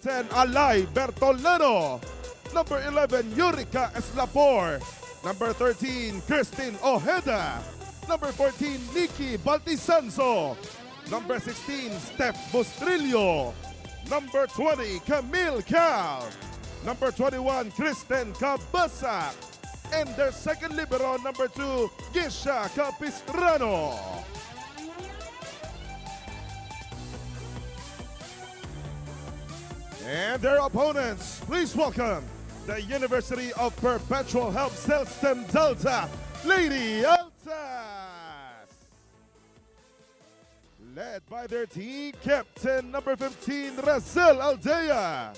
10, Alay Bertolano. Number 11, Yurika Eslapor. Number 13, Christine Ojeda. Number 14, Nikki Baltisanzo. Number 16, Steph Bustrillo. Number 20, Camille Cal. Number 21, Kristen Cabasak. And their second libero, number 2, Gisha Capistrano. And their opponents, please welcome the University of Perpetual Help System Delta, Lady Altas. Led by their team captain, number 15, Razel Aldea.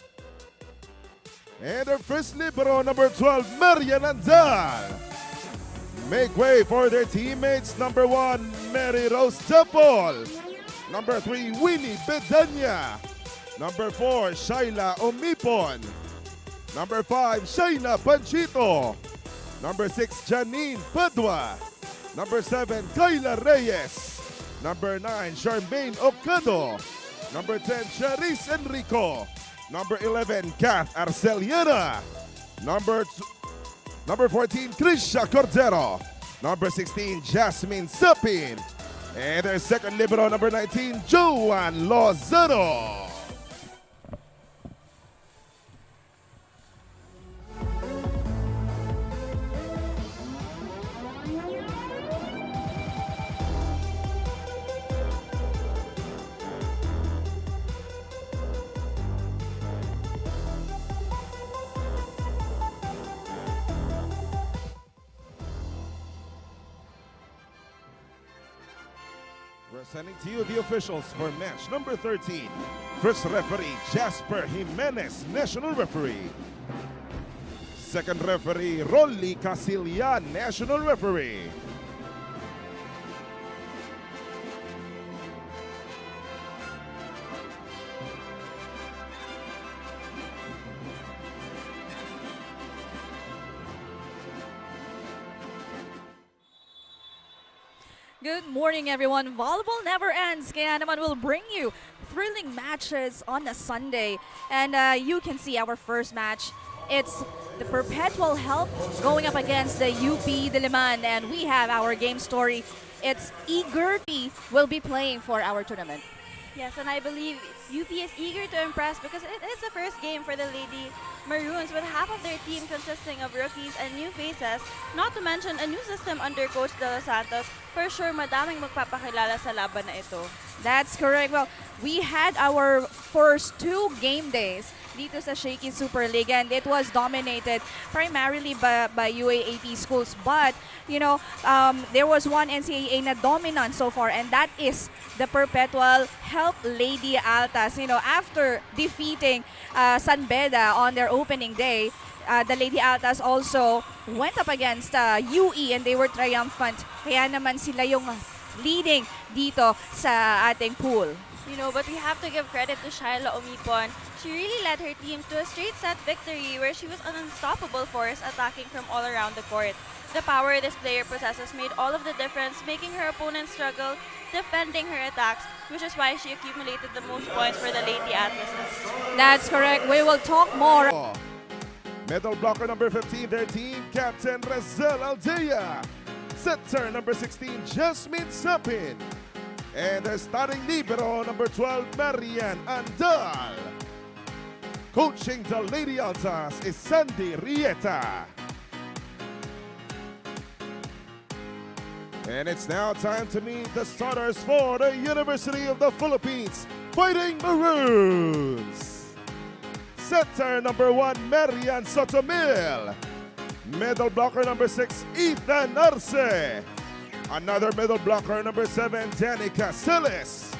And their first libero, number 12, Marian Andal. Make way for their teammates, number 1, Mary Rose Tapol. Number 3, Winnie Bedanya. Number 4, Shaila Omipon. Number 5, Shaina Panchito. Number 6, Janine Padua. Number 7, Kayla Reyes. Number 9, Charmaine Ocado. Number 10, Charis Enrico. Number 11, Kath Arceliana. Number 14, Krisha Cordero. Number 16, Jasmine Sapin. And their second libero, number 19, Joanne Lozano. Presenting to you the officials for match number 13. First referee, Jasper Jimenez, national referee. Second referee, Rolly Casillan, national referee. Good morning, everyone. Volleyball never ends. Kaya naman we'll bring you thrilling matches on a Sunday. And you can see our first match. It's the Perpetual Help going up against the UP Diliman. And we have our game story. It's Eagerty will be playing for our tournament. Yes, and I believe UP is eager to impress because it is the first game for the Lady Maroons with half of their team consisting of rookies and new faces, not to mention a new system under Coach De Los Santos. For sure, madaming magpapakilala sa laban na ito. That's correct. Well, we had our first 2 game days dito sa Shakey Super League, and it was dominated primarily by UAAP schools. But, you know, there was one NCAA na dominant so far, and that is the Perpetual Help Lady Altas. You know, after defeating San Beda on their opening day, the Lady Altas also went up against UE and they were triumphant. Kaya naman sila yung leading dito sa ating pool. You know, but we have to give credit to Shaila Omipon. She really led her team to a straight set victory where she was an unstoppable force attacking from all around the court. The power this player possesses made all of the difference, making her opponents struggle, defending her attacks, which is why she accumulated the most points for the Lady Atlases. That's correct. We will talk more. Middle blocker number 15, their team captain, Razel Aldea. Setter number 16, Jasmine Sapin. And their starting libero, number 12, Marian Andal. Coaching the Lady Altas is Sandy Rieta. And it's now time to meet the starters for the University of the Philippines Fighting Maroons. Setter number 1, Marian Sotomil. Middle blocker number 6, Ethan Arce. Another middle blocker number 7, Danica Silis.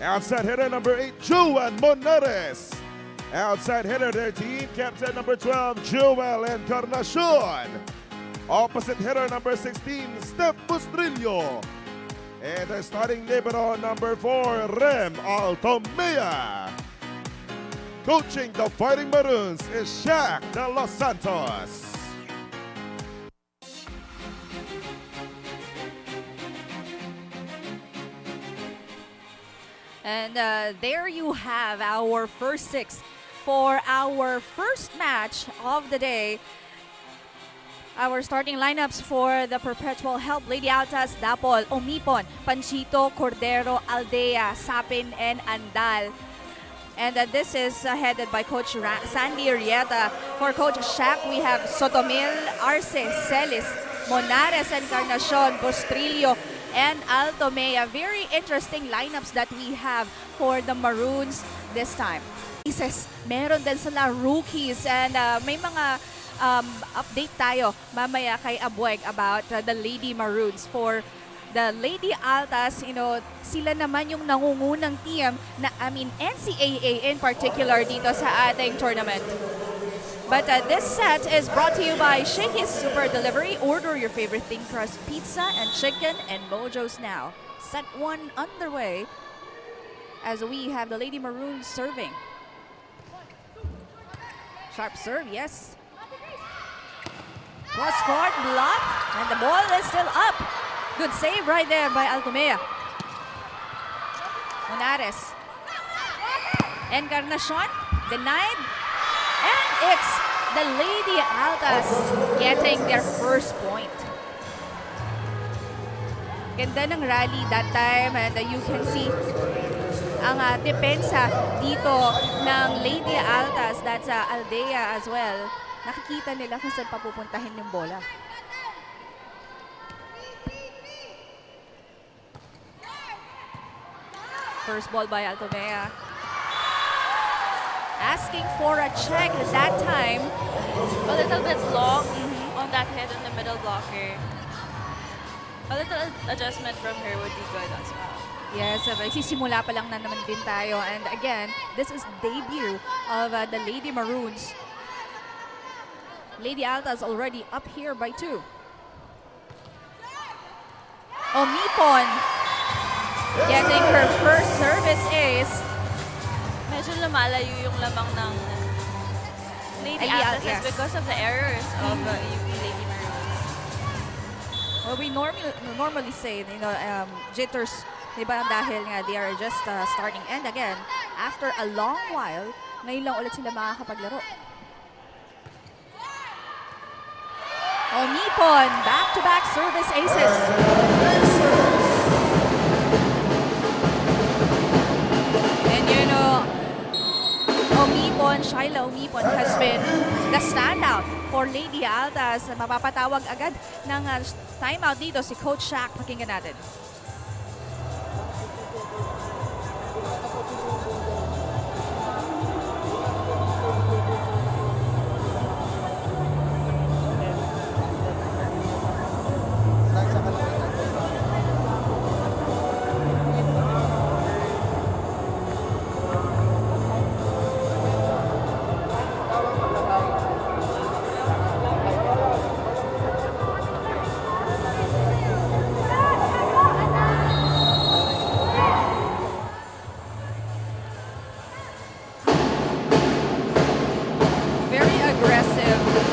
Outside hitter number 8, Joan Monares. Outside hitter, their team captain number 12, Joel Encarnacion. Opposite hitter number 16, Steph Bustrillo. And their starting libero number 4, Rem Altomea. Coaching the Fighting Maroons is Shaq De Los Santos. And there you have our first 6 for our first match of the day. Our starting lineups for the Perpetual Help Lady Altas, Dapol, Omipon, Panchito, Cordero, Aldea, Sapin, and Andal. And this is headed by Coach Sandy Rieta. For Coach Shaq, we have Sotomil, Arce, Celis, Monares, Encarnacion, Bostrillo, and Altomea. Very interesting lineups that we have for the Maroons this time. Meron din sila rookies and may mga update tayo mamaya kay Abueg about the Lady Maroons. For the Lady Altas, sila naman yung nangungunang team na NCAA in particular dito sa ating tournament. But this set is brought to you by Shakey's Super Delivery. Order your favorite thing crust pizza and chicken and Mojo's now. Set 1 underway as we have the Lady Maroons serving. Sharp serve, yes. Cross court block, and the ball is still up. Good save right there by Altomea. Monares. Encarnacion, denied. And it's the Lady Altas getting their first point. Ganda ng rally that time, and you can see ang depensa dito ng Lady Altas. That's Aldea as well. Nakikita nila kung saan papupuntahin yung bola. First ball by Altomea. Asking for a check that time. A little bit long on that hit in the middle blocker. A little adjustment from her would be good as well. Yes, sisimula pa lang na naman din tayo. And again, this is debut of the Lady Maroons. Lady Altas already up here by 2. Omipon getting her first service ace. Medyo lumalayo yung lamang ng Lady Altas yes. because of the errors of UP Lady Maroons. Well, we normally say, jitters, diba, dahil nga they are just starting. And again, after a long while, ngayon lang ulit sila makakapaglaro. Omipon, back-to-back service aces. And Shaila Omipon has been the standout for Lady Altas. Mapapatawag agad ng timeout dito si Coach Shaq. Pakinggan natin.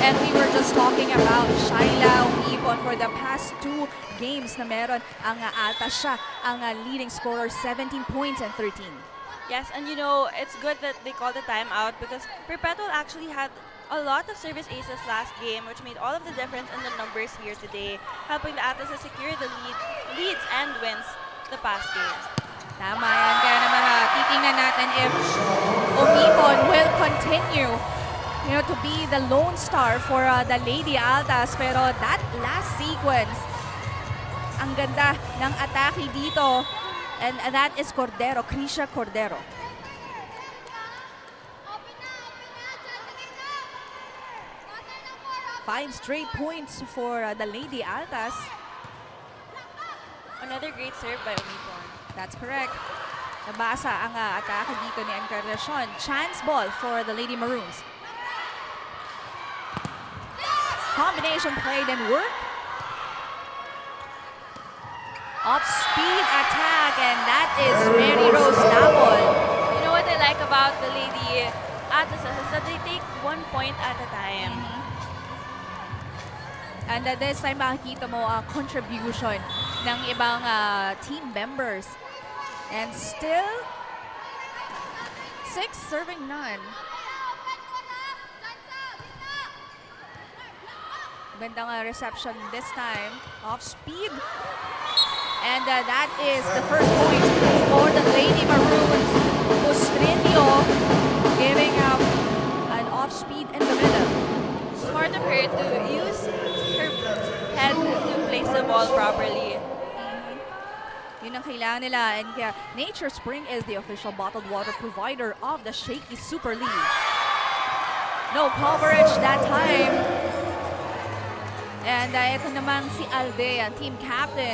And we were just talking about Shaila Omipon for the past 2 games na meron ang Altas. Siya ang leading scorer, 17 points and 13. Yes, and it's good that they called the timeout because Perpetual actually had a lot of service aces last game, which made all of the difference in the numbers here today, helping the Altas to secure the leads and wins the past games. Tama yan. Kaya naman titingnan natin if Omipon will continue to be the lone star for the Lady Altas. Pero that last sequence, ang ganda ng atake dito. And that is Cordero, Krisha Cordero. Five straight points for the Lady Altas. Another great serve by Omipon. That's correct. Nabasa ang atake dito ni Encarnacion. Chance ball for the Lady Maroons. Combination played and work. Off-speed attack, and that is Mary Rose Dabol. You know what I like about the Lady Altas is that they take 1 point at a time. And this time makikita mo contribution ng ibang team members. And still, 6 serving none. Magandang reception this time. Off speed. And that is the first point for the Lady Maroons. Bustrillo giving up an off speed in the middle. Smart of her to use her head to place the ball properly. Yun ang kailangan nila. And kaya Nature Spring is the official bottled water provider of the Shakey Super League. No coverage that time. And ito naman si Aldea, team captain,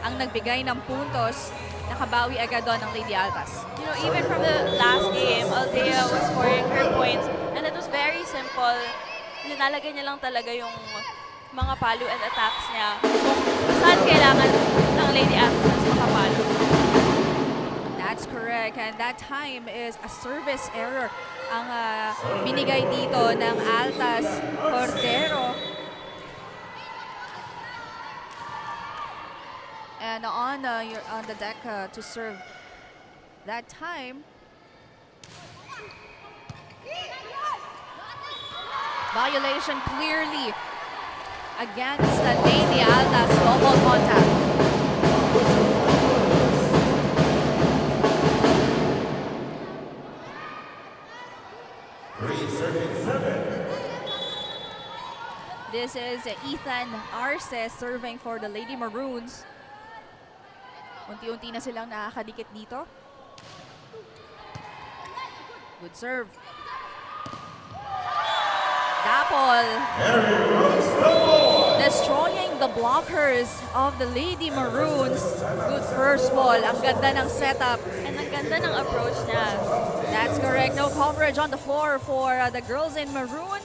ang nagbigay ng puntos. Nakabawi agad doon ng Lady Altas. You know, even from the last game, Aldea was scoring her points and it was very simple. Linalagay niya lang talaga yung mga palo and attacks niya kung saan kailangan ng Lady Altas makapalo. That's correct. And that time is a service error ang binigay dito ng Altas Cordero. And you're on the deck to serve that time. Violation clearly against the Lady Altas, double contact. This is Ethan Arce serving for the Lady Maroons. Unti-unti na silang nakakadikit dito. Good serve. Dapol. Destroying the blockers of the Lady Maroons. Good first ball. Ang ganda ng setup. And ang ganda ng approach niya. That's correct. No coverage on the floor for the girls in maroon.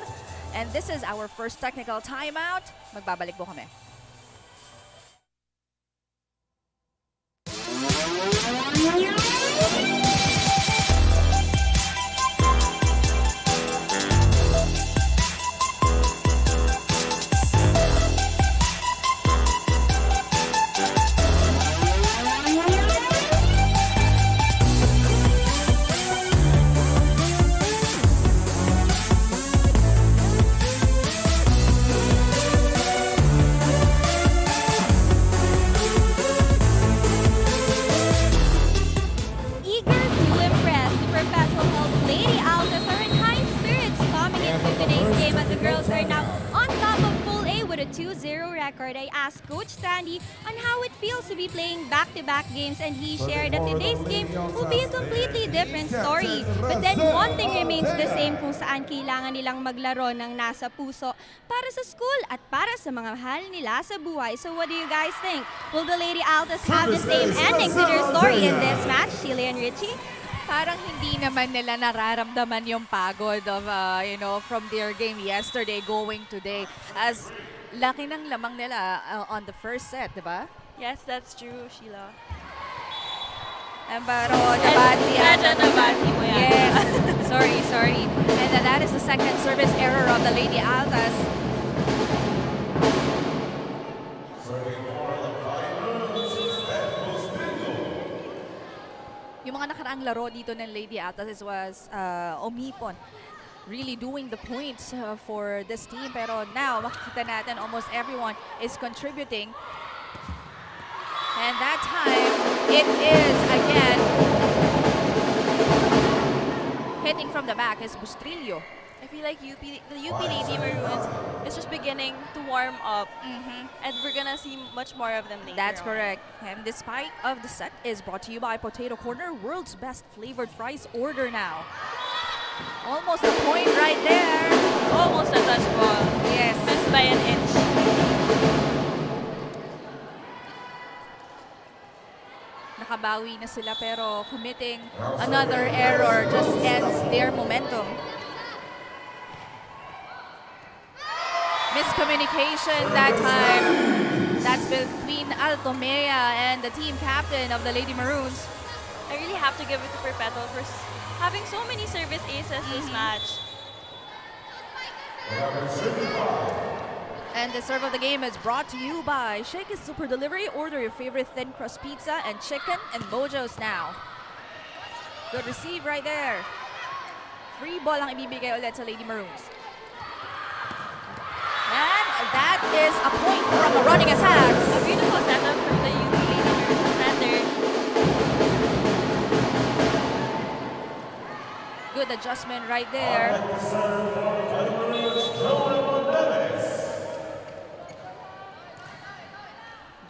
And this is our first technical timeout. Magbabalik po kami. Eager to impress, the Perpetual Help Lady Altas are in high spirits coming into today's game as the girls are now on top of Pool A with a 2-0 record. I asked Coach Sandy on how it feels to be playing back-to-back games and he shared that today's game will be a completely different story. But then one thing remains the same kung saan kailangan nilang maglaro ng nasa puso para sa school at para sa mga mahal nila sa buhay. So what do you guys think? Will the Lady Altas have the same ending to their story in this match, Sheila and Richie? Parang hindi naman nila nararamdaman yung pagod of, from their game yesterday going today. As laki ng lamang nila on the first set, di ba? Yes, that's true, Sheila. Pero nabati Medyo nabati mo yan. Yes. sorry. And that is the second service error of the Lady Altas. Yung mga nakaraang laro dito ng Lady Altas was Omipon really doing the points for this team. Pero now, makikita natin almost everyone is contributing. And that time, it is again hitting from the back is Bustrillo. I feel like the UP Lady Maroons is just beginning to warm up and we're gonna see much more of them later. That's on. correct. And despite of the set is brought to you by Potato Corner, world's best flavored fries. Order now. Almost a point right there. Almost a touch ball. Yes. Missed by an inch. Nakabawi na sila pero committing another error just ends their momentum. Miscommunication that time. That's between Altomea and the team captain of the Lady Maroons. I really have to give it to Perpetual for having so many service aces this match. And the serve of the game is brought to you by Shakey's Super Delivery. Order your favorite thin crust pizza and chicken and Mojo's now. Good receive right there. Free ball ang ibibigay ulit sa Lady Maroons. And that is a point from a running attack. A beautiful setup from the UP Lady Maroons center. Good adjustment right there.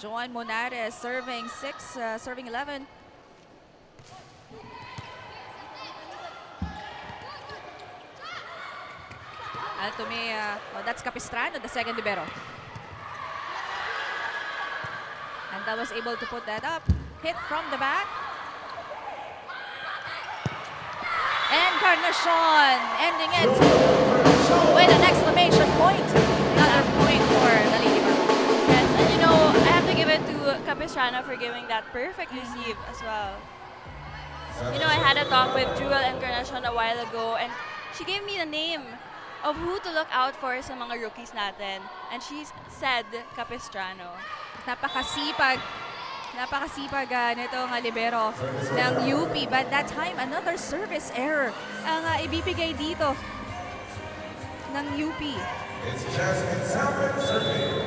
Joan Monares serving 6, serving 11. That's Capistrano, the second libero. And that was able to put that up. Hit from the back. Encarnacion ending it with an exclamation point. Another point for the Lady Maroons. Yes, and you know, I have to give it to Capistrano for giving that perfect receive as well. You know, I had a talk with Jewel Encarnacion a while ago, and she gave me the name of who to look out for sa mga rookies natin. And she said Capistrano. Napakasipag nitong libero ng UP. But that time, another service error ang ibibigay dito ng UP. It's Jasmine Salmon serving.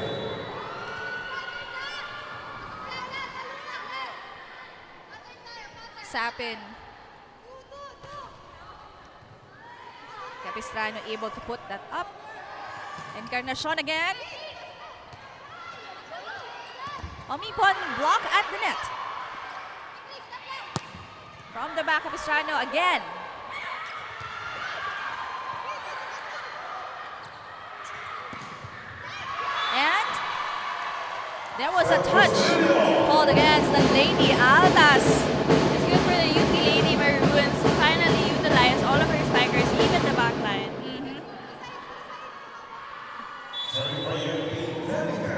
Sapin. Capistrano able to put that up. Encarnacion again. Omipon block at the net. From the back, Capistrano again. And there was a touch called against the Lady Altas. It's good for the UP Lady Maroons to finally utilize all of her spikers, even the back line.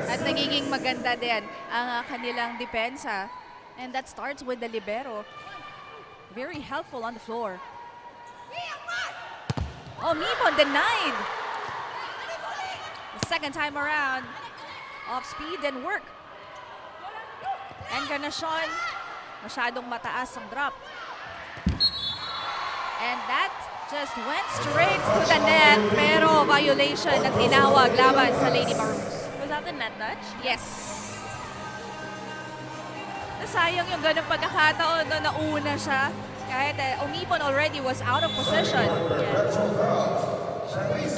At nagiging maganda din ang kanilang depensa. And that starts with the libero. Very helpful on the floor. Oh, Mipon denied. The second time around. Off speed and work. Encarnacion, masyadong mataas ang drop. And that just went straight to the net. Pero violation at tinawag laban sa Lady Maroons. Was that the net touch? Yes. Nasayang yung ganung pagkakataon no, nauna siya. Kahit Omipon already was out of position. Perpetual Help, Shakey.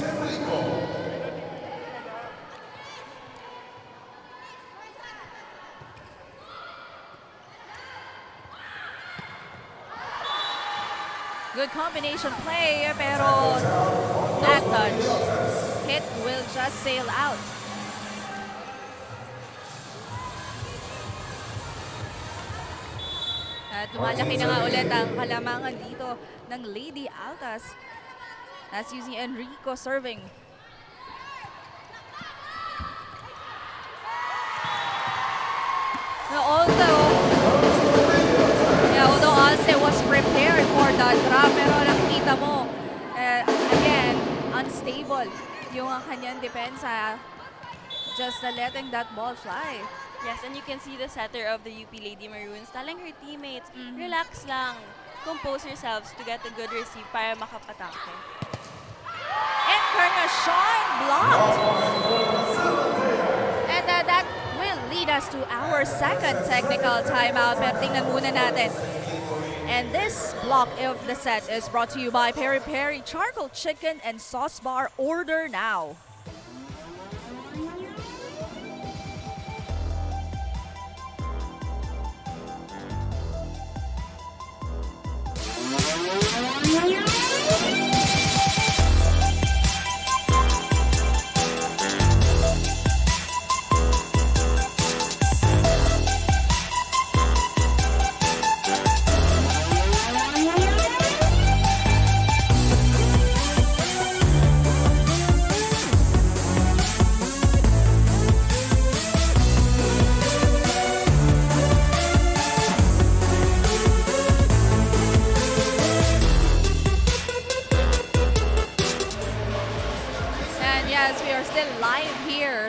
Good combination play, pero no touch. Hit will just sail out. At lumalaki na nga ulit ang kalamangan dito ng Lady Altas. That's using Enrico serving. Now, although Alce was prepared for the drop, pero nakikita mo, again, unstable yung kanyang depensa. Just letting that ball fly. Yes, and you can see the setter of the UP Lady Maroons telling her teammates, relax lang, compose yourselves to get a good receive para makapatake. Encarnacion blocked. And that will lead us to our second technical timeout. Pero tingnan muna natin. And this block of the set is brought to you by Peri Peri Charcoal Chicken and Sauce Bar. Order now.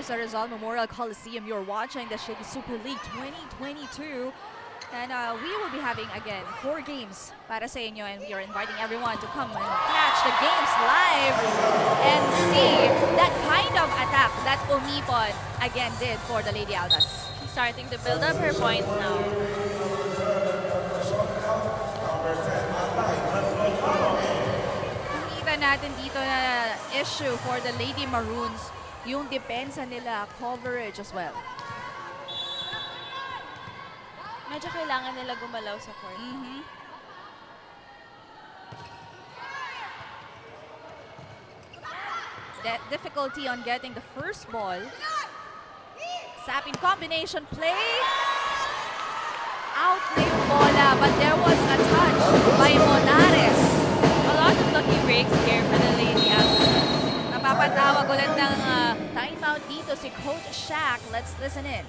Rizal Memorial Coliseum. You're watching the Shakey Super League 2022. And we will be having, again, 4 games para sa inyo. And we are inviting everyone to come and catch the games live and see that kind of attack that Umipon, again, did for the Lady Altas. She's starting to build up her points now. Nakita natin dito na issue for the Lady Maroons, yung depensa nila, coverage as well. Medyo kailangan nila gumalaw sa court. That difficulty on getting the first ball. Sapping combination play. Out na yung bola, but there was a touch by Monares. A lot of lucky breaks here for the Lady Altas. Napapatawag ulit ng timeout dito si Coach Shaq. Let's listen in.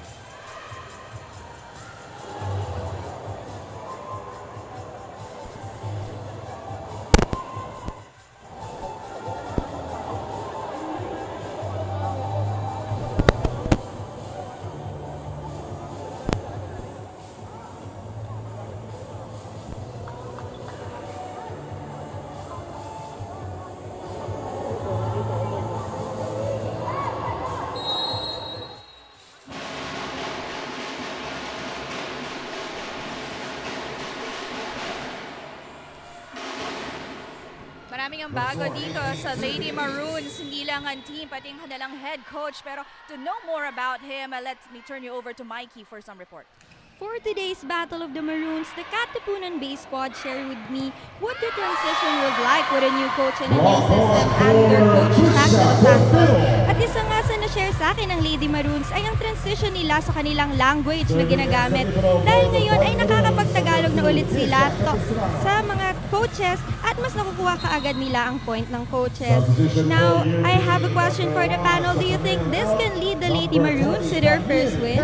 Maraming ang bago dito sa Lady Maroons. Hindi lang ang team, pati ang kanilang head coach. Pero to know more about him, let me turn you over to Mikey for some report. For today's Battle of the Maroons, the Katipunan base squad shared with me what the transition was like with a new coach and a new system under Coach Shaq Santos. At isa nga sa na-share sa akin ng Lady Maroons ay ang transition nila sa kanilang language na ginagamit dahil ngayon ay nakakapagtagalog na ulit sila sa mga coaches at mas nakukuha kaagad nila ang point ng coaches. Now, I have a question for the panel. Do you think this can lead the Lady Maroons to their first win?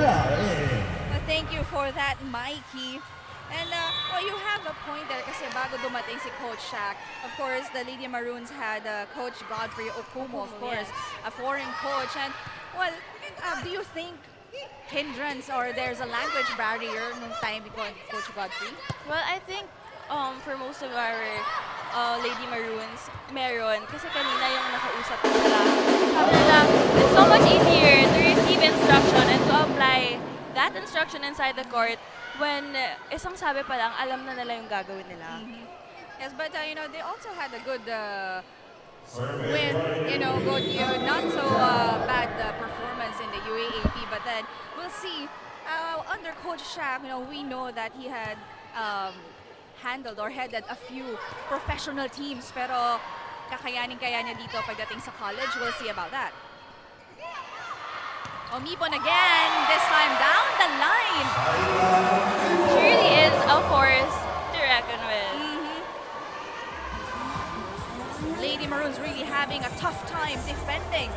Thank you for that, Mikey. And well, you have a point there kasi bago dumating si Coach Shaq, of course, the Lady Maroons had Coach Godfrey Okumo, of course, a foreign coach. And well, do you think hindrance or there's a language barrier nung time before Coach Godfrey? Well, I think for most of our Lady Maroons, meron. Kasi kanina yung nakausap ko sila. Sabi nila, it's so much easier to receive instruction and to apply that instruction inside the court when isang sabi pa lang, alam na nila yung gagawin nila. Yes, but you know, they also had a good win, you know, good, not so bad performance in the UAAP, but then we'll see. Under Coach Shaq, you know, we know that he had handled or headed a few professional teams, pero kaya niya dito pagdating sa college. We'll see about that. Umipon again, this time down the line. She really is a force to reckon with. Lady Maroons really having a tough time defending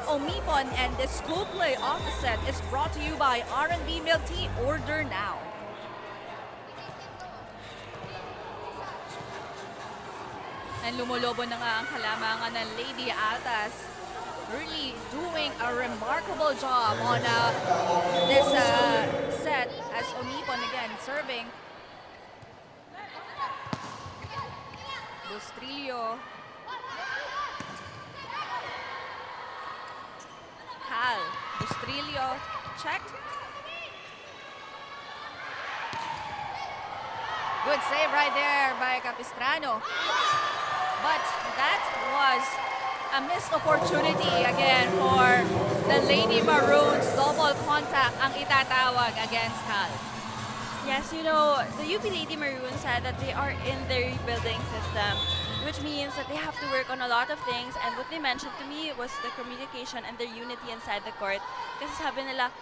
Umipon, and this school play offset is brought to you by R&B Milk Tea. Order now. And lumulobo na nga ang kalamangan ng Lady Altas. Really doing a remarkable job on this set as Umipon again serving. Bustrillo. Hal. Bustrillo. Checked. Good save right there by Capistrano. But that was a missed opportunity again for the Lady Maroons. Double contact ang itatawag against Cal. Yes, you know, the UP Lady Maroons said that they are in their rebuilding system, which means that they have to work on a lot of things. And what they mentioned to me was the communication and their unity inside the court. Kasi sabi nila,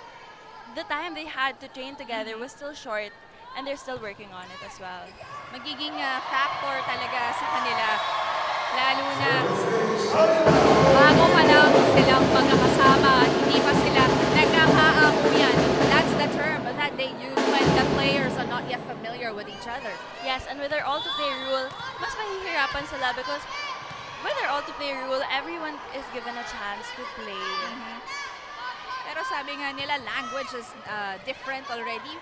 the time they had to train together was still short, and they're still working on it as well. Magiging factor talaga sa kanila, lalo na bago pa lang silang magkakasama at hindi pa sila nagkakaamuyan. That's the term that they use when the players are not yet familiar with each other. Yes, and with their all-to-play rule, mas mahihirapan sila because with their all-to-play rule, everyone is given a chance to play. Pero sabi nga nila, language is different already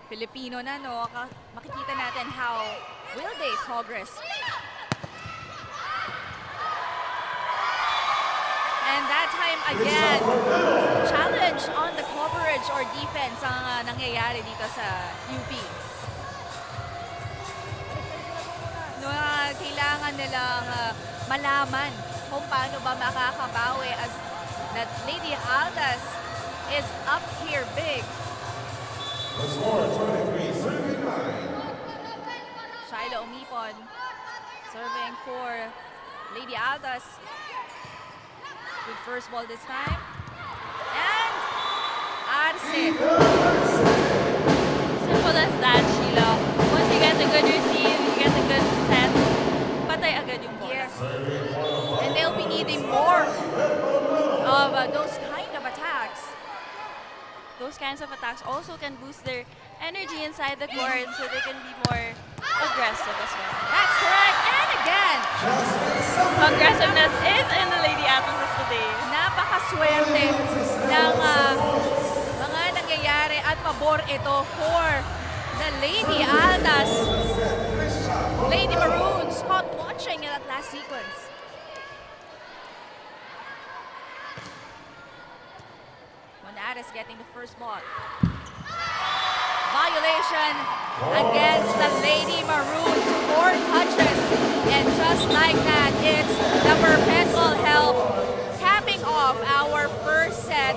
Filipino na, no? Makikita natin how will they progress. And that time again, challenge on the coverage or defense ang nangyayari dito sa UP. No, kailangan nilang malaman kung paano ba makakabawi as that Lady Altas is up here big. The score 23-39. Shiloh Umipon serving for Lady Altas. Good first ball this time. And Arce. Simple as that, Sheila. Once you get a good receive, you get a good set, patay agad yung ball. Yes. And they'll be needing more of those kind of attacks. Those kinds of attacks also can boost their energy inside the court so they can be more aggressive as well. That's correct. And again, Aggressiveness is in the Lady Altas today. napakaswerte ng mga nangyayari at pabor ito for the Lady Altas. Lady Maroons caught watching in that last sequence. Monares getting the first ball. Violation against the Lady Maroons. 4 touches. And just like that, it's the Perpetual Help capping off our first set.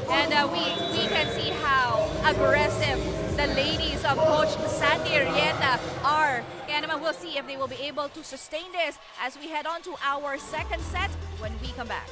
And we can see how aggressive the ladies of Coach Sandy Arrieta are. Kaya naman we'll see if they will be able to sustain this as we head on to our second set when we come back.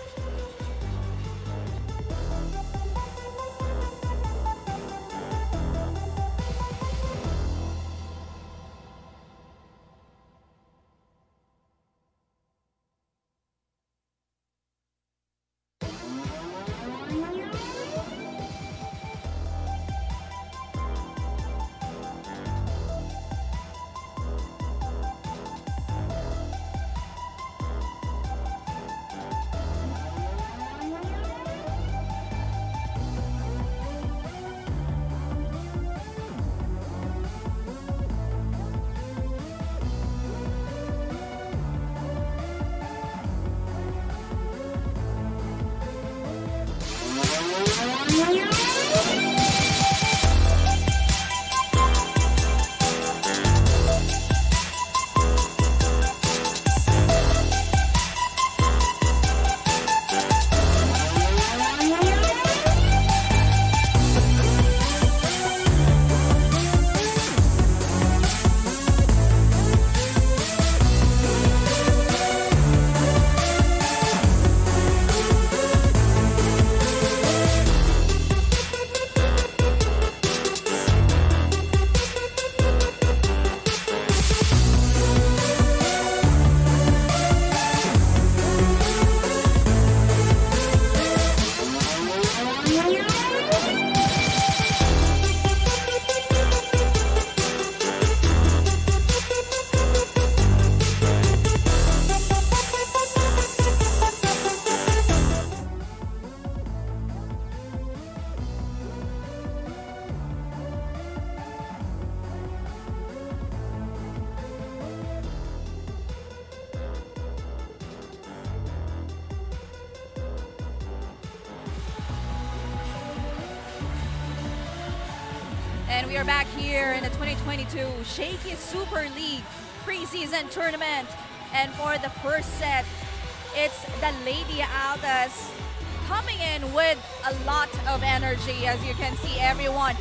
And we are back here in the 2022 Shakey Super League preseason tournament. And for the first set, it's the Lady Altas coming in with a lot of energy. As you can see, everyone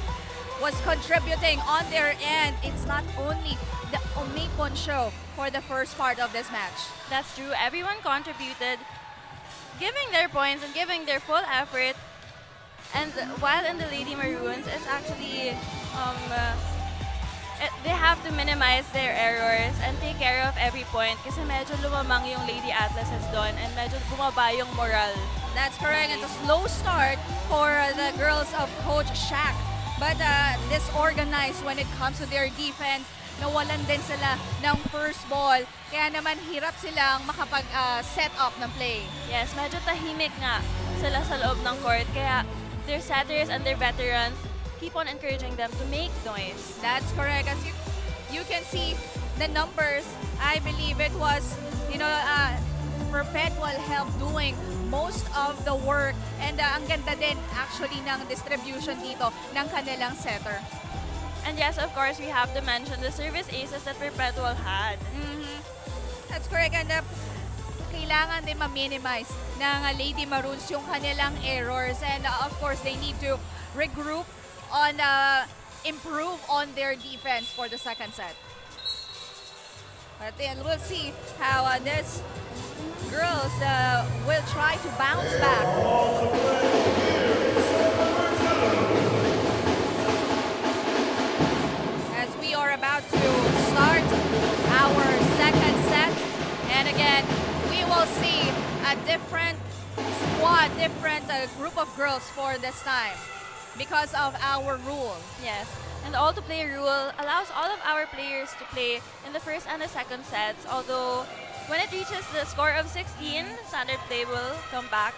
was contributing on their end. It's not only the Omipon show for the first part of this match. That's true. Everyone contributed, giving their points and giving their full effort. And while in the Lady Maroons, it's actually they have to minimize their errors and take care of every point kasi medyo lumamang yung Lady Atlas has done and medyo bumaba yung moral. That's correct. It's a slow start for the girls of Coach Shaq. But disorganized when it comes to their defense. Nawalan din sila ng first ball. Kaya naman hirap silang makapag-set up ng play. Yes, medyo tahimik nga sila sa loob ng court. Kaya their setters and their veterans keep on encouraging them to make noise. That's correct. As you can see the numbers, I believe it was, Perpetual Help doing most of the work. And ang ganda din actually ng distribution dito ng kanilang setter. And yes, of course, we have to mention the service aces that Perpetual had. That's correct. And kailangan din ma-minimize ng Lady Maroons yung kanilang errors. And of course, they need to regroup on improve on their defense for the second set. But then we'll see how this girls will try to bounce back. As we are about to start our second set. And again, we will see a different squad, different group of girls for this time because of our rule. Yes. And the all-to-play rule allows all of our players to play in the first and the second sets. Although, when it reaches the score of 16, standard play will come back.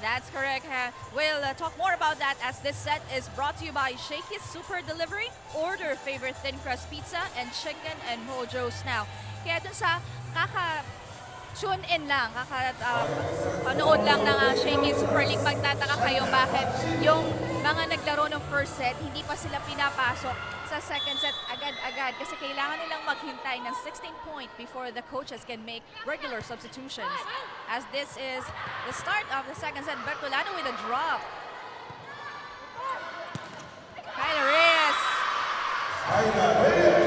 That's correct. We'll talk more about that as this set is brought to you by Shakey's Super Delivery. Order favorite thin crust pizza and chicken and Mojo's now. Kaya dun sa tune in lang, panood lang ng Shakey Super League, magtataka kayo bakit yung mga naglaro ng first set, hindi pa sila pinapasok sa second set agad-agad kasi kailangan nilang maghintay ng 16 point before the coaches can make regular substitutions. As this is the start of the second set, Bertolano with a drop. Kyla Reyes.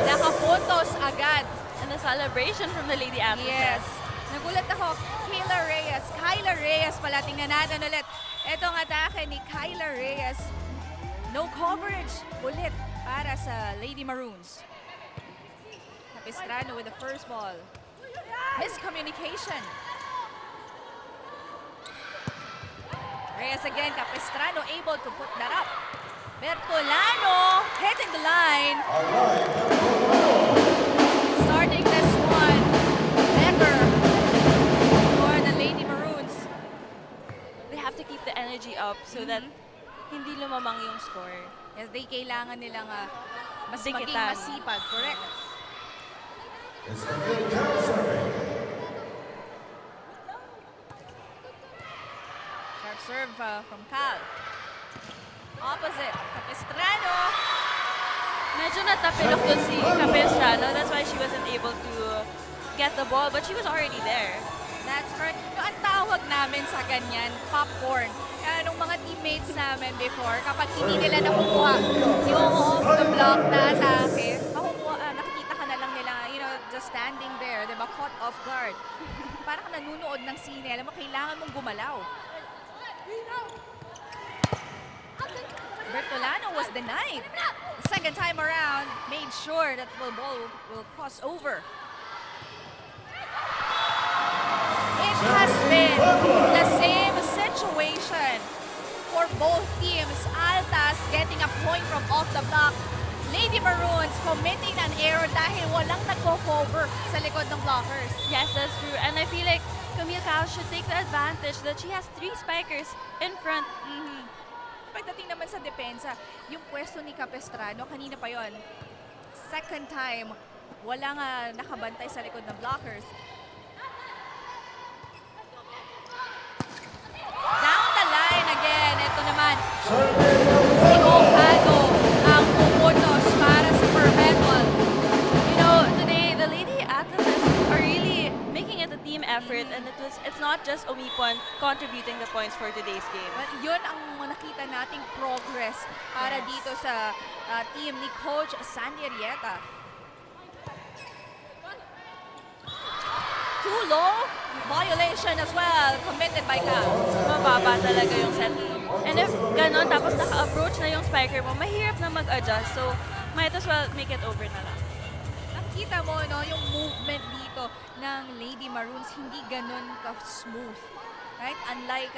Nakapuntos agad. And the celebration from the Lady Altas. Yes. Nagulat ako, Kyla Reyes pala, tingnan natin ulit. Itong atake ni Kyla Reyes. No coverage ulit para sa Lady Maroons. Capistrano with the first ball. Miscommunication. Reyes again, Capistrano able to put that up. Bertolano hitting the line. Starting this one better for the Lady Maroons. They have to keep the energy up so that hindi lumamang yung score. Yes, they kailangan nilang mas maging Dikitan. masipag. Correct. Sharp serve from Cal. Opposite, Capistrano. Medyo natapilok dun si Capistrano. That's why she wasn't able to get the ball, but she was already there. That's correct. Yung ang tawag namin sa ganyan, popcorn. Kaya nung mga teammates namin before, kapag hindi nila nakukuha yung off the block na atake, nakikita ka na lang nila, just standing there, diba, caught off guard. Parang nanunood ng sine, alam mo, kailangan mong gumalaw. Bertolano was denied. The second time around, made sure that the ball will cross over. It has been the same situation for both teams. Altas getting a point from off the block. Lady Maroons committing an error dahil walang nagko-cover sa likod ng blockers. Yes, that's true. And I feel like Camille Cao should take the advantage that she has 3 spikers in front. Pagdating naman sa depensa, yung pwesto ni Capistrano, kanina pa yon. Second time, walang nakabantay sa likod ng blockers. Down the line again. Ito naman, si Ocado ang pumutos para sa Perpetual. Today the Lady Altas are really making it a team effort, and it's not just Omipon contributing the points for today's game. But yun ang nakita nating progress para dito sa team ni Coach Sandy Arrieta. Too low, violation as well, committed by Cal. Mababa talaga yung set. And if ganon, tapos naka-approach na yung spiker mo, mahirap na mag-adjust. So, might as well make it over na lang. Nakikita mo, yung movement dito ng Lady Maroons, hindi ganon ka-smooth. Right? Unlike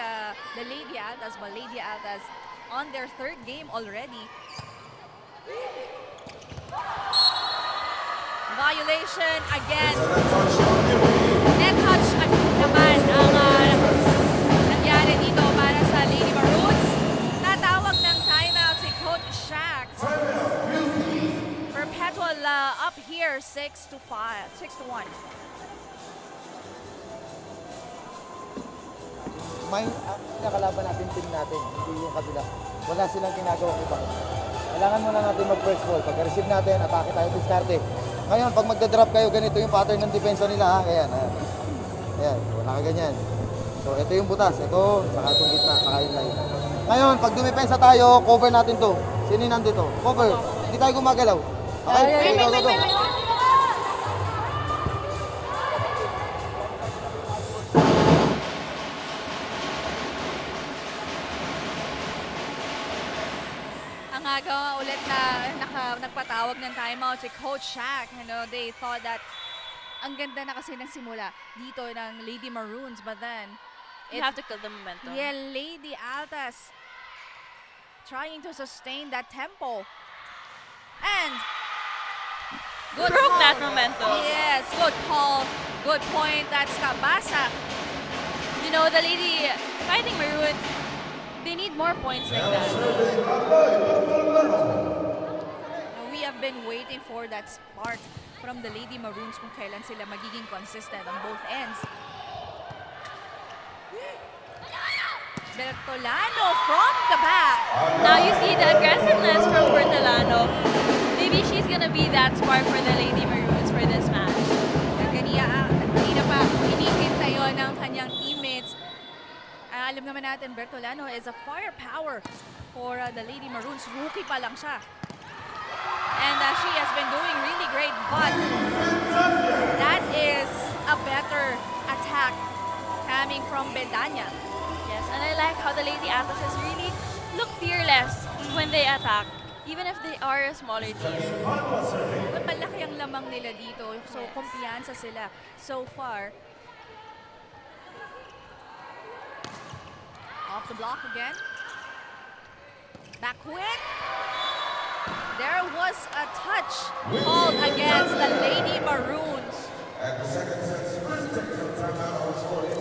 the Lady Altas, but Lady Altas on their third game already. Violation again. Net touch naman ang nangyari dito para sa Lady Maroons. Tatawag ng timeout si Coach here 6-5, 6-1. Nakalaban natin team natin, hindi yung kabila. Wala silang ginagawang iba. Kailangan muna natin mag-first ball. Pag-receive natin, atake tayo, diskarte. Ngayon, pag magda-drop kayo, ganito yung pattern ng depensa nila. Ha? Ayan, ayan. Ayan, wala ka ganyan. So, ito yung butas. Ito, saka itong gitna, saka yung line. Ngayon, pag dumipensa tayo, cover natin to. Sino yung nandito? Cover. Hindi tayo gumagalaw. Okay? Go, go, go. Ang aga ulit na nagpatawag ng timeout si Coach Shaq. They thought that ang ganda na kasi ng simula dito ng Lady Maroons, but then You have to kill the momentum. yeah, Lady Altas trying to sustain that tempo. And good Broke call. that momentum. Yes, good call. Good point. That's Kabasa. You know, the Lady Fighting Maroons, they need more points like that. We have been waiting for that spark from the Lady Maroons kung kailan sila magiging consistent on both ends. Bertolano from the back. Now you see the aggressiveness from Bertolano. Maybe she's gonna be that spark for the Lady Maroons for this match. Kanina pa, hinihintay yun ng kanyang teammates. Alam naman natin, Bertolano is a firepower for the Lady Maroons. Rookie pa lang siya. And she has been doing really great, but that is a better attack coming from Bedanya. Yes, and I like how the Lady Altas really look fearless when they attack, even if they are a smaller team. But malaki ang lamang nila dito, so kumpiyansa sila so far. Off the block again. Back quick. There was a touch called against the Lady Maroons.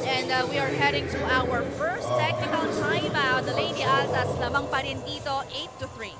And we are heading to our first technical timeout. The Lady Altas lamang pa rin dito, 8-3.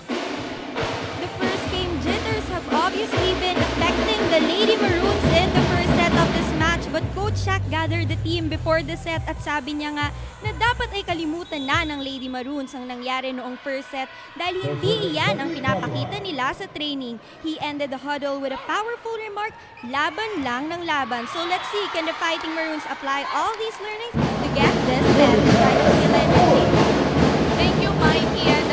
The first game jitters have obviously been affecting the Lady Maroons in the first set of this match, but Coach Shaq gathered the team before the set at sabi niya nga na dapat ay kalimutan na ng Lady Maroons ang nangyari noong first set dahil hindi iyan ang pinapakita nila sa training. He ended the huddle with a powerful remark, laban lang ng laban. So let's see, can the Fighting Maroons apply all these learnings to get this set right to the end of the game? Thank you, Mikey. And,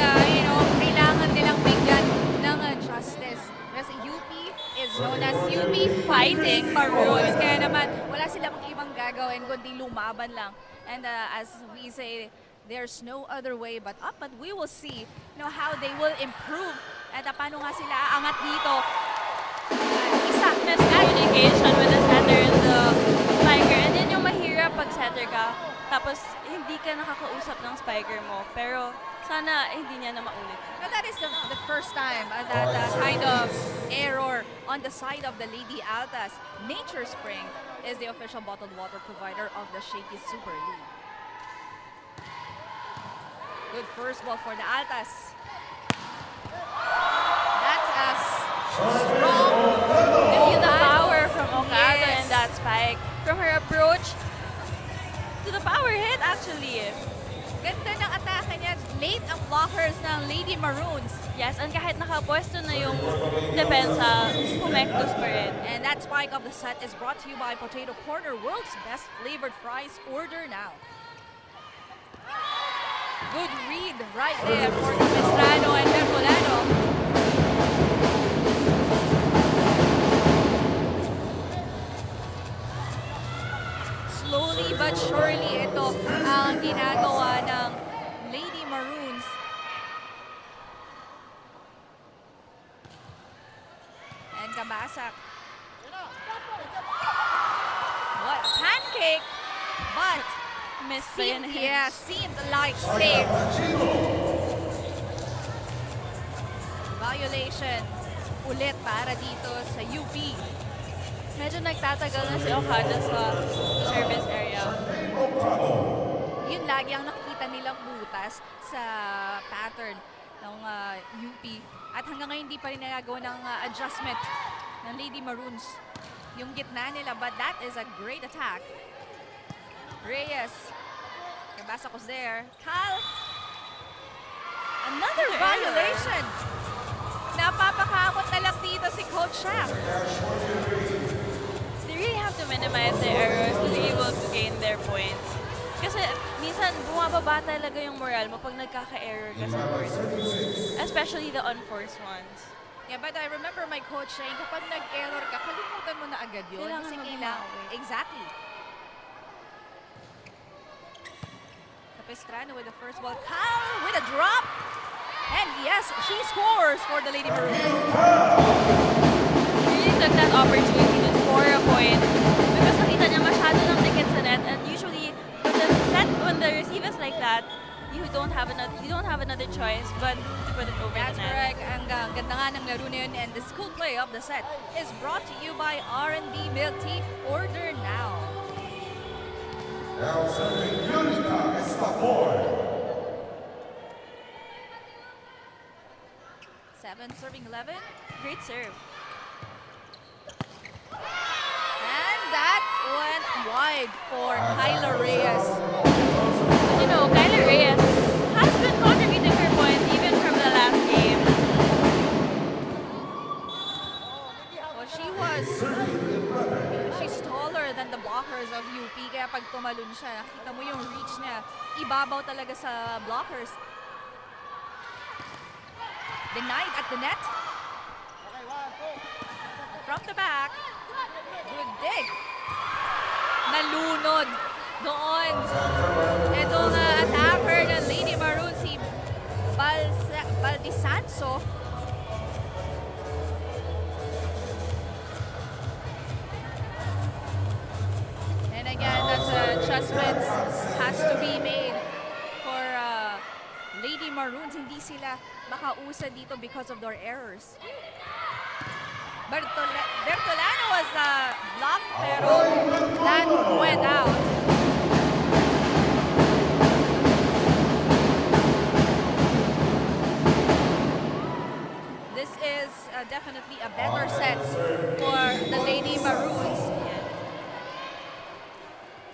kailangan nilang bigyan ng justice. Kasi UP is known as UP Fighting Maroons. Kaya naman, wala silang ibang gagawin kundi lumaban lang. And as we say, there's no other way but up. But we will see how they will improve. At paano nga sila aangat dito. Isa. Miscommunication with the setter and the spiker. And then yung mahirap pag setter ka, tapos hindi ka nakakausap ng spiker mo. Pero sana hindi niya na maulit. Now that is the first time that kind of error on the side of the Lady Altas. Nature Spring is the official bottled water provider of the Shakey Super League. Good first ball for the Altas. That's a strong. You feel the power from Okada Yes. and that spike. From her approach to the power hit actually. Ganda ng atake niya. Late ang blockers ng Lady Maroons. Yes, and kahit nakapwesto na yung depensa, humektos pa rin. And that spike of the set is brought to you by Potato Corner, world's best flavored fries. Order now. Good read right there for Capistrano and Bertolano. Slowly but surely, ito ang ginagawa ng wasak. What? Pancake? But Miss pa yun. seemed like safe. Violation ulit para dito sa UP. Medyo nagtatagal na si Okada sa service area. Yun lagi ang nakikita nilang butas sa pattern ng UP. At hanggang ngayon hindi pa rin nagagawa ng adjustment ng Lady Maroons. Yung gitna nila, but that is a great attack. Reyes. Nabasa ko there. Cal. Another violation. Napapakakot na lang dito si Coach Shaq. They really have to minimize their errors to be able to gain their points. Kasi minsan bumababa talaga yung moral mo pag nagkaka-error ka sa court. Especially the unforced ones. Yeah, but I remember my coach saying, kapag nag-error ka, kalimutan mo na agad yun. Kailangan Kasi mo kailangan. bumawi. Exactly. Capistrano with the first ball. Cal with a drop. And yes, she scores for the Lady Maroons. He really took that opportunity to score a point because nakita niya masyado ng dikit sa net, and usually when the receive is like that, you don't have another choice but to put it over That's the net. correct. Ang ganda nga ng laro na yun. And the school play of the set is brought to you by R&B Milk Tea. Order now. Now serving Unica Estapor. 7 serving 11. Great serve. And that went wide for Kyla Reyes. You know, Kyler Reyes has been contributing her points even from the last game. Well, she's taller than the blockers of UP. Kaya pag tumalon siya, nakita mo yung reach niya. Ibabaw talaga sa blockers. Denied at the net. From the back. Good dig. Nalunod doon. Itong attacker ng Lady Maroons, si Baldisanso. And again, that's adjustments has to be made for Lady Maroons. Hindi sila makausa dito because of their errors. Bertolano was blocked, pero that went out. This is definitely a better set for the Lady Maroons.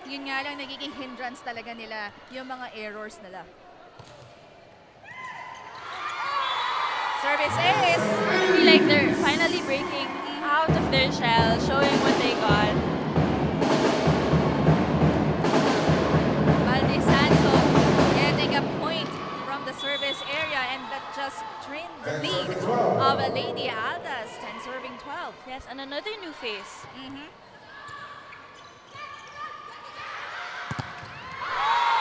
Yun nga lang, nagiging hindrance talaga nila yung mga errors nila. Service ace. I feel like they're finally breaking out of their shell, showing what they got. Baldesanso getting a point from the service area, and that just trained the lead of Lady Altas, 10 serving 12. Yes, and another new face.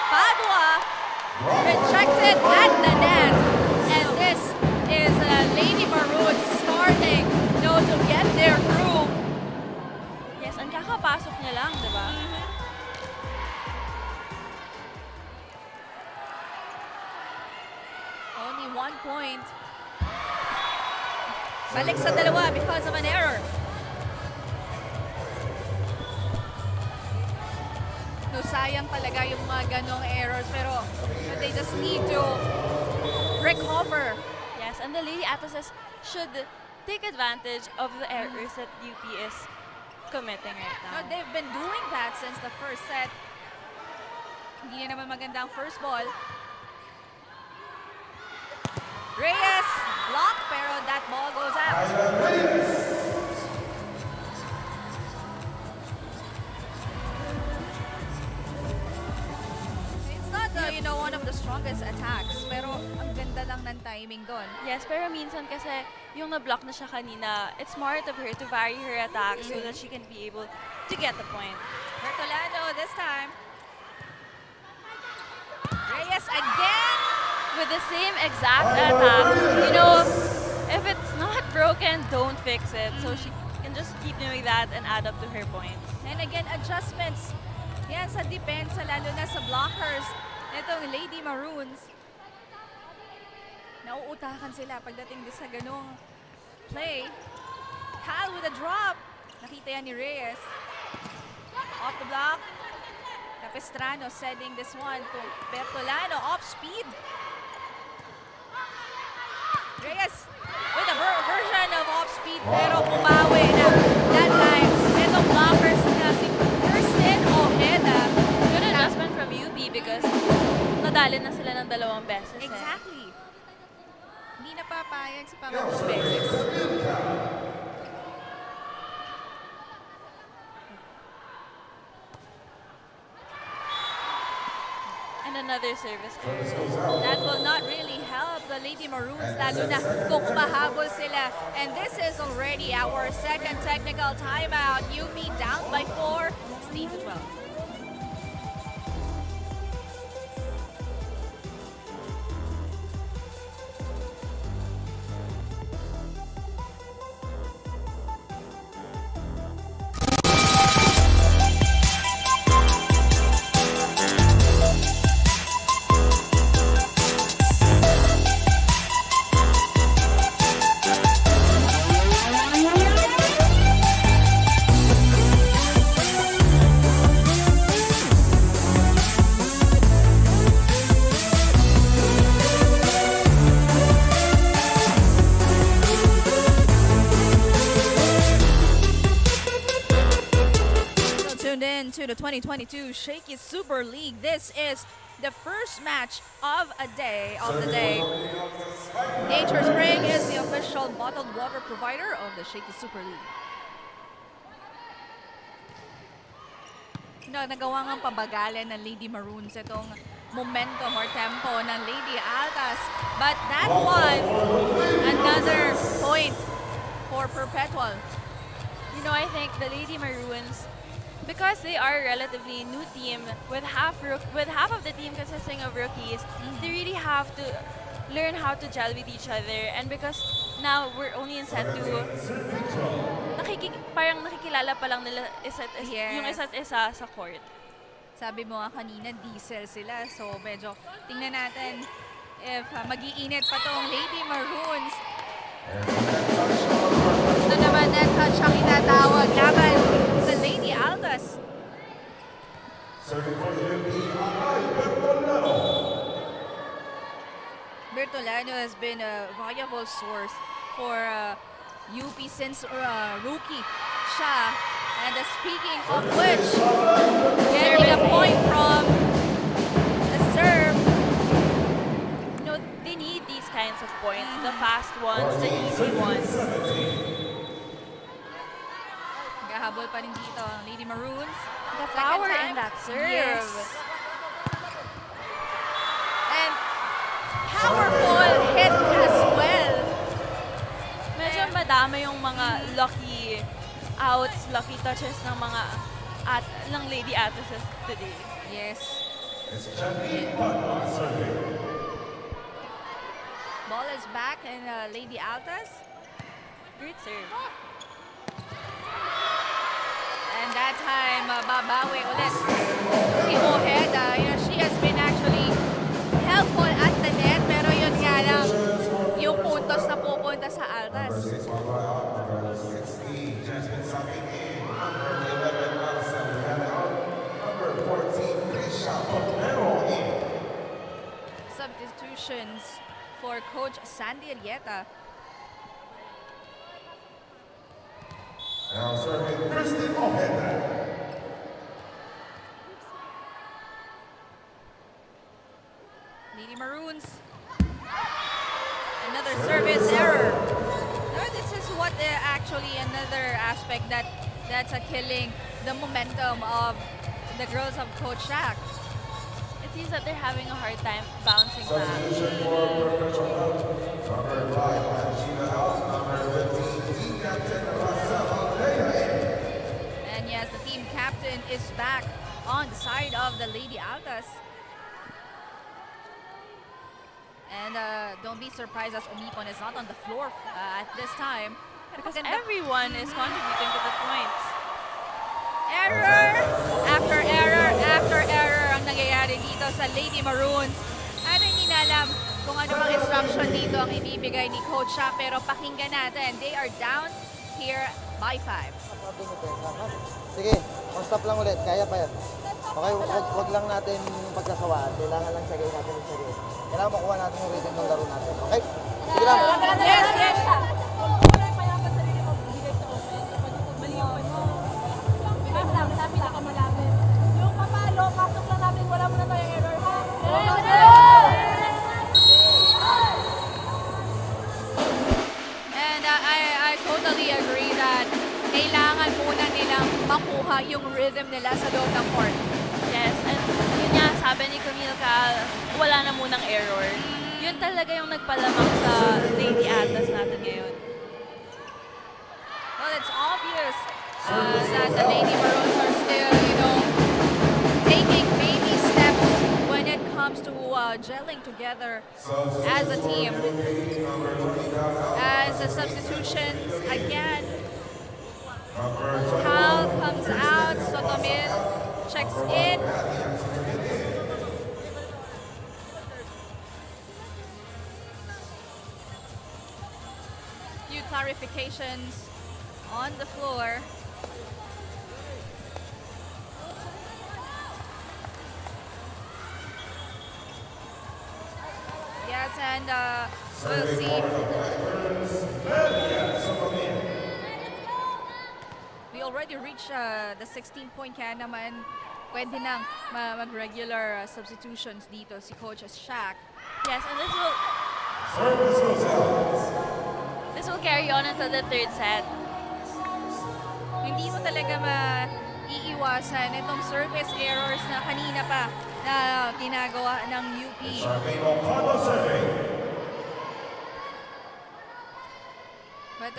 Padua rejected at the net, and this is Lady Maroons starting to get their groove. Yes, ang kakapasok niya lang, di ba? Only 1 point. Balik sa dalawa because of an error. No, sayang talaga yung mga ganong errors, pero they just need to recover. Yes, and the Lady Altas should take advantage of the errors that UP is committing right No, now. they've been doing that since the first set. Hindi na naman maganda ang first ball. Reyes block, pero that ball goes out. It's not, one of the strongest attacks, pero ang ganda lang ng timing doon. Yes, pero minsan kasi yung na-block na siya kanina, it's smart of her to vary her attack so that she can be able to get the point. Bertolano this time. Reyes again. With the same exact attack, you know, if it's not broken, don't fix it. So she can just keep doing that and add up to her points. And again, adjustments. Yan sa depensa, lalo na sa blockers. Itong Lady Maroons. Nauutakan sila pagdating din sa ganong play. Cal with a drop. Nakita yan ni Reyes. Off the block. Capistrano sending this one to Bertolano. Off speed. Reyes with a version of off speed pero bumawi na. That time, itong blockers na si Kirsten Ojeda. Good adjustment from UP because nadali na sila ng 2 beses. Exactly. Hindi na papayag sa pangalawang beses. And another service. That will not really help the Lady Maroons, lalo na kung mahabol sila. And this is already our second technical timeout. UP down by 4, 16-12. To the 2022 Shakey Super League. This is the first match of the day. Nature Spring is the official bottled water provider of the Shakey Super League. Nagawa ng pabagalan ng Lady Maroons itong momentum or tempo ng Lady Altas. But that was another point for Perpetual. You know, I think the Lady Maroons, because they are a relatively new team with half of the team consisting of rookies, they really have to learn how to gel with each other. And because now we're only in set 2, parang nakikilala pa lang nila yung isa't isa sa court. Sabi mo nga kanina, diesel sila. So medyo tingnan natin if mag-iinit pa tong Lady Maroons. Ito naman net touch ang tinatawag laban sa Lady Altas. Bertolano has been a valuable source for UP since rookie siya. And speaking of which, getting a point from the serve. You know, they need these kinds of points, the fast ones, the easy ones. Gahabol pa rin dito ang Lady Maroons. The power in that serve. Yes. And powerful hit as well. Medyo madami yung mga lucky outs, lucky touches ng mga ng Lady Altas today. Yes. Ball is back in Lady Altas. Great serve. And that time, babawi ulit si Ojeda. She has been actually helpful at the net, pero yun nga lang, yung puntos na pupunta sa Altas. Substitutions for Coach Sandy Arrieta. Now serving Kirsten Ojeda. Lady Maroons. Another service error. No, this is what actually another aspect that's killing the momentum of the girls of Coach Shaq. It seems that they're having a hard time bouncing back. Substitution for Perpetual Help. Number 5, Angina out. Number 15, team captain And yes, the team captain is back on the side of the Lady Altas. And don't be surprised as Omipon is not on the floor at this time. because everyone is contributing to the points. Error after error after error ang nangyayari dito sa Lady Maroons. At hindi na alam kung ano bang instruction dito ang ibibigay ni Coach Shaq, pero pakinggan natin. They are down here by 5. Sige, stop lang ulit. Kaya pa yan. Okay, wag lang natin pagkasawaan. Kailangan lang sagay natin yung sagay. Kailangan makuha natin yung rhythm ng laro natin. Okay? Sige lang. Yes, yes. Yung papalo, pasok lang natin, wala mo na tayong error, ha? And I totally agree that kailangan muna nilang makuha yung rhythm nila sa loob ng court. Yes, and yun nga, sabi ni Camille Cal, wala na munang error. Yun talaga yung nagpalamang sa Lady Altas natin ngayon. Well, it's obvious that the Lady Maroons are still, taking baby steps when it comes to gelling together as a team. As the substitutions, again, Cal comes out, Sotomil checks in. Few clarifications on the floor. Yes, and we'll see. We already reached the 16-point kaya naman pwede nang mag-regular substitutions dito si Coach Shaq. Yes, and this will carry on until the third set. Hindi mo talaga maiiwasan itong service errors na kanina pa na ginagawa ng UP. But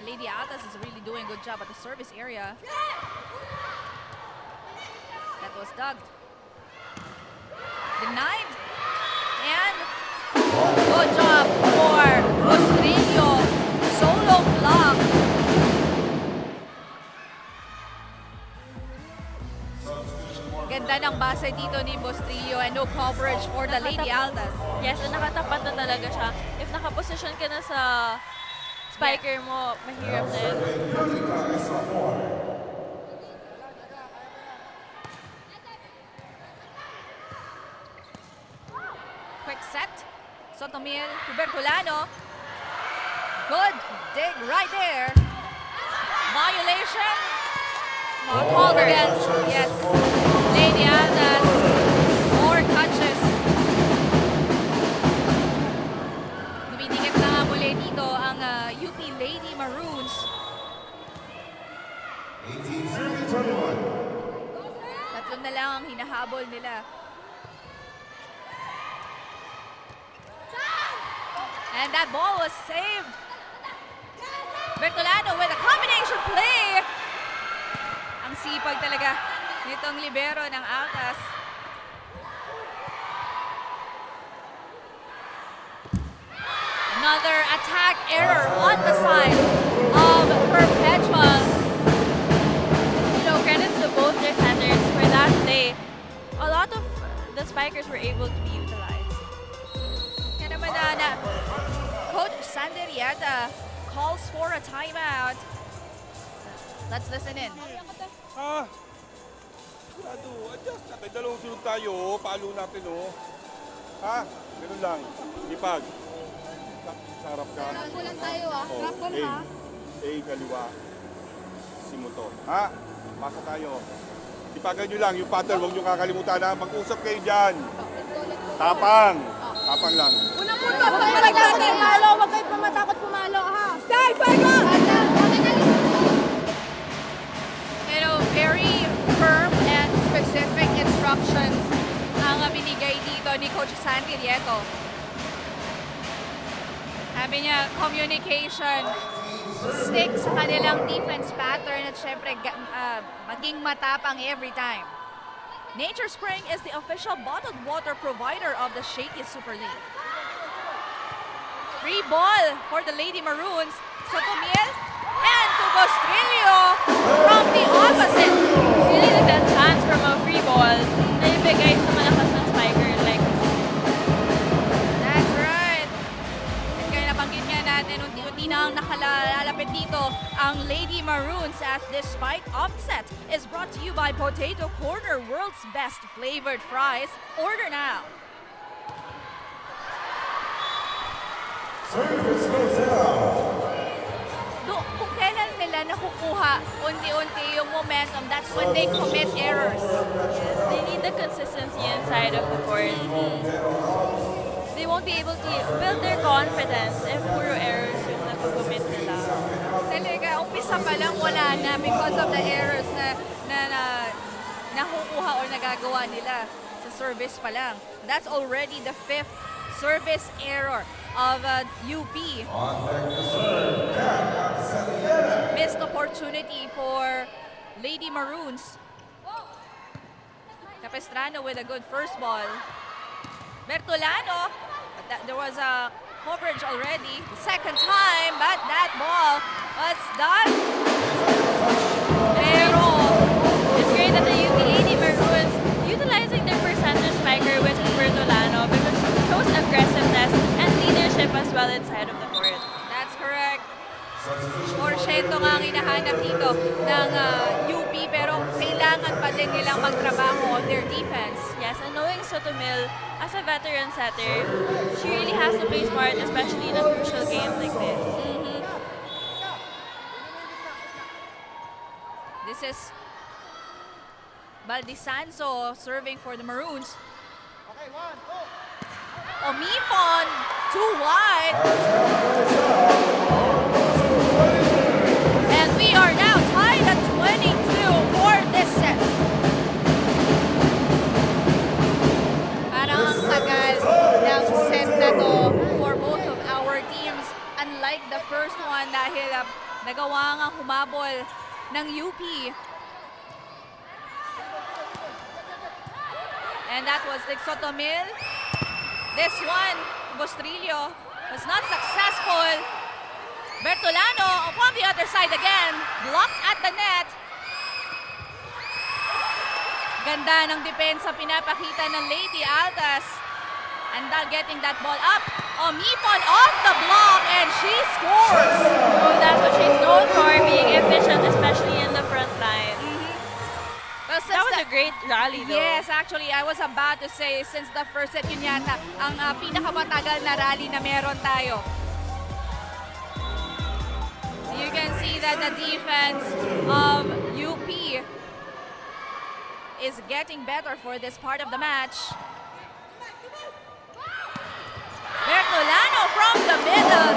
Lady Altas is really doing a good job at the service area. That was dug. Denied. And good job for Bostrillo. Solo block. Ganda ng base dito ni Bostrillo and no coverage for the Lady Altas. Yes, and nakatapat na talaga siya. If nakaposition ka na sa spiker mo, mahirap na yun. Quick set. Sotomil to Bertolano. Good dig right there. Violation. Not called against. Yes. Lady Altas. More touches. Dumidikit na nga muli dito ang UP Lady Maroons. 18-21. Tatlong na lang ang hinahabol nila. And that ball was saved. Bertolano with a combination play. Ang sipag talaga nitong libero ng Altas. Another attack error on the side of Perpetual. Credits to both their centers for that play. A lot of the spikers were able to be utilized. Yan naman na Coach Sanderieta calls for a timeout. Let's listen in. Adjust natin. Dalawang sunod tayo. Palo natin, oh. Ganun lang. Lipag. Sarap ka. Kulang tayo, Rapon, A, kaliwa. Simuto. Pasa tayo. Ipagan nyo lang yung pattern. Huwag nyo kakalimutan na. Mag-usap kayo dyan. Tapang. Tapang lang. Unang-una, pag natin malo, wag kayo matakot pumalo, ha? Stay, Fuego! Very firm and specific instructions ang binigay dito ni Coach Sandy Rieto. Sabi niya, communication, stick sa kanilang defense pattern at syempre maging matapang every time. Nature Spring is the official bottled water provider of the Shakey Super League. Free ball for the Lady Maroons. Sotomil and to Costrillo from the opposite. Really nagda chance from a free ball na ibigay sa malakas ng spiker like That's right. At kaya nabanggit nga natin, unti-unti na ang nakalalapit dito ang Lady Maroons as this spike offset is brought to you by Potato Corner, world's best flavored fries. Order now. Kung kailan nila nakukuha unti-unti yung momentum, that's when they commit errors. they need the consistency inside of the court. They won't be able to build their confidence if puro errors yung nag-commit nila. Talaga, umpisa pa lang wala na because of the errors na nakukuha or nagagawa nila sa service pa lang. That's already the 5th service error of UP. Missed opportunity for Lady Maroons. Capistrano with a good first ball. Bertolano, but there was a coverage already. Second time, but that ball was done. Pero It's great that the UP Lady Maroons utilizing their percentage spiker, which is Bertolano, because she shows aggressiveness and leadership as well inside of the court. that's correct. Porsyento nga ang hinahanap dito ng UP, pero kailangan pa din nilang magtrabaho on their defense. Yes, and knowing Sotomil as a veteran setter, she really has to play smart, especially in a crucial game like this. This is Baldisanso serving for the Maroons. Omipon, too wide. And we are now tied at 22 for this set. Parang ang tagal ng set na to for both of our teams. Unlike the first one dahil nagawa nga humabol ng UP. And that was the Sotomil. This one, Bostrillo, was not successful. Bertolano on the other side again, blocked at the net. Ganda ng depensa pinapakita ng Lady Altas. And getting that ball up. Omipon off the block and she scores. So that's what she's known for, being efficient, especially in the front line. Well, That was a great rally though. Yes, actually, I was about to say, since the first set, yun yata ang pinakamatagal na rally na meron tayo. You can see that the defense of UP is getting better for this part of the match. Bertolano from the middle.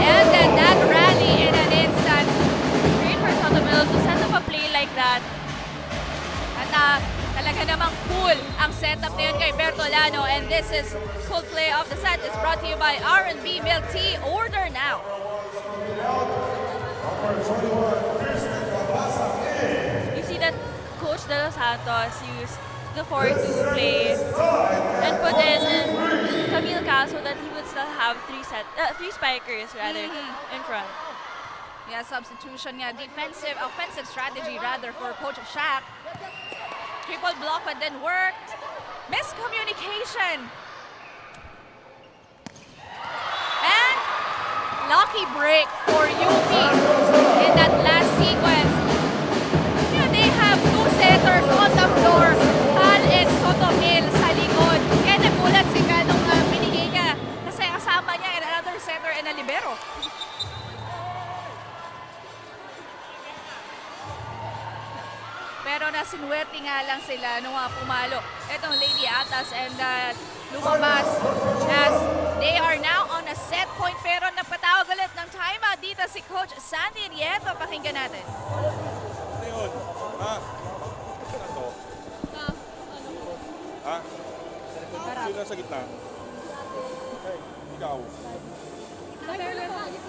And then that rally in an instant. Great for Sotomil to set up a play like that. At talaga namang cool ang setup na yun kay Bertolano. And this is cool play of the set is brought to you by R&B Milk Tea. Order now. You see that Coach De Los Santos used the 4-2 play and put in Camille Cal so that he would still have three spikers rather in front. Yeah, substitution nga. Offensive strategy rather for Coach Shaq. Triple block but then work. Miscommunication. And lucky break for UP in that last sequence. Yeah, they have two setters on the floor. Cal and Sotomil sa likod. Kaya nagulat si Cal nung binigay niya. Kasi kasama niya another setter and a libero. Pero nasinwerte nga lang sila nung pumalo itong Lady Altas and lumabas as they are now on a set point pero napatawag ulit ng timeout dito si Coach Sandy Nieto. Pakinggan natin. Ano yun? Ha? Ano to? Ha? Sino nasa gitna? Okay, ikaw.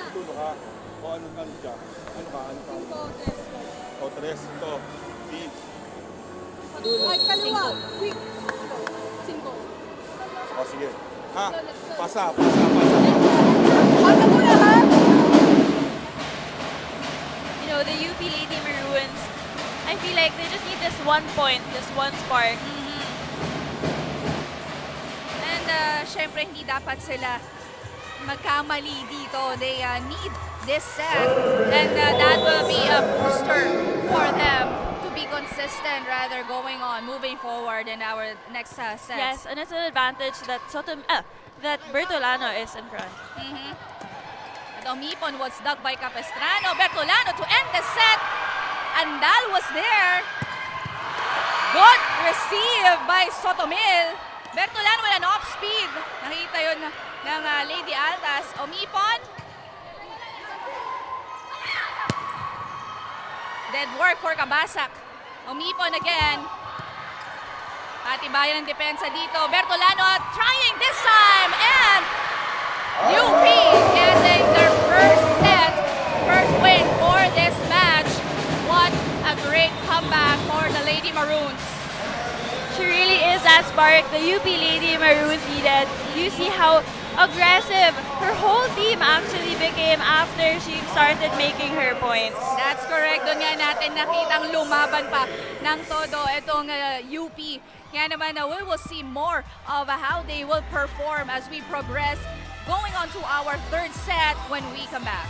Tulo ka? O ano ka? Ano ka? O, tres. Ito. B. Ay, kaliwa. Quick. 5. O, sige. Ha? Pasa. Pasa muna, ha? You know, the UP Lady Maroons, I feel like they just need this 1 point, this 1 spark. And syempre, hindi dapat sila magkamali dito. They need this set. And that will be a booster for them to be consistent rather going on, moving forward in our next set. Yes, and it's an advantage that that Bertolano is in front. The umipon was dug by Capistrano. Bertolano to end the set. Andal was there. Good receive by Sotomil. Bertolano with an off-speed. Nakita yun ng Lady Altas. Umipon. Dead work for Kabasak. Umipon again. Atibayan ng depensa dito. Bertolano trying this time. And UP getting their first set, first win for this match. What a great comeback for the Lady Maroons. She really is that spark the UP Lady Maroons needed. You see how aggressive her whole team actually became after she started making her points. That's correct. Doon nga natin nakitang lumaban pa ng todo itong UP. Kaya naman we will see more of how they will perform as we progress going on to our third set when we come back.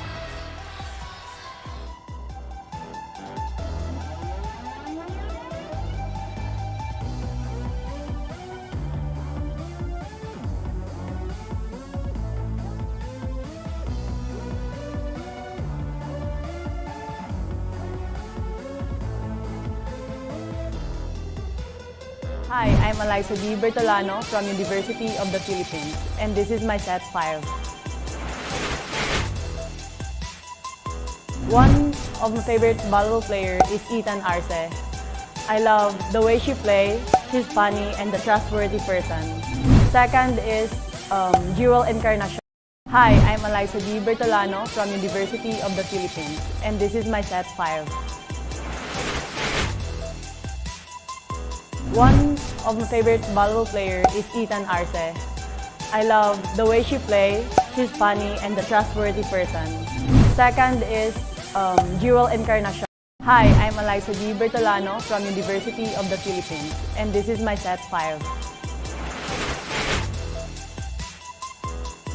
Hi, I'm Eliza D. Bertolano from University of the Philippines, and this is my set 5. One of my favorite volleyball players is Ethan Arce. I love the way she plays, she's funny and a trustworthy person. Second is Jewel Encarnacion. Hi, I'm Eliza D. Bertolano from University of the Philippines, and this is my set 5. One of my favorite volleyball players is Ethan Arce. I love the way she plays, she's funny and a trustworthy person. Second is Jewel Encarnacion. Hi, I'm Eliza D. Bertolano from University of the Philippines, and this is my set 5.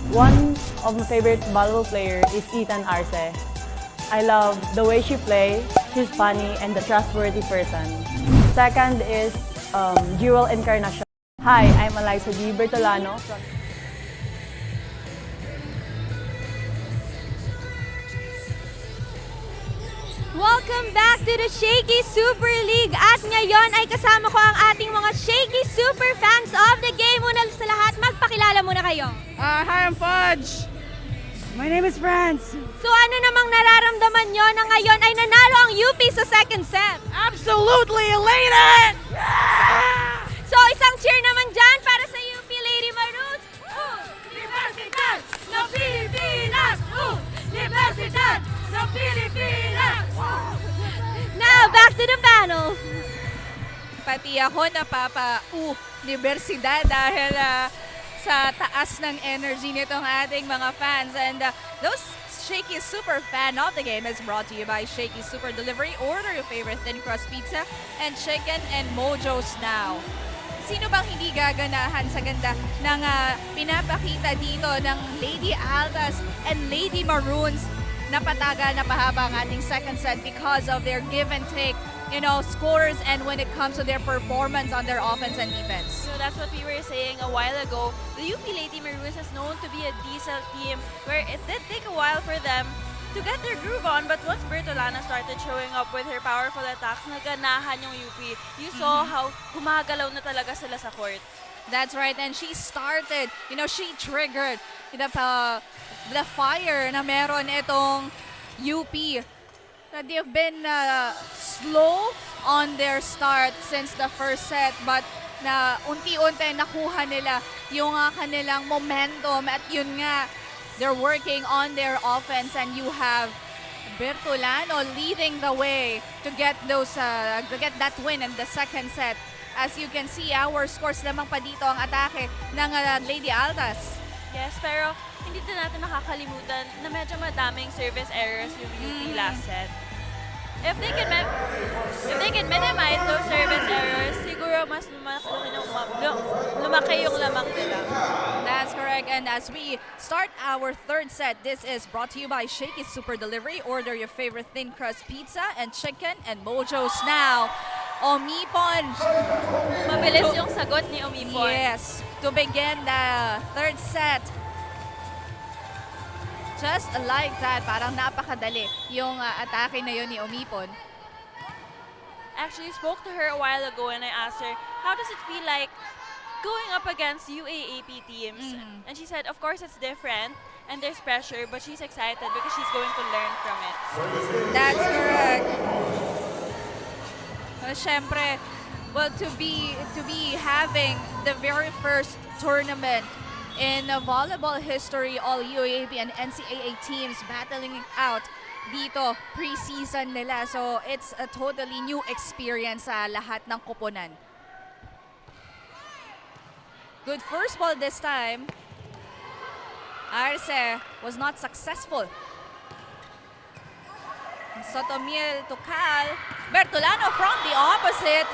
One of my favorite volleyball players is Ethan Arce. I love the way she plays, she's funny and a trustworthy person. Second is Jewel Encarnacion. Hi, I'm Eliza D. Bertolano from... Welcome back to the Shakey Super League. At ngayon ay kasama ko ang ating mga Shakey Super fans of the game. Una sa lahat, magpakilala muna kayo. Hi, I'm Fudge. My name is Franz. So ano namang nararamdaman nyo na ngayon ay nanalo ang UP sa second set? Absolutely elated! So isang cheer naman dyan para sa UP Lady Maroons. Universidad ng Pilipinas! Universidad ng Pilipinas! Now, back to the panel. Pati ako universidad dahil sa taas ng energy nitong ating mga fans. And those Shakey Super fan of the game is brought to you by Shakey Super Delivery. Order your favorite thin crust pizza and chicken and Mojo's now. Sino bang hindi gaganahan sa ganda ng pinapakita dito ng Lady Altas and Lady Maroons? Napatagal na pahaba ang ating second set because of their give and take, scores and when it comes to their performance on their offense and defense. So that's what we were saying a while ago. The UP Lady Maroons is known to be a diesel team where it did take a while for them to get their groove on, but once Bertolana started showing up with her powerful attacks, naganahan yung UP. You saw how gumagalaw na talaga sila sa court. That's right, and she started, she triggered the fire na meron itong UP. They've been slow on their start since the first set, but na unti-unti nakuha nila yung kanilang momentum at yun nga, they're working on their offense and you have Bertolano leading the way to get that win in the second set. As you can see, our scores lamang pa dito ang atake ng Lady Altas. Yes, pero hindi din natin nakakalimutan na medyo madaming service errors yung UP last set. If they can minimize those service errors, siguro mas lumaki yung lamang nila. That's correct. And as we start our third set, this is brought to you by Shakey Super Delivery. Order your favorite thin crust pizza and chicken and Mojo's now. Omipon. Mabilis yung sagot ni Omipon. Yes, to begin the third set. Just like that, parang napakadali yung atake na yun ni Omipon. Actually spoke to her a while ago and I asked her, how does it feel like going up against UAAP teams? And she said, of course it's different and there's pressure, but she's excited because she's going to learn from it. That's correct. Well, syempre, well, to be having the very first tournament in volleyball history, all UAAP and NCAA teams battling it out dito pre-season nila. So it's a totally new experience sa lahat ng koponan. Good first ball this time. Arce was not successful. Sotomil to Cal. Bertolano from the opposite.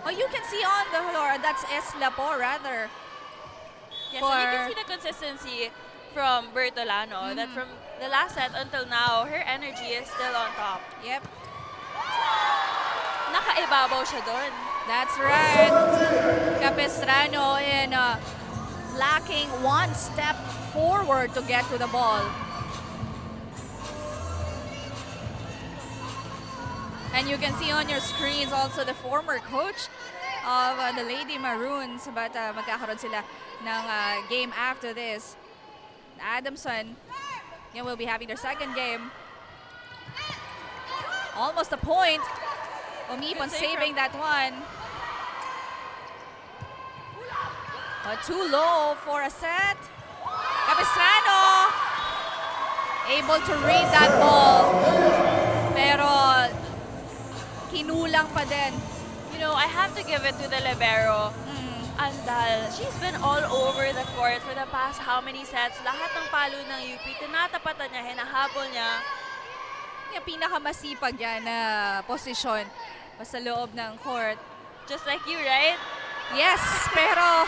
Oh, you can see on the floor, that's Esla po rather. Yes, and you can see the consistency from Bertolano, that from the last set until now, her energy is still on top. Yep, Nakaibabaw siya doon. that's right. Capistrano in lacking one step forward to get to the ball. And you can see on your screens also the former coach of the Lady Maroons, but magkakaroon sila ng game after this. Adamson, will be having their second game. Almost a point. Omipon saving that one. Too low for a set. Capistrano able to read that ball. Pero kinulang pa din. You know, I have to give it to the libero. Andal, she's been all over the court for the past how many sets. Lahat ng palo ng UP, tinatapatan niya, hinahabol niya. Yung pinakamasipag yan na posisyon sa loob ng court. Just like you, right? Yes, pero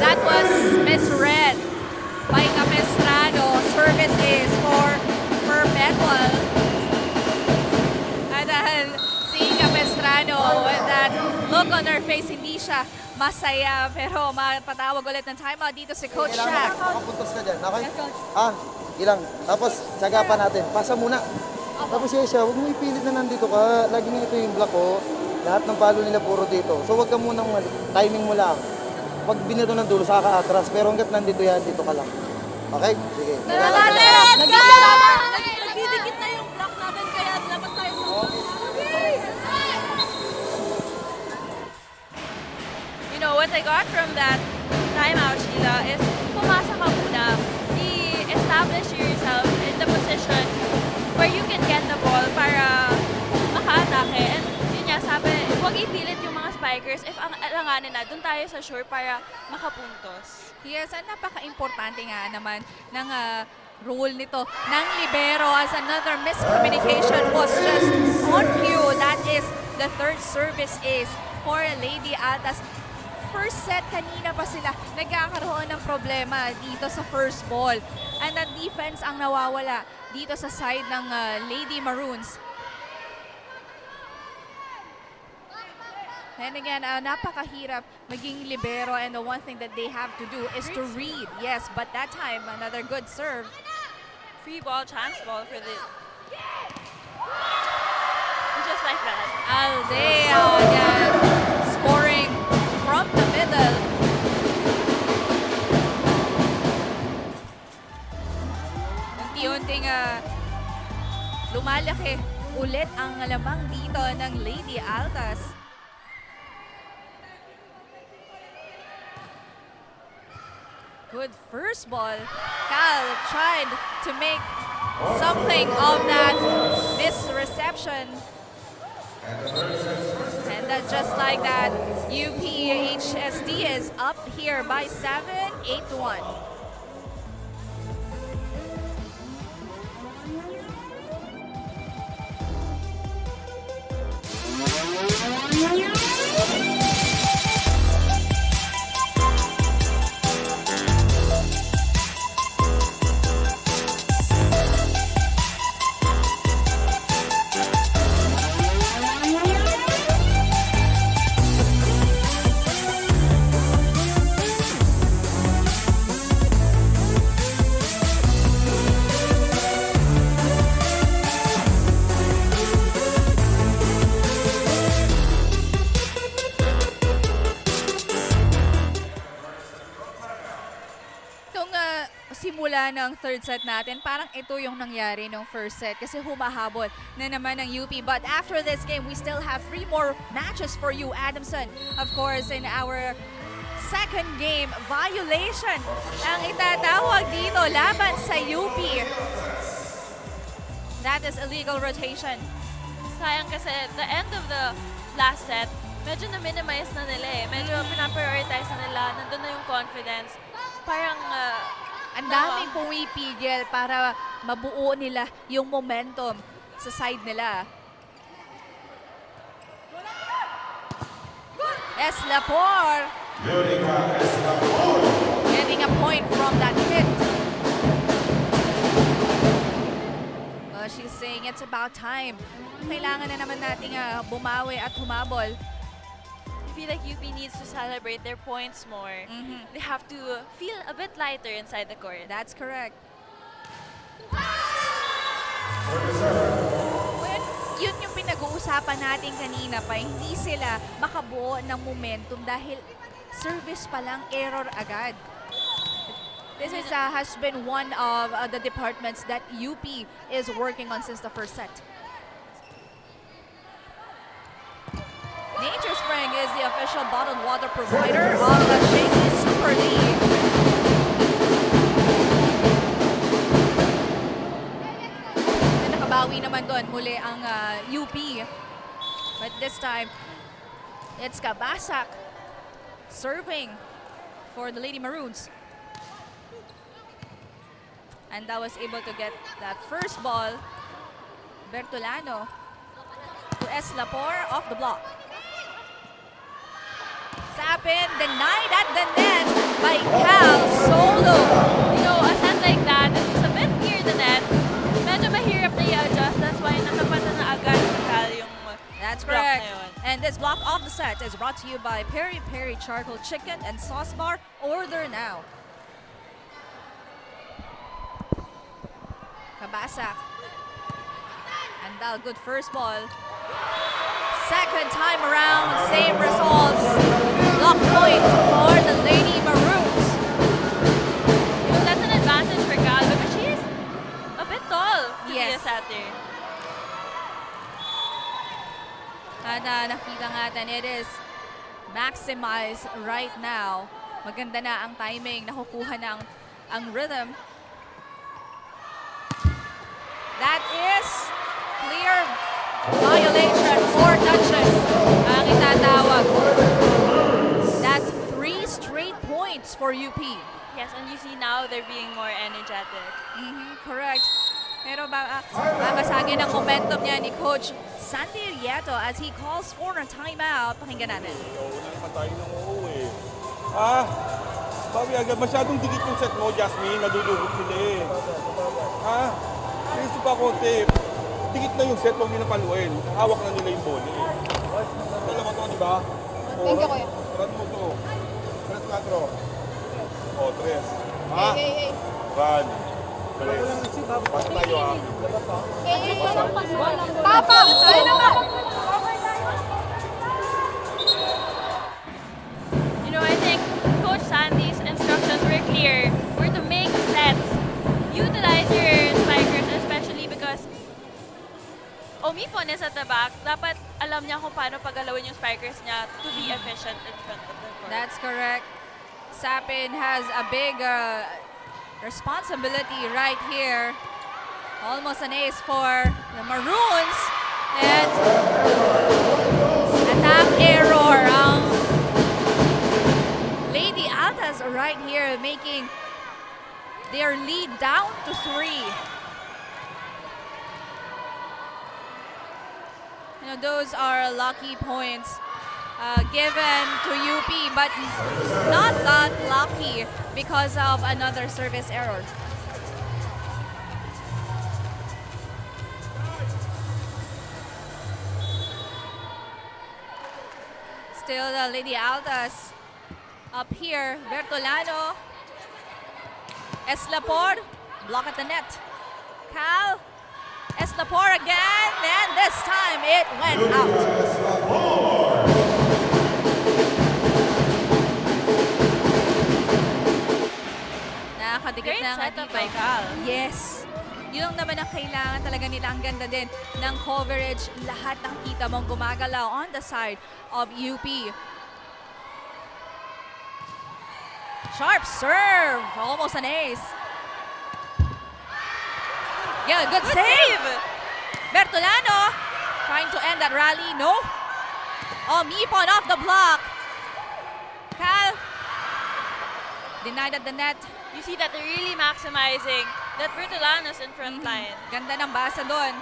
that was misread by Capistrano. Service is for Perpetual. At dahil si Capistrano with that look on her face, hindi siya masaya. Pero mapatawag ulit ng timeout dito si Coach Shaq. Makapuntos ka dyan, okay? Ilang. Tapos, tsaga pa natin. Pasa muna. Tapos siya, huwag mo ipilit na nandito ka. Lagi mo ito yung block ko. Lahat ng palo nila puro dito. So, huwag ka munang timing mo lang. Pag binito ng dulo, saka ka atras. Pero hanggat nandito yan, dito ka lang. Okay? Sige. Let's go! Nagdidikit na yung block natin, kaya dapat tayo You know, what I got from that timeout, Sheila, is pumasa ka muna. I-establish yourself in the position where you can get the ball para maka-atake. And yun nga, sabi, huwag ipilit yung mga spikers. If ang alanganin na, dun tayo sa shore para makapuntos. Yes, at napaka-importante nga naman ng role nito ng libero as another miscommunication was just on cue. That is the third service is for Lady Altas. First set, kanina pa sila nagkakaroon ng problema dito sa first ball. And the defense ang nawawala dito sa side ng Lady Maroons. And again, napakahirap maging libero, and the one thing that they have to do is to read. Yes, but that time, another good serve. Free ball, chance ball for the... Just like that. Aldea again, scoring from the middle. Unti-unting lumalaki ulit ang lamang dito ng Lady Altas. Good first ball. Cal tried to make something of that misreception. And that just like that, UPHSD is up here by 7, 8-1. Nung simula ng third set natin, parang ito yung nangyari nung first set kasi humahabol na naman ng UP. But after this game, we still have 3 more matches for you, Adamson. Of course, in our second game, violation ang itatawag dito laban sa UP. That is illegal rotation. Sayang kasi at the end of the last set, medyo na-minimize na nila eh. Medyo pinaprioritize na nila. Nandun na yung confidence. Parang Ang daming pumipigil para mabuo nila yung momentum sa side nila. Eslapor getting a point from that hit. Well, she's saying it's about time. Kailangan na naman nating bumawi at humabol. I feel like UP needs to celebrate their points more. They have to feel a bit lighter inside the court. That's correct. Yun yung pinag-uusapan natin kanina pa, hindi sila makabuo ng momentum dahil service pa lang error agad. This is, has been one of the departments that UP is working on since the first set. Nature Spring is the official bottled water provider of the Shakey Super League. Nakabawi naman doon muli ang UP. But this time, it's Kabasak serving for the Lady Maroons. And that was able to get that first ball. Bertolano to Eslapor off the block. Sapin denied at the net by Cal Solo. You know, a set like that, if it's a bit near the net, medyo mahirap na i-adjust. That's why nakapata na agad sa Cal yung That's block correct. na yun. And this block of the set is brought to you by Peri Peri Charcoal Chicken and Sauce Bar. Order now. Kabasak. Andal, good first ball. Second time around, same results. Block point for the Lady Maroons. You know, that's an advantage for Cal because she is a bit tall to be a Yes. setter. And nakita natin, it is maximized right now. Maganda na ang timing, nakukuha na ang rhythm. That is clear violation, 4 touches ang itatawag. That's 3 straight points for UP. Yes, and you see now they're being more energetic. Correct. Pero babasagin ang momentum niya ni Coach Sandy Rieto as he calls for a timeout. Pakinggan natin. Oo na naman tayo ng oo eh. Bawi agad. Masyadong dikit yung set mo, Jasmine. Nadudugot sila eh. Inisip pa konti. Dikit na yung set, huwag nyo napaluin. Hawak na nila yung bola eh. Dala mo to, di ba? Thank you, kuya. Run mo to. 3-4. O, 3. Hey. Run. 3. Basta tayo Papa! Ay naman! You know, I think Coach Sandy's instructions were clear. Were to make sets. Utilize your spikers, especially because Omipon is at the back. Dapat alam niya kung paano pagalawin yung spikers niya to be efficient in front of the court. That's correct. Sapin has a big responsibility right here. Almost an ace for the Maroons. And attack error. Lady Altas right here making their lead down to 3. Those are lucky points given to UP, but not that lucky because of another service error. Still the Lady Altas up here. Bertolano. Eslapor. Block at the net. Cal. Eslapor again. And this time it went out. Nakakadikit Great na nga setup dito. by Cal. Yes. Yun lang naman ang kailangan talaga nila. Ang ganda din ng coverage. Lahat ng kita mong gumagalaw on the side of UP. Sharp serve. Almost an ace. Yeah, good save. Bertolano trying to end that rally. No. Oh, Mipon off the block. Cal denied at the net. You see that they're really maximizing that Bertolano's in front line. Ganda ng basa doon.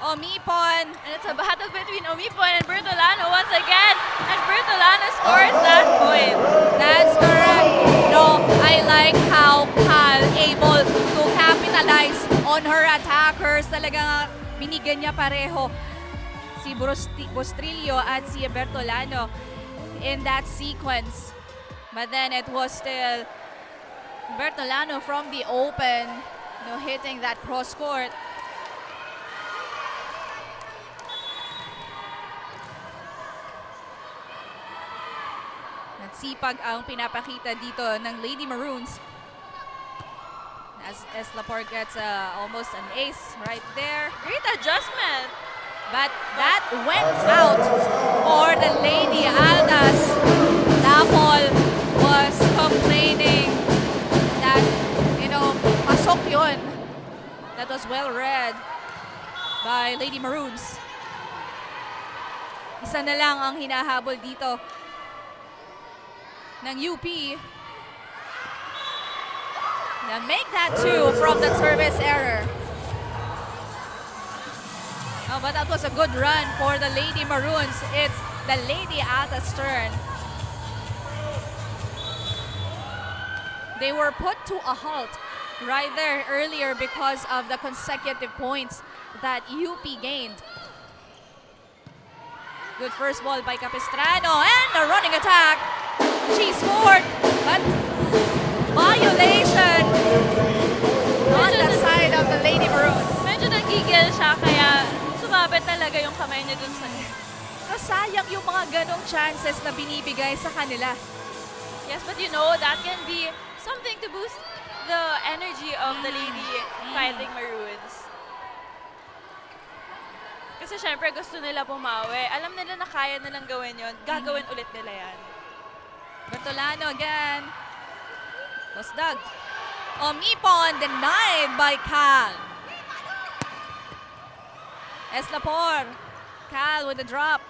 Omipon. And it's a battle between Omipon and Bertolano once again. And Bertolano scores that point. That's correct. No, I like how Cal able to capitalize on her attackers. Talagang binigyan niya pareho si Bostrillo at si Bertolano in that sequence. But then it was still Bertolano from the open, hitting that cross court. Nagsipag ang pinapakita dito ng Lady Maroons. As Eslapor gets almost an ace right there. Great adjustment. But that went out for the Lady Altas. Lapol was complaining that, pasok yun. That was well read by Lady Maroons. Isa na lang ang hinahabol dito ng UP na make that 2 from that service error. Oh, but that was a good run for the Lady Maroons. It's the Lady Altas' turn. They were put to a halt right there earlier because of the consecutive points that UP gained. Good first ball by Capistrano and a running attack. She scored, but violation on the side of the Lady Maroons. Medyo nagigil siya kaya sumabit talaga yung kamay niya dun sa Sayang yung mga ganong chances na binibigay sa kanila. Yes, but that can be something to boost the energy of the Lady Fighting Maroons. Kasi syempre gusto nila pumawi. Alam nila na kaya nilang gawin yon. Gagawin ulit nila yan. Bertolano again. Was dug. Omipon denied by Cal. Eslapor. Cal with the drop.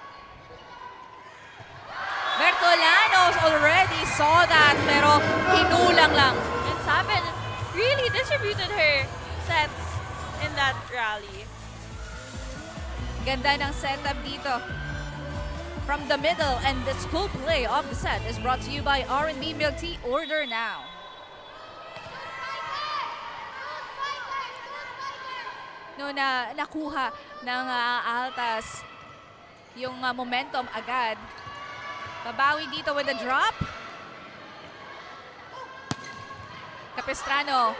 Bertolano already saw that pero hinulang lang. And Sabin really distributed her sets in that rally. Ganda ng setup dito. From the middle, and the school play of the set is brought to you by R&B Milk Tea. Order now. Nakuha ng Altas yung momentum agad. Babawi dito with a drop. Capistrano.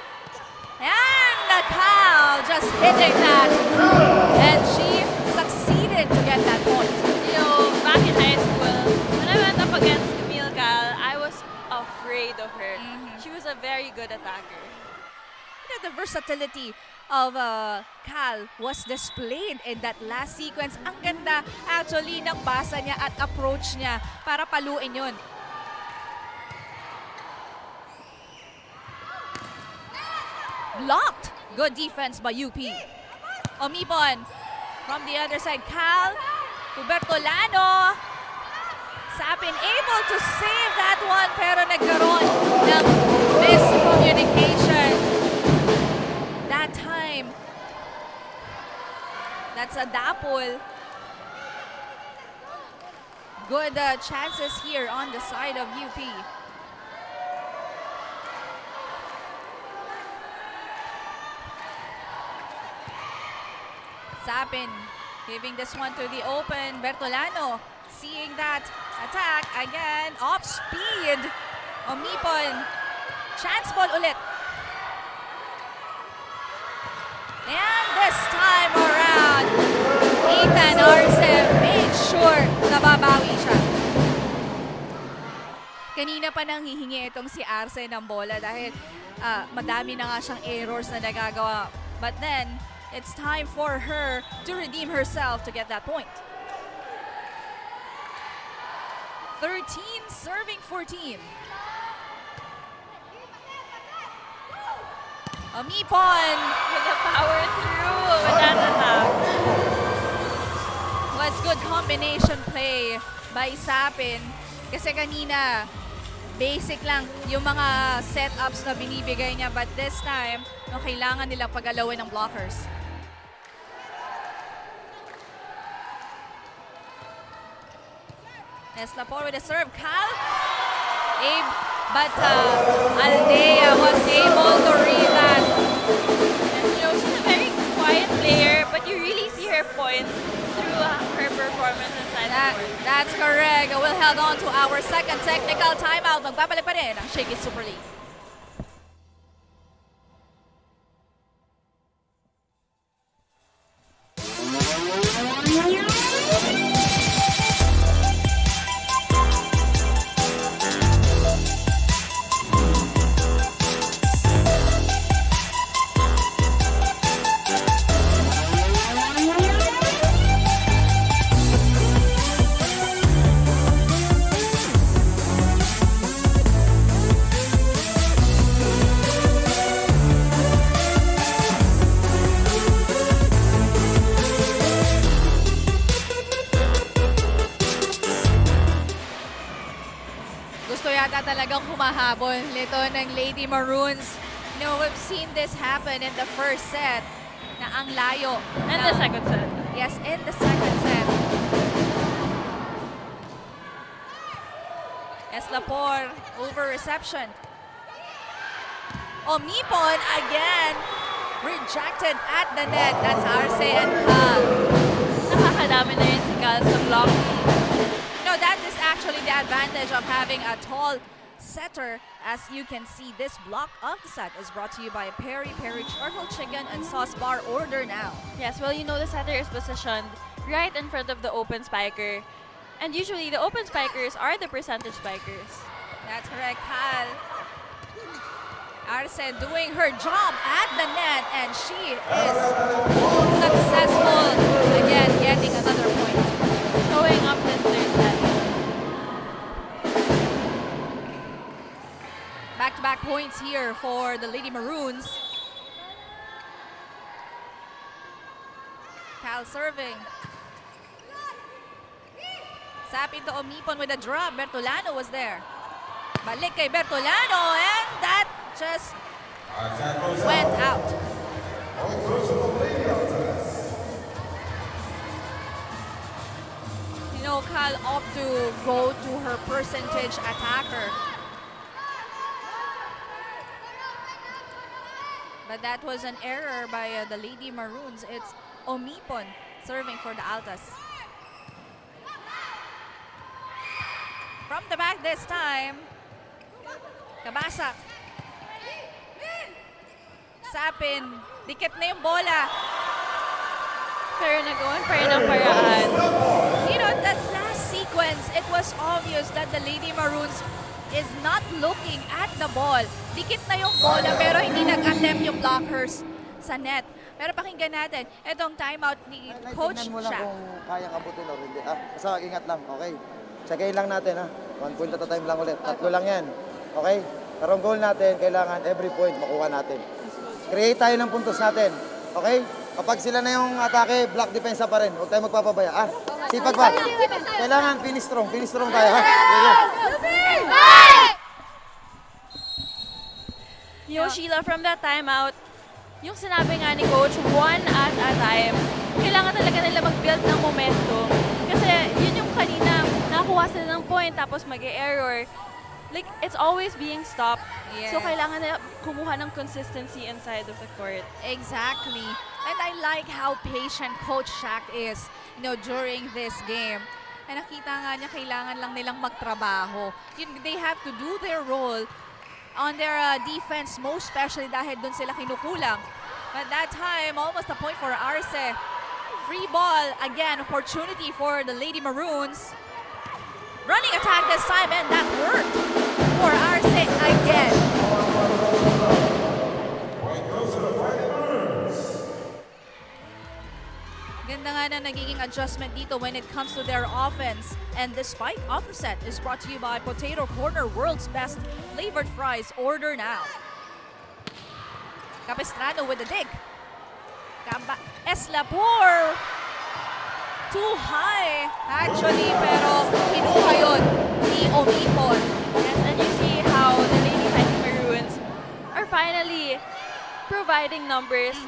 And Cal just hitting that. And she succeeded to get that point. Back in high school, when I went up against Camille Cal, I was afraid of her. She was a very good attacker. The versatility of Cal was displayed in that last sequence. Ang ganda actually ng basa niya at approach niya para paluin yun. Blocked Good defense by UP. Omipon from the other side. Cal to Bertolano. Sapin able to save that one pero nagkaroon ng miscommunication. That time, that's a dapple. Good chances here on the side of UP. Sapin giving this one to the open. Bertolano seeing that attack again. Off speed. Omipon. Chance ball ulit. And this time around, Ethan Arce made sure na babawi siya. Kanina pa nang hihingi itong si Arce ng bola dahil madami na nga siyang errors na nagagawa. But then, it's time for her to redeem herself to get that point. 13 serving 14. Omipon With the power through with that attack. was good combination play by Sapin. Kasi kanina, basic lang yung mga setups na binibigay niya. But this time, no, kailangan nilang pagalawin ng blockers. Eslapor with a serve. Cal. Abe. But Aldea was able to read that. And you know, she's a very quiet player, but you really see her points through her performance inside the court. That's correct. We'll head on to our second technical timeout. Magbabalik pa rin ang Shakey Super League. Gusto yata talagang humahabol nito ng Lady Maroons. You know, we've seen this happen in the first set na ang layo. And the second set. Yes, in the second set. Eslapor over reception. Omipon again rejected at the net. That's Arce and Cal. Nakakadami na rin si Cal sa blocking. No, that is actually the advantage of having a tall setter. As you can see, this block of the set is brought to you by Peri Peri Charcoal Chicken and Sauce Bar. Order now. Yes, well, you know, the setter is positioned right in front of the open spiker. And usually, the open spikers are the percentage spikers. That's correct, Cal. Arce doing her job at the net, and she is successful again, getting another point. Showing up this third set. Back-to-back points here for the Lady Maroons. Cal serving. Sapin to Omipon with a drop. Bertolano was there. Balik kay Bertolano, and that just went out. You know, Cal opt to go to her percentage attacker. But that was an error by the Lady Maroons. It's Omipon serving for the Altas. From the back this time, Kabasak. Sapin, dikit na yung bola. Pero nagawan pa rin ang paraan. You know, that last sequence, it was obvious that the Lady Maroons is not looking at the ball. Dikit na yung bola pero hindi nag-attempt yung blockers sa net. Pero pakinggan natin, itong timeout ni Coach Tingnan mo lang Shaq. kung kayang abutin o hindi. Basta ingat lang, okay? Check-in lang natin, ha? 1 point at a time lang ulit. 3 lang yan. Okay? Pero ang goal natin, kailangan every point makuha natin. Create tayo ng puntos natin. Okay? Kapag sila na yung atake, block defense pa rin. Huwag tayo magpapabaya. Ah, sipag pa. Kailangan finish strong. Finish strong tayo. Ha? Sheila, from that timeout, yung sinabi nga ni Coach, one at a time, kailangan talaga nila mag-build ng momentum. Kasi yun yung kanina, nakakuha sila ng point tapos mag-error. Like, it's always being stopped. Yes. So, kailangan nila kumuha ng consistency inside of the court. Exactly. And I like how patient Coach Shaq is, during this game. And nakita nga niya, kailangan lang nilang magtrabaho. They have to do their role on their defense, most especially dahil dun sila kinukulang. But that time, almost a point for Arce. Free ball, again, opportunity for the Lady Maroons. Running attack this time, and that worked for Arce again. Ganda nga na nagiging adjustment dito when it comes to their offense. And the spike of the set is brought to you by Potato Corner, world's best flavored fries. Order now. Capistrano with the dig. Eslapor. Too high, actually, pero kinuha yun ni Omipon. Yes, and you see how the Lady Maroons are finally providing numbers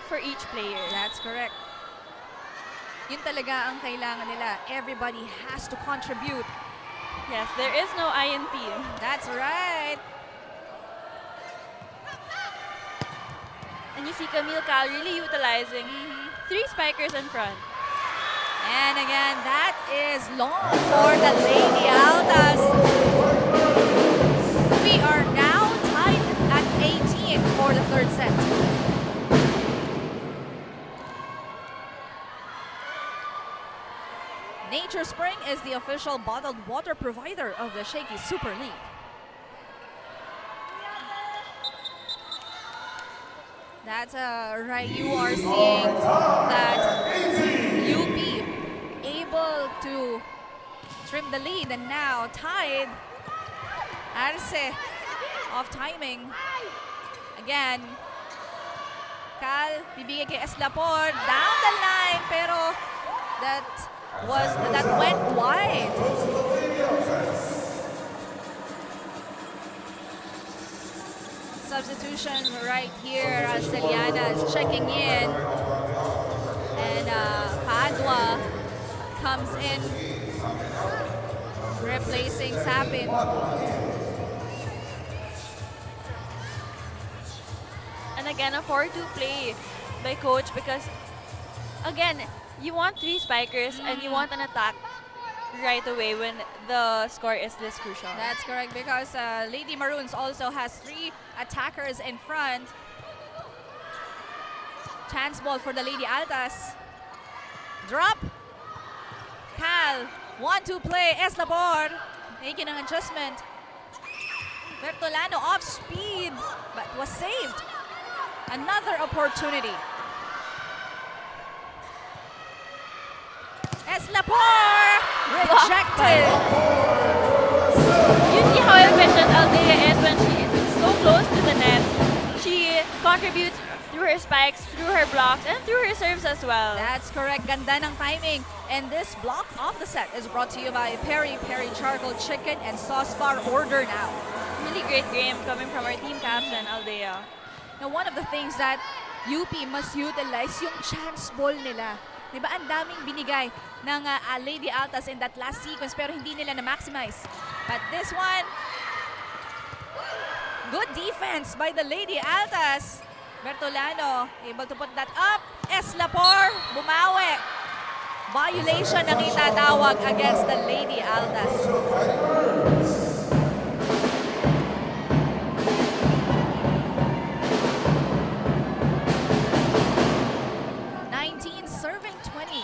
for each player. That's correct. Yun talaga ang kailangan nila. Everybody has to contribute. Yes, there is no INT. That's right. And you see Camille Cal really utilizing three spikers in front. And again, that is long for the Lady Altas. We are now tied at 18 for the third set. Nature Spring is the official bottled water provider of the Shakey Super League. That's right, you are seeing that UP able to trim the lead and now tied. Arce off timing. Again, Cal, bibigay kay Eslapor, down the line, pero that went wide. Substitution right here. Celiana is checking in. And Padua comes in, replacing Sapin. And again, a 4-2 play by Coach because, again, you want three spikers and you want an attack right away when the score is this crucial. That's correct, because Lady Maroons also has three attackers in front. Chance ball for the Lady Altas. Drop. Cal. 1-2 play. Eslapor making an adjustment. Bertolano off speed, but was saved. Another opportunity. Eslapor rejected. You see how efficient Aldea is when she is so close to the net. She contributes through her spikes, through her blocks, and through her serves as well. That's correct. Ganda ng timing. And this block of the set is brought to you by Peri Peri Charcoal Chicken and Sauce Bar. Order now. Really great game coming from our team captain, Aldea. Now, one of the things that UP must utilize yung chance ball nila. Diba, ang daming binigay ng Lady Altas in that last sequence pero hindi nila na-maximize. But this one, good defense by the Lady Altas. Bertolano able to put that up. Eslapor, bumawi. Violation ang itatawag against the Lady Altas. Serving 20.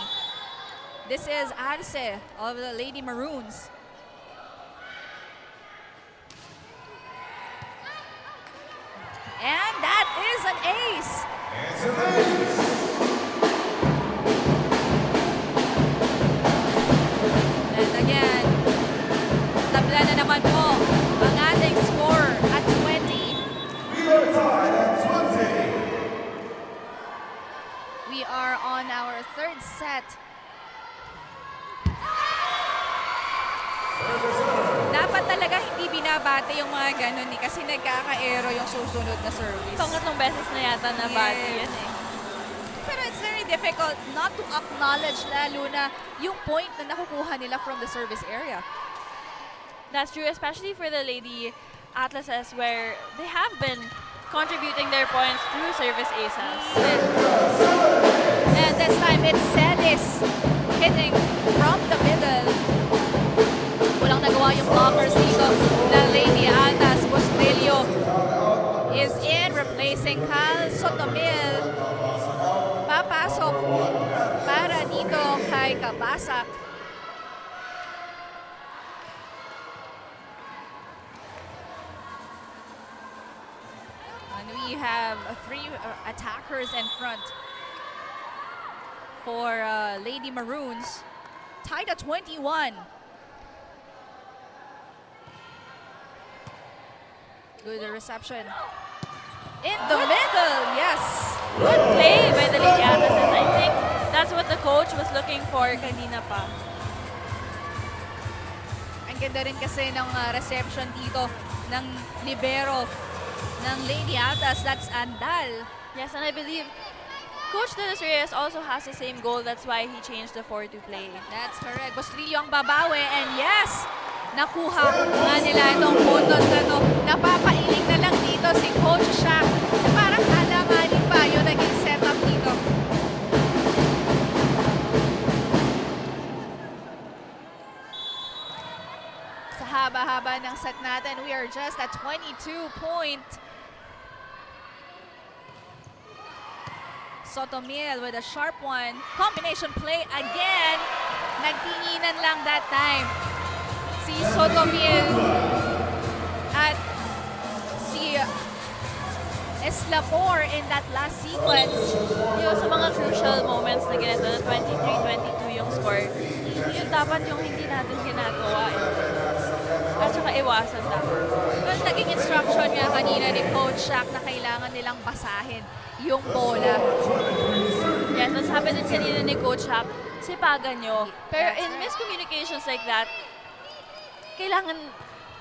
This is Arce of the Lady Maroons. And that is an ace. It's an ace. And again, tabla na naman po ang ating score at 20. We are tied at 20. third set. Dapat talaga hindi binabate yung mga ganun eh, kasi nagkaka-error yung susunod na service. Pangatlong beses na yata na bati yan eh. Pero it's very difficult not to acknowledge lalo na yung point na nakukuha nila from the service area. That's true, especially for the Lady Atlases where they have been contributing their points through service aces. And this time it's Celis hitting from the middle. Walang nagawa yung blockers dito ng Lady Altas. Bustillo is in, replacing Cal Sotomil. Papasok para dito kay Kabasak. And we have three attackers in front for Lady Maroons. Tied at 21. Good reception. In the middle, yes. Good play by the Lady Atlases. I think that's what the coach was looking for kanina pa. Ang ganda rin kasi ng reception dito ng libero ng Lady Altas. That's Andal. Yes, and I believe Coach De Los Reyes also has the same goal. That's why he changed the 4-2 play. That's correct. Bostrillo ang babawi. And yes, nakuha nga nila itong puntos na to. Napapailing na lang dito si Coach Shaq. Parang alanganin pa yung naging setup dito. Sa haba-haba ng set natin, we are just at 22 point. Sotomil with a sharp one. Combination play again. Nagtinginan lang that time si Sotomil at si Eslapor in that last sequence. Yung sa mga crucial moments na ganito na 23-22 yung score, yun dapat yung hindi natin ginagawa eh. At saka iwasan dapat. Well, naging instruction nga kanina ni Coach Shaq na kailangan nilang basahin yung bola. Yes, ang sabi din kanina ni Coach Shaq, sipagan nyo. Pero in miscommunications like that, kailangan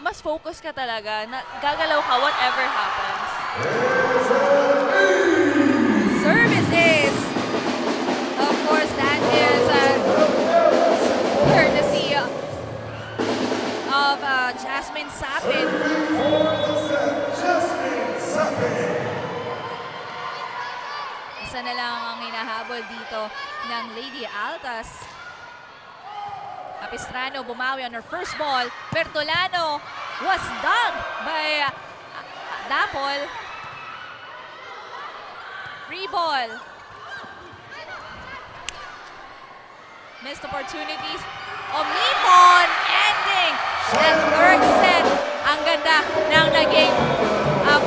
mas focus ka talaga na gagalaw ka whatever happens. Services. Of course, that is courtesy of Jasmine Sapin. Isa na lang ang hinahabol dito ng Lady Altas. Capistrano bumawi on her first ball. Bertolano was dug by Dapol. Free ball. Missed opportunities. Omipon ending that third set. Ang ganda ng naging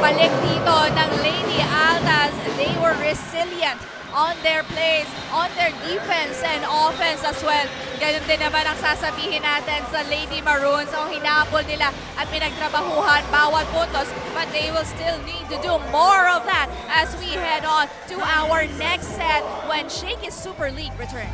balik dito ng Lady Altas. They were resilient on their plays, on their defense and offense as well. Ganun din naman ang sasabihin natin sa Lady Maroons. Ang hinabol nila at pinagtrabahuhan bawat puntos, but they will still need to do more of that as we head on to our next set when Shakey Super League returns.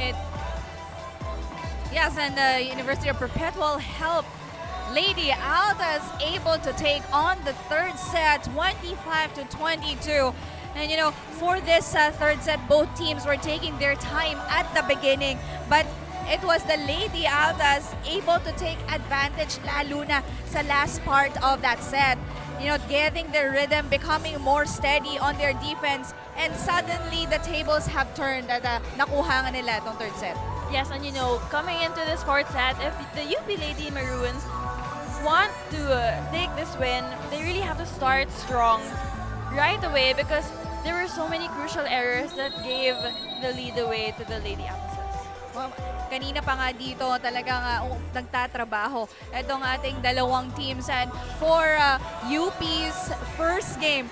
it. Yes, and the University of Perpetual Help Lady Altas able to take on the third set, 25-22. And you know, for this third set, both teams were taking their time at the beginning, but it was the Lady Altas able to take advantage lalo na sa last part of that set. You know, getting their rhythm, becoming more steady on their defense, and suddenly the tables have turned at nakuha nga nila itong third set. Yes, and you know, coming into this fourth set, if the UP Lady Maroons want to take this win, they really have to start strong right away because there were so many crucial errors that gave the lead away to the Lady Altas. Well, kanina pa nga dito talagang nagtatrabaho itong ating dalawang teams, and for UP's first game,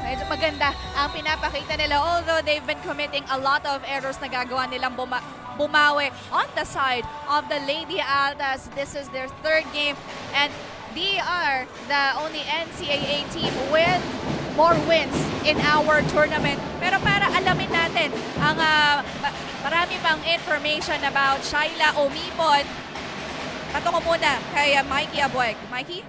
medyo maganda ang pinapakita nila, although they've been committing a lot of errors na gagawa nilang bumawi on the side of the Lady Altas. This is their third game, and they are the only NCAA team with more wins in our tournament. Pero para alamin natin ang marami pang information about Shaila Omipon, patungo muna kay Mikey Abueg. Mikey?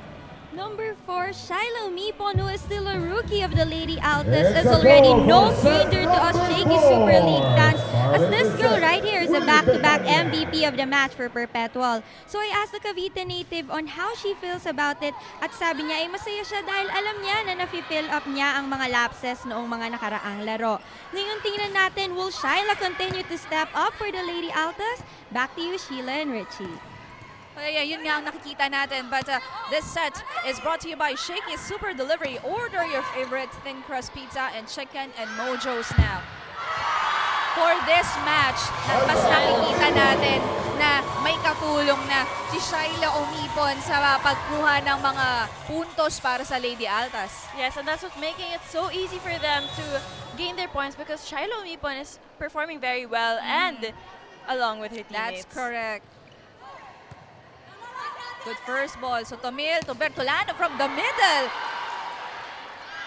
Number 4, Shiloh Mipon, who is still a rookie of the Lady Altas, is already no stranger to us Shakey Super League fans, as this girl right here is a back-to-back MVP of the match for Perpetual. So I asked the Cavite native on how she feels about it, at sabi niya ay masaya siya dahil alam niya na nafi-fill up niya ang mga lapses noong mga nakaraang laro. Ngayon tingnan natin, will Shaila continue to step up for the Lady Altas? Back to you, Sheila and Richie. Well, yeah, yun nga ang nakikita natin. But this set is brought to you by Shakey's Super Delivery. Order your favorite thin crust pizza and chicken and mojos now. For this match, mas nakikita natin na may katulong na si Shaila Omipon sa pagkuha ng mga puntos para sa Lady Altas. Yes, and that's what's making it so easy for them to gain their points because Shaila Omipon is performing very well and along with her teammates. That's correct. Good first ball. So Tomil to Bertolano from the middle.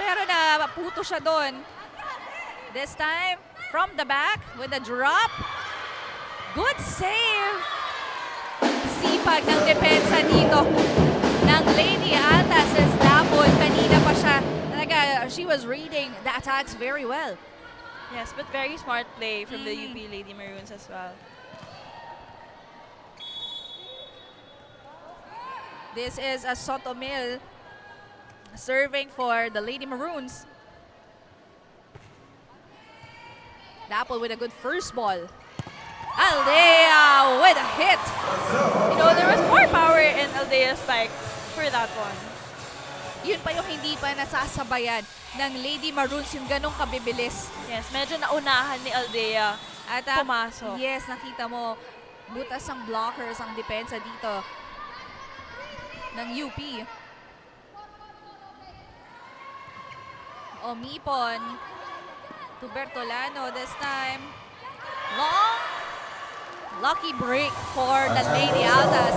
Pero naputo siya doon. This time, from the back with a drop. Good save. Sipag ng depensa dito ng Lady Altas as Dapol. Kanina pa siya. Talaga, she was reading the attacks very well. Yes, but very smart play from the UP Lady Maroons as well. This is a Sotomil serving for the Lady Maroons. Dapple with a good first ball. Aldea with a hit. You know, there was more power in Aldea's spike for that one. Yun pa yung hindi pa nasasabayan ng Lady Maroons, yung ganong kabibilis. Yes, medyo naunahan ni Aldea at pumasok. Yes, nakita mo, butas ang blockers, ang depensa dito ng UP. Omipon to Bertolano this time. Long, lucky break for the Lady Altas.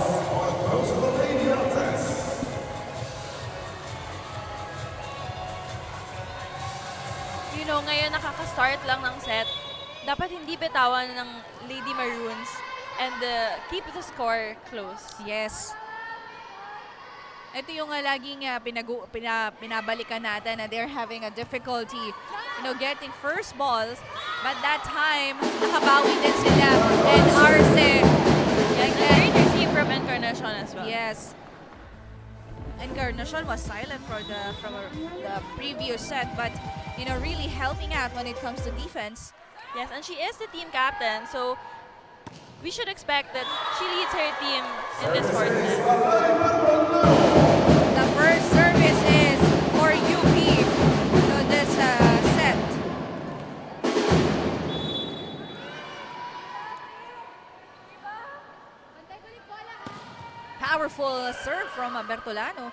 You know, ngayon nakaka-start lang ng set. Dapat hindi bitawan ng Lady Maroons and keep the score close. Yes. Ito yung laging pinabalikan natin na they're having a difficulty, you know, getting first balls. But that time, nakabawi din sila. And Arce. Great receive from Encarnacion as well. Yes. Encarnacion was silent from the previous set, but you know, really helping out when it comes to defense. Yes, and she is the team captain, so we should expect that she leads her team in this fourth set. The first service is for UP to this set. Powerful serve from Bertolano.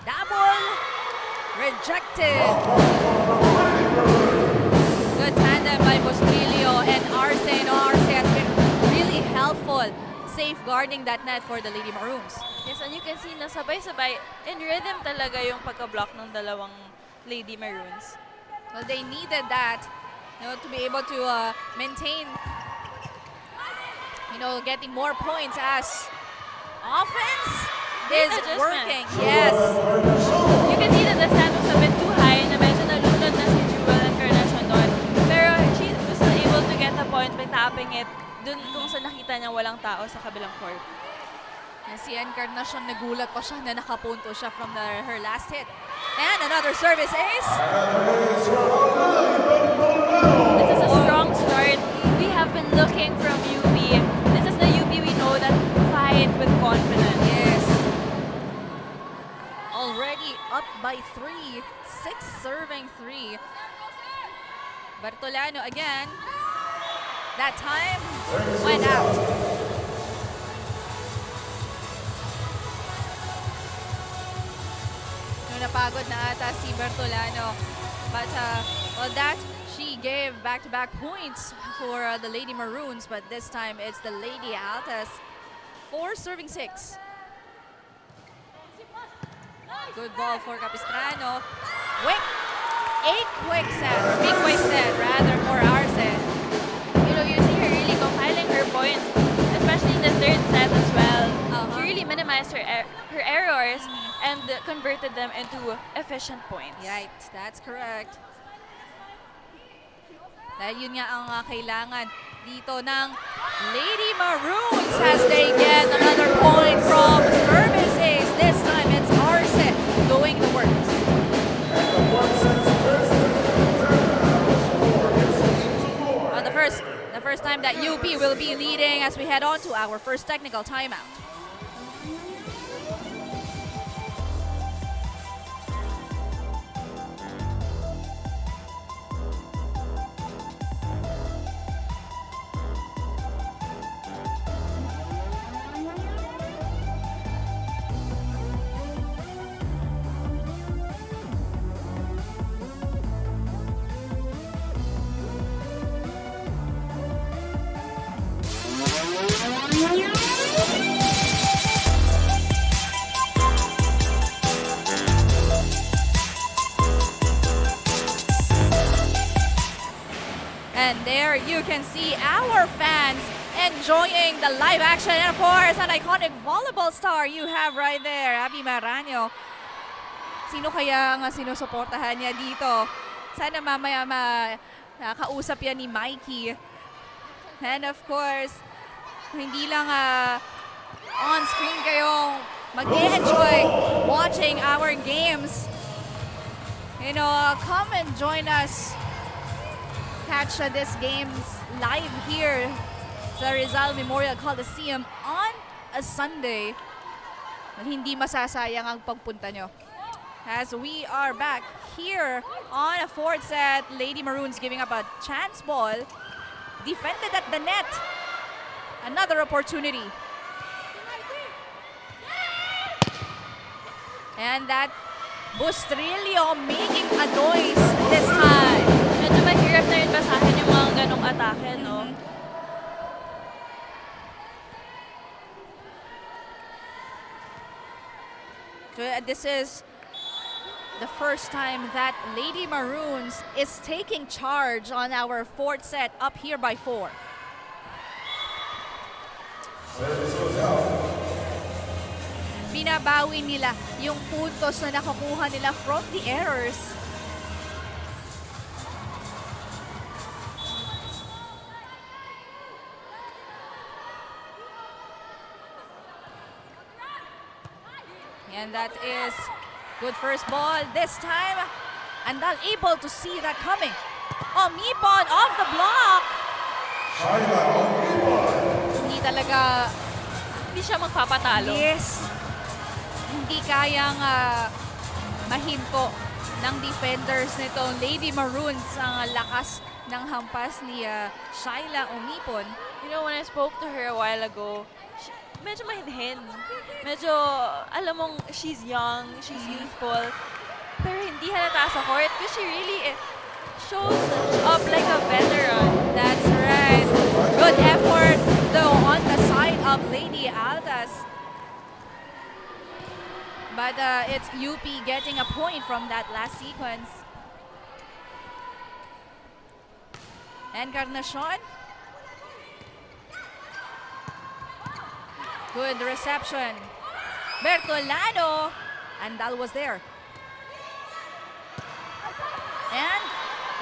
Double rejected. Good tandem by Bostrillo and Arce. And Arce has been really helpful safeguarding that net for the Lady Maroons. Yes, and you can see na sabay-sabay in rhythm talaga yung pagka-block ng dalawang Lady Maroons. Well, they needed that, you know, to be able to maintain getting more points as offense Great is adjustment. working. Yes. You can see that the stand was a bit too high na medyo nalunod na si Jewel Encarnacion doon. Pero she was still able to get a point by tapping it dun kung sa nakita niya walang tao sa kabilang court. Si Encarnacion, nagulat pa siya na nakapunto siya from her last hit. And another service ace. This is a strong start. We have been looking from UP. This is the UP we know that fight with confidence. Yes. Already up by 3. 6 serving 3. Bertolano again. That time went out. Napagod na ata si Bertolano. But, well, that she gave back-to-back points for the Lady Maroons. But this time, it's the Lady Altas. 4 serving 6. Good ball for Capistrano. Quick. A quick set. Big quick set, rather, for Arce. You know, you see her really compiling her points, especially in the third set as well. She really minimized her errors and converted them into efficient points. Right, that's correct. Dahil yun nga ang kailangan dito ng Lady Maroons as they get another point from services. This time it's Arce doing the work. The first time that UP will be leading as we head on to our first technical timeout. And there you can see our fans enjoying the live action. And of course, an iconic volleyball star you have right there, Abby Maranyo. Sino kaya nga sinusuportahan niya dito? Sana mamaya nakausap yan ni Mikey. And of course, hindi lang on screen kayong mag-enjoy watching our games. You know, come and join us. Catch this games live here sa Rizal Memorial Coliseum on a Sunday. Hindi masasayang ang pagpunta nyo. As we are back here on a fourth set, Lady Maroons giving up a chance ball. Defended at the net. Another opportunity. And that Bustrillo making a noise this time. Medyo mahirap na rin basahin yung mga ganong atake, no? This is the first time that Lady Maroons is taking charge on our fourth set, up here by 4. Binabawi nila yung puntos na nakukuha nila from the errors. And that is good first ball. This time, Andal able to see that coming. Omipon off the block. Hindi talaga, Hindi siya magpapatalo. yes, hindi kayang mahinto ng defenders nitong Lady Maroons ang lakas ng hampas ni Shaila Omipon. You know, when I spoke to her a while ago, medyo mahinhin. Medyo, alam mong, she's young, she's youthful. Pero hindi halata sa court because she really shows up like a veteran. That's right. Good effort though on the side of Lady Altas. But it's UP getting a point from that last sequence. Encarnacion. Good reception. Bertolano. Andal was there. And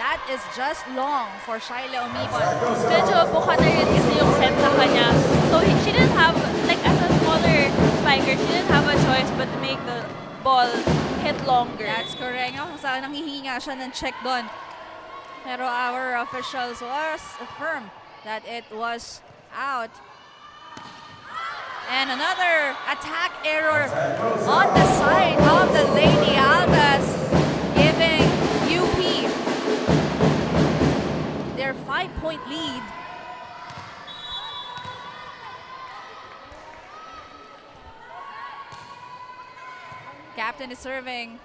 that is just long for Shaila Omipon. Medyo buka na rin kasi yung set sa kanya. So she didn't have, like as a smaller spiker, she didn't have a choice but to make the ball hit longer. That's correct. Oh, sa nanghihinga siya ng check doon. Pero our officials was affirmed that it was out. And another attack error on the side of the Lady Altas, giving UP their 5-point lead. Captain is serving.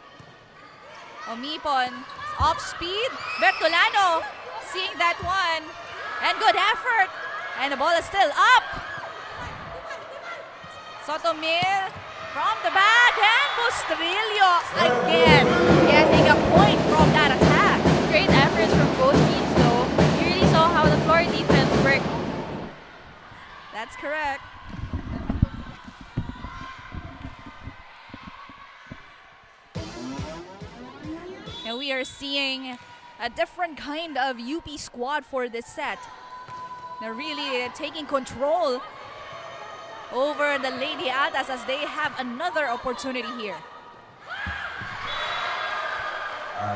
Omipon, off speed. Bertolano seeing that one. And good effort. And the ball is still up. Sotomil from the back. And Bustrillo again getting a point from that attack. Great efforts from both teams though. You really saw how the floor defense worked. That's correct. And we are seeing a different kind of UP squad for this set. They're really taking control over the Lady Altas as they have another opportunity here.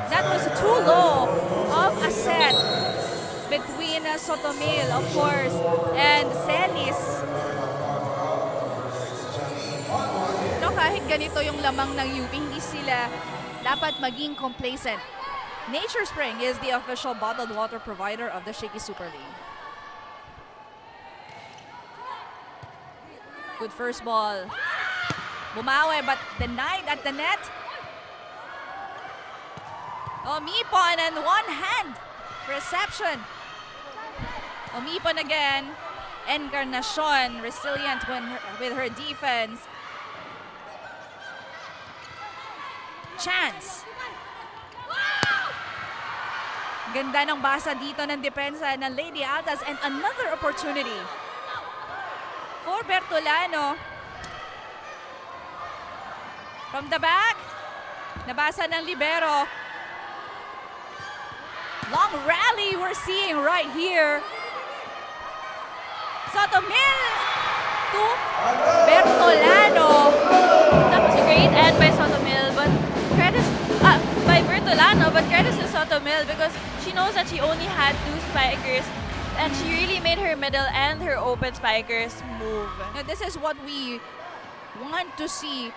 That was too low of a set between Sotomil, of course, and Celis. No, kahit ganito yung lamang ng UP, hindi sila dapat maging complacent. Nature Spring is the official bottled water provider of the Shakey Super League. Good first ball. Bumawi but denied at the net. Omipon and one hand reception. Omipon again. Encarnacion resilient with her defense. Chance. Ganda ng basa dito ng depensa ng Lady Altas and another opportunity for Bertolano. From the back, nabasa ng libero. Long rally we're seeing right here. Sotomil to Bertolano. That was a great end by Sotomil, but credits by Bertolano, but credits to Sotomil because she knows that she only had 2 spikers and she really made her middle and her open spikers move. Now, this is what we want to see,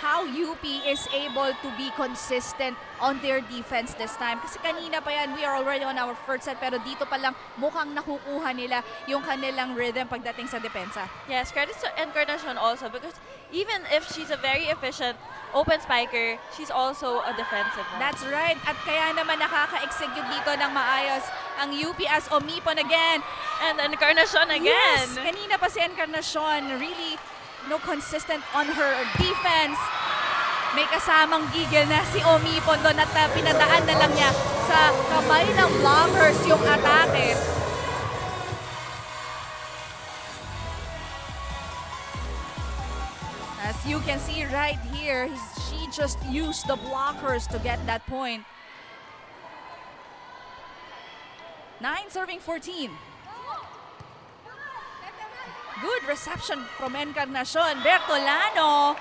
how UP is able to be consistent on their defense this time. Kasi kanina pa yan, we are already on our first set, pero dito pa lang mukhang nakukuha nila yung kanilang rhythm pagdating sa depensa. Yes, credits to Encarnacion also because even if she's a very efficient open spiker, she's also a defensive one. That's right. At kaya naman nakaka-execute dito ng maayos ang UP as Omipon again. And Encarnacion again. Yes, kanina pa si Encarnacion really consistent on her defense. May kasamang gigil na si Omipon doon at pinadaan na lang niya sa kamay ng blockers yung atake. As you can see right here, she just used the blockers to get that point. 9 serving 14. Good reception from Encarnacion. Bertolano.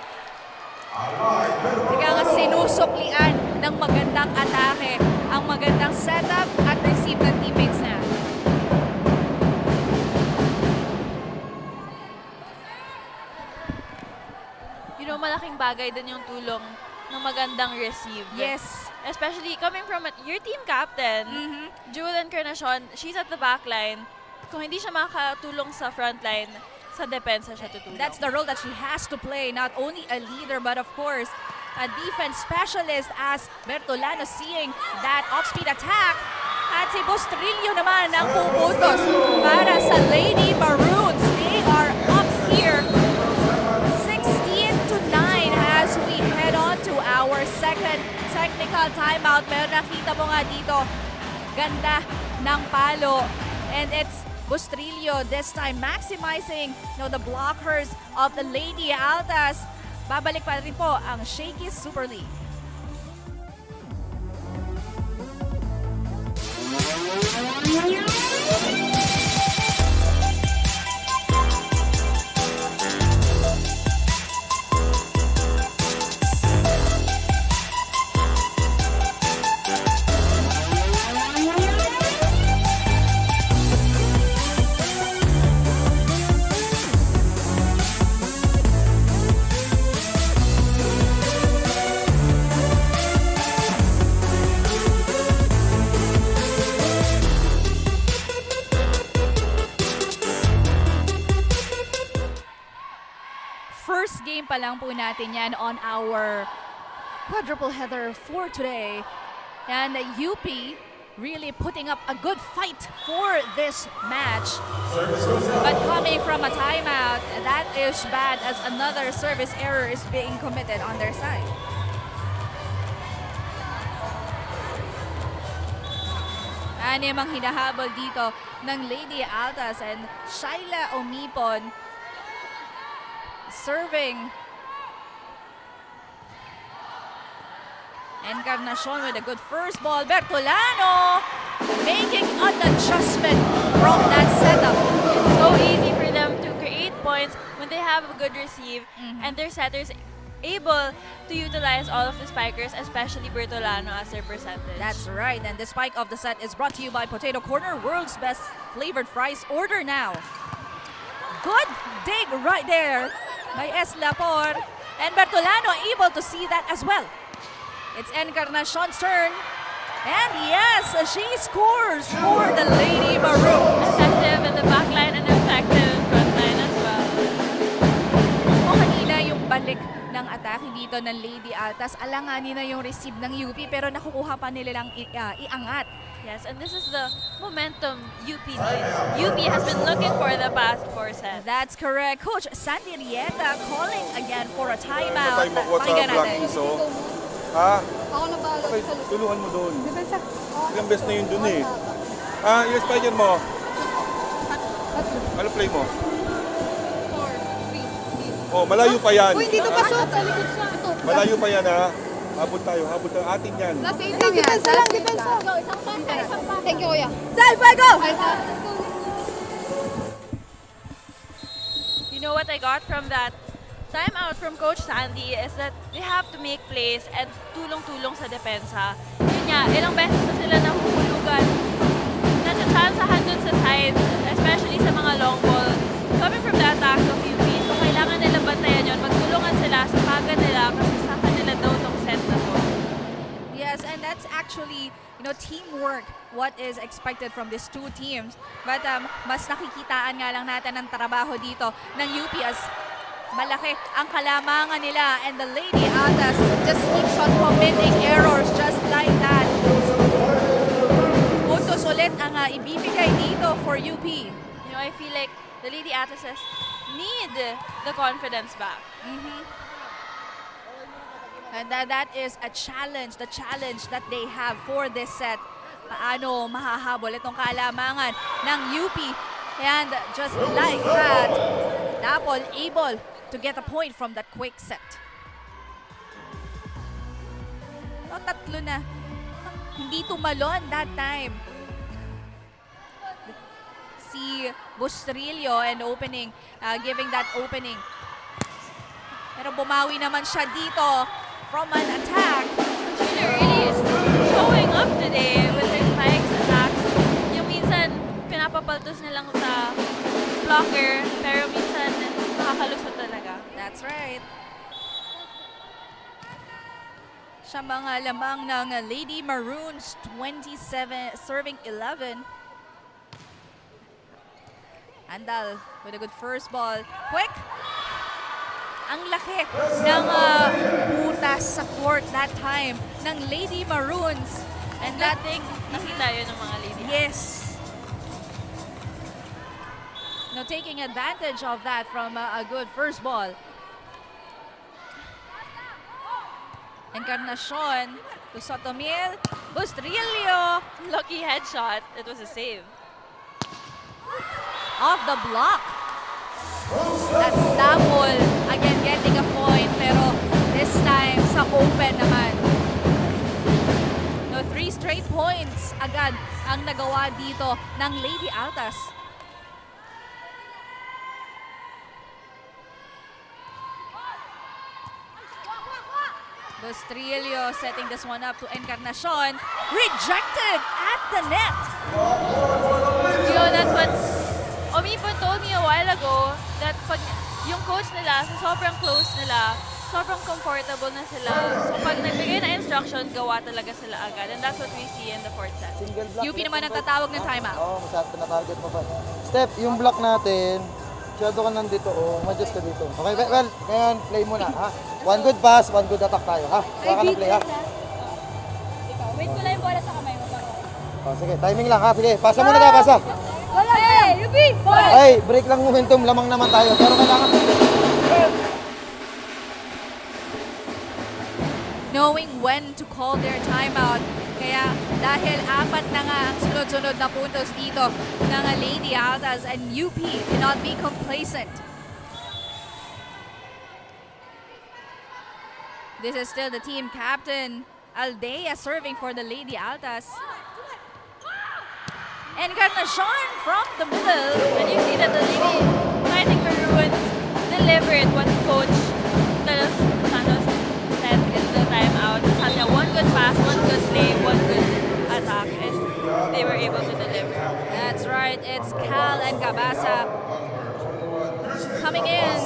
Ika nga sinusuklian ng magandang atake. Ang magandang setup at receive ng teammates na. You know, malaking bagay din yung tulong ng magandang receive. Yes. Especially coming from your team captain, Jewel Encarnacion, she's at the back line. Kung hindi siya makatulong sa front line, sa depensa siya tutulong. That's the role that she has to play. Not only a leader, but of course, a defense specialist as Bertolano seeing that off-speed attack. At si Bustrillo naman ang puputos para sa Lady Maroons. They are up here 16-9 as we head on to our second technical timeout. Pero nakita mo nga dito, ganda ng palo. And it's Bustrillo this time maximizing the blockers of the Lady Altas. Babalik pa rin po ang Shakey Super League. First game pa lang po natin yan on our quadruple header for today. And UP really putting up a good fight for this match. But coming from a timeout, that is bad as another service error is being committed on their side. Anim ang hinahabol dito ng Lady Altas and Shaila Omipon serving. Encarnacion with a good first ball. Bertolano making an adjustment from that setup. So easy for them to create points when they have a good receive and their setters able to utilize all of the spikers, especially Bertolano as their percentage. That's right. And the spike of the set is brought to you by Potato Corner, world's best flavored fries. Order now. Good dig right there by S. Lapor. And Bertolano able to see that as well. It's Encarnacion's turn. And yes, she scores for the Lady Maroons. Effective in the back line and effective in front line as well. O kanina yung balik ng atake dito ng Lady Altas, alanganin na yung receive ng UP pero nakukuha pa nila lang iangat. Yes, and this is the momentum UP needs. UP has been looking for the past 4 sets. That's correct. Coach Sandy Rieta calling again for a timeout. Tayo makuha sa Pakinggan Black natin. Iso. Ha? Ako na bala. Okay, tulungan mo doon. Depensa. Ilang best na yun doon eh. Yung spider mo. Ano play mo? 4, 3, Oh, malayo pa yan. Uy, dito pa sa likod siya. Ito. Malayo pa yan ha. Habol tayo. Atin yan. Last 8 lang yan. Depensa lang, depensa. Go, isang pasa, isang pasa. Thank you, kuya. Sal, fuego! You know what I got from that timeout from Coach Sandy is that they have to make plays and tulong-tulong sa depensa. Yun nga, ilang beses na sila nahuhulugan. Natachansahan dun sa sides, especially sa mga long ball. Coming from the attack of UP, so kailangan nila bantayan yun. Magtulungan sila sa paga nila kasi sa kanila daw tong set na to. Yes, and that's actually, teamwork, what is expected from these two teams. But mas nakikitaan nga lang natin ang trabaho dito ng UP as malaki ang kalamangan nila, and the Lady Altas just keeps on committing errors just like that. Puntos ulit ang ibibigay dito for UP. You know, I feel like the Lady Atlases need the confidence back. And that is a challenge, the challenge that they have for this set. Paano mahahabol itong kalamangan ng UP. And just like that, Dapol able to get a point from that quick set. Tatlo na. Hindi tumalon that time. Si Bustrillo and opening, giving that opening. Pero bumawi naman siya dito from an attack. Junior really is showing up today with his spikes attacks. Yung minsan, pinapapaltos niya lang sa blocker, pero minsan nakakalusot talaga. That's right. Siya mga lamang ng Lady Maroons, 27, serving 11. Andal with a good first ball. Quick! Ang laki ng butas sa court that time ng Lady Maroons. And that thing, nakita yun ng mga lady. Yes. No, taking advantage of that from a good first ball. Encarnacion to Sotomil. Bustrillo. Lucky headshot. It was a save. off the block. That's Dapol again getting a point, pero this time sa open naman. No, 3 straight points agad ang nagawa dito ng Lady Altas. Bustrillo setting this one up to Encarnacion. Rejected at the net. That's what Omipon told me a while ago, that pag yung coach nila, sa sobrang close nila, sobrang comfortable na sila. So pag nagbigay na instruction, gawa talaga sila agad. And that's what we see in the fourth set. Single block. UP naman ang tatawag ng timeout. Oo, masyado na target mo pa. Step, yung block natin, masyado ka nandito, ma-adjust ka dito. Okay, well, ngayon, play muna, ha? One good pass, one good attack tayo, ha? Kuha ka ng play, ha? Wait ko lang yung bola sa kamay mo. Oh, sige, timing lang, ha? Sige, pasa muna tayo, pasa. Bola, hey, Ruby! Bola! Ay, break lang momentum, lamang naman tayo. Pero kailangan knowing when to call their timeout. Kaya dahil 4 na nga ang sunod-sunod na puntos dito ng Lady Altas, and UP cannot be complacent. This is still the team captain, Aldea, serving for the Lady Altas. Encarnacion from the middle. And you see that the Lady Fighting Maroons delivered what Coach Santos said in the timeout. Sana one good pass, one good play, one good attack, and they were able to deliver. That's right, it's Cal and Cabasa coming in.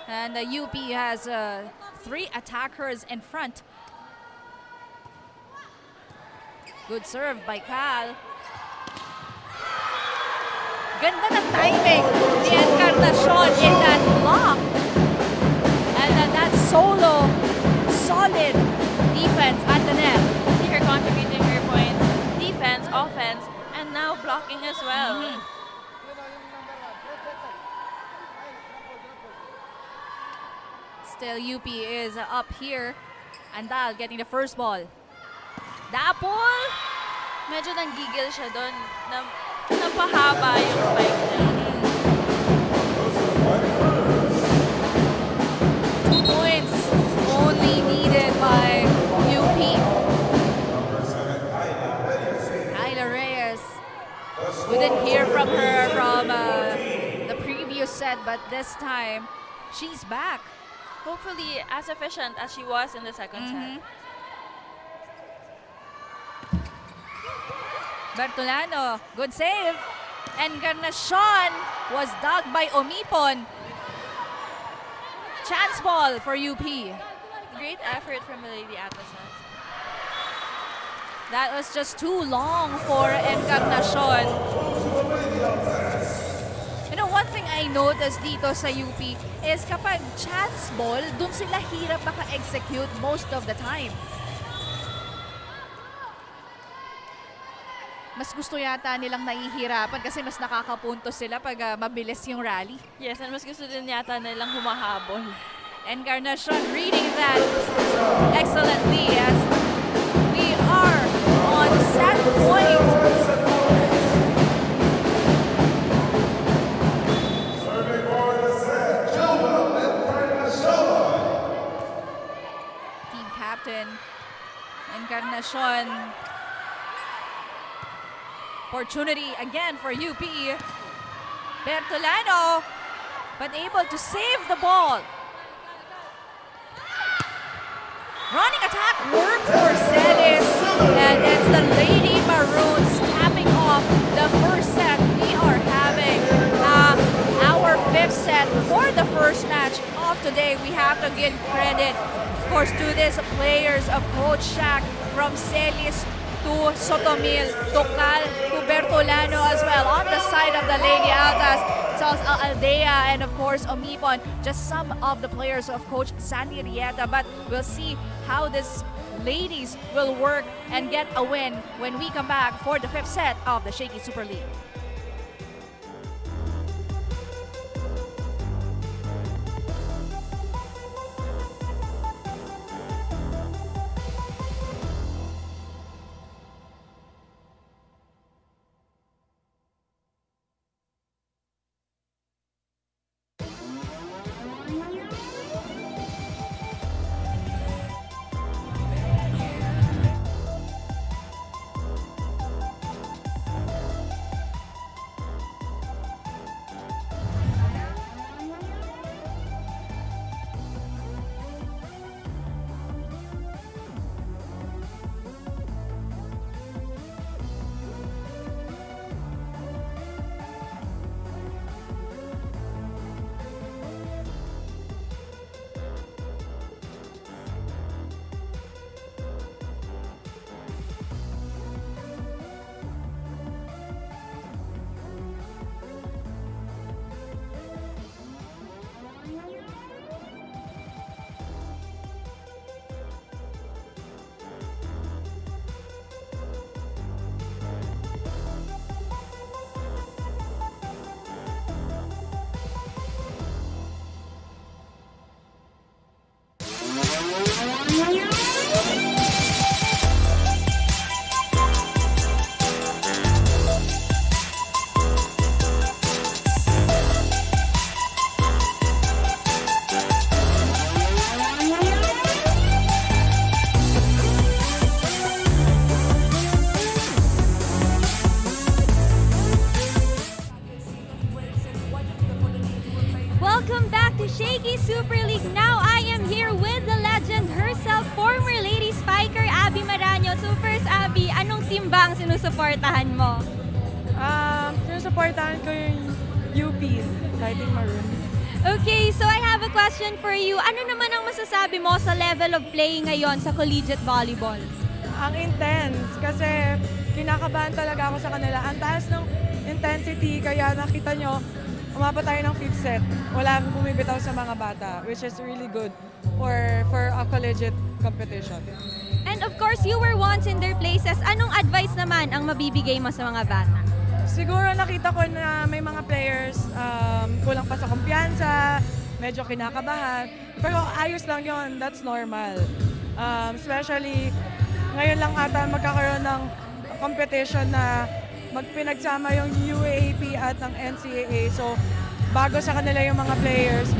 And the UP has 3 attackers in front. Good serve by Cal. Ganda ng timing ni Encarnacion in that block. And that solo, solid defense at the net. See her contributing her points, defense, offense, and now blocking as well. Still, UP is up here. Andal getting the first ball. Dapol! Medyo nanggigil siya doon na napahaba yung spike niya. 2 points only needed by UP. Kyla Reyes. We didn't hear from her from the previous set, but this time she's back. Hopefully as efficient as she was in the second set. Bertolano, good save. Encarnacion was dug by Omipon. Chance ball for UP. Great effort from the Lady Altas. That was just too long for Encarnacion. You know, one thing I noticed dito sa UP is kapag chance ball, dun sila hirap maka-execute most of the time. Mas gusto yata nilang nahihirapan kasi mas nakakapunto sila pag mabilis yung rally. Yes, and mas gusto din yata nilang humahabol. Encarnacion reading that excellently as we are on set point. Team captain Encarnacion. Opportunity again for UP. Bertolano, but able to save the ball. Running attack work for Celis, and it's the Lady Maroons capping off the first set. We are having our 5th set for the first match of today. We have to give credit, of course, to these players of Coach Shaq, from Celis to Sotomil, to Cal, to Bertolano as well. On the side of the Lady Altas, it's also Aldea and of course Omipon, just some of the players of Coach Sandy Rieta. But we'll see how these ladies will work and get a win when we come back for the 5th set of the Shakey Super League. Shakey Super League. Now I am here with the legend herself, former Lady Spiker, Abby Maranyo. So first, Abby, anong team ba ang sinusuportahan mo? Sinusuportahan ko yung UP Lady Maroons. Okay, so I have a question for you. Ano naman ang masasabi mo sa level of play ngayon sa collegiate volleyball? Ang intense kasi kinakabahan talaga ako sa kanila. Ang taas ng intensity kaya nakita nyo, umabot tayo ng 5th set. Wala akong bumibitaw sa mga bata, which is really good for a collegiate competition. And of course, you were once in their places. Anong advice naman ang mabibigay mo sa mga bata? Siguro nakita ko na may mga players kulang pa sa kumpiyansa, medyo kinakabahan. Pero ayos lang yon, that's normal. Especially ngayon lang ata magkakaroon ng competition na magpinagsama yung UAAP at ng NCAA. So bago sa kanila yung mga players,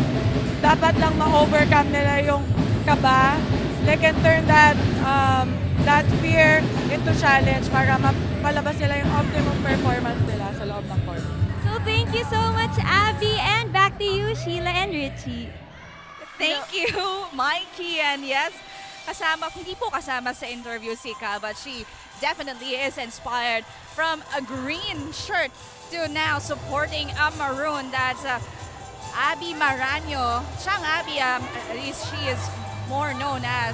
dapat lang ma-overcome nila yung kaba. They can turn that fear into challenge para palabas nila yung optimum performance nila sa loob ng court. So thank you so much, Abby. And back to you, Sheila and Richie. Thank you, Mikey. And yes, hindi po kasama sa interview si Ka, but she definitely is inspired from a green shirt to now supporting a maroon. That's Abby Maranyo. Siyang Abby, she is more known as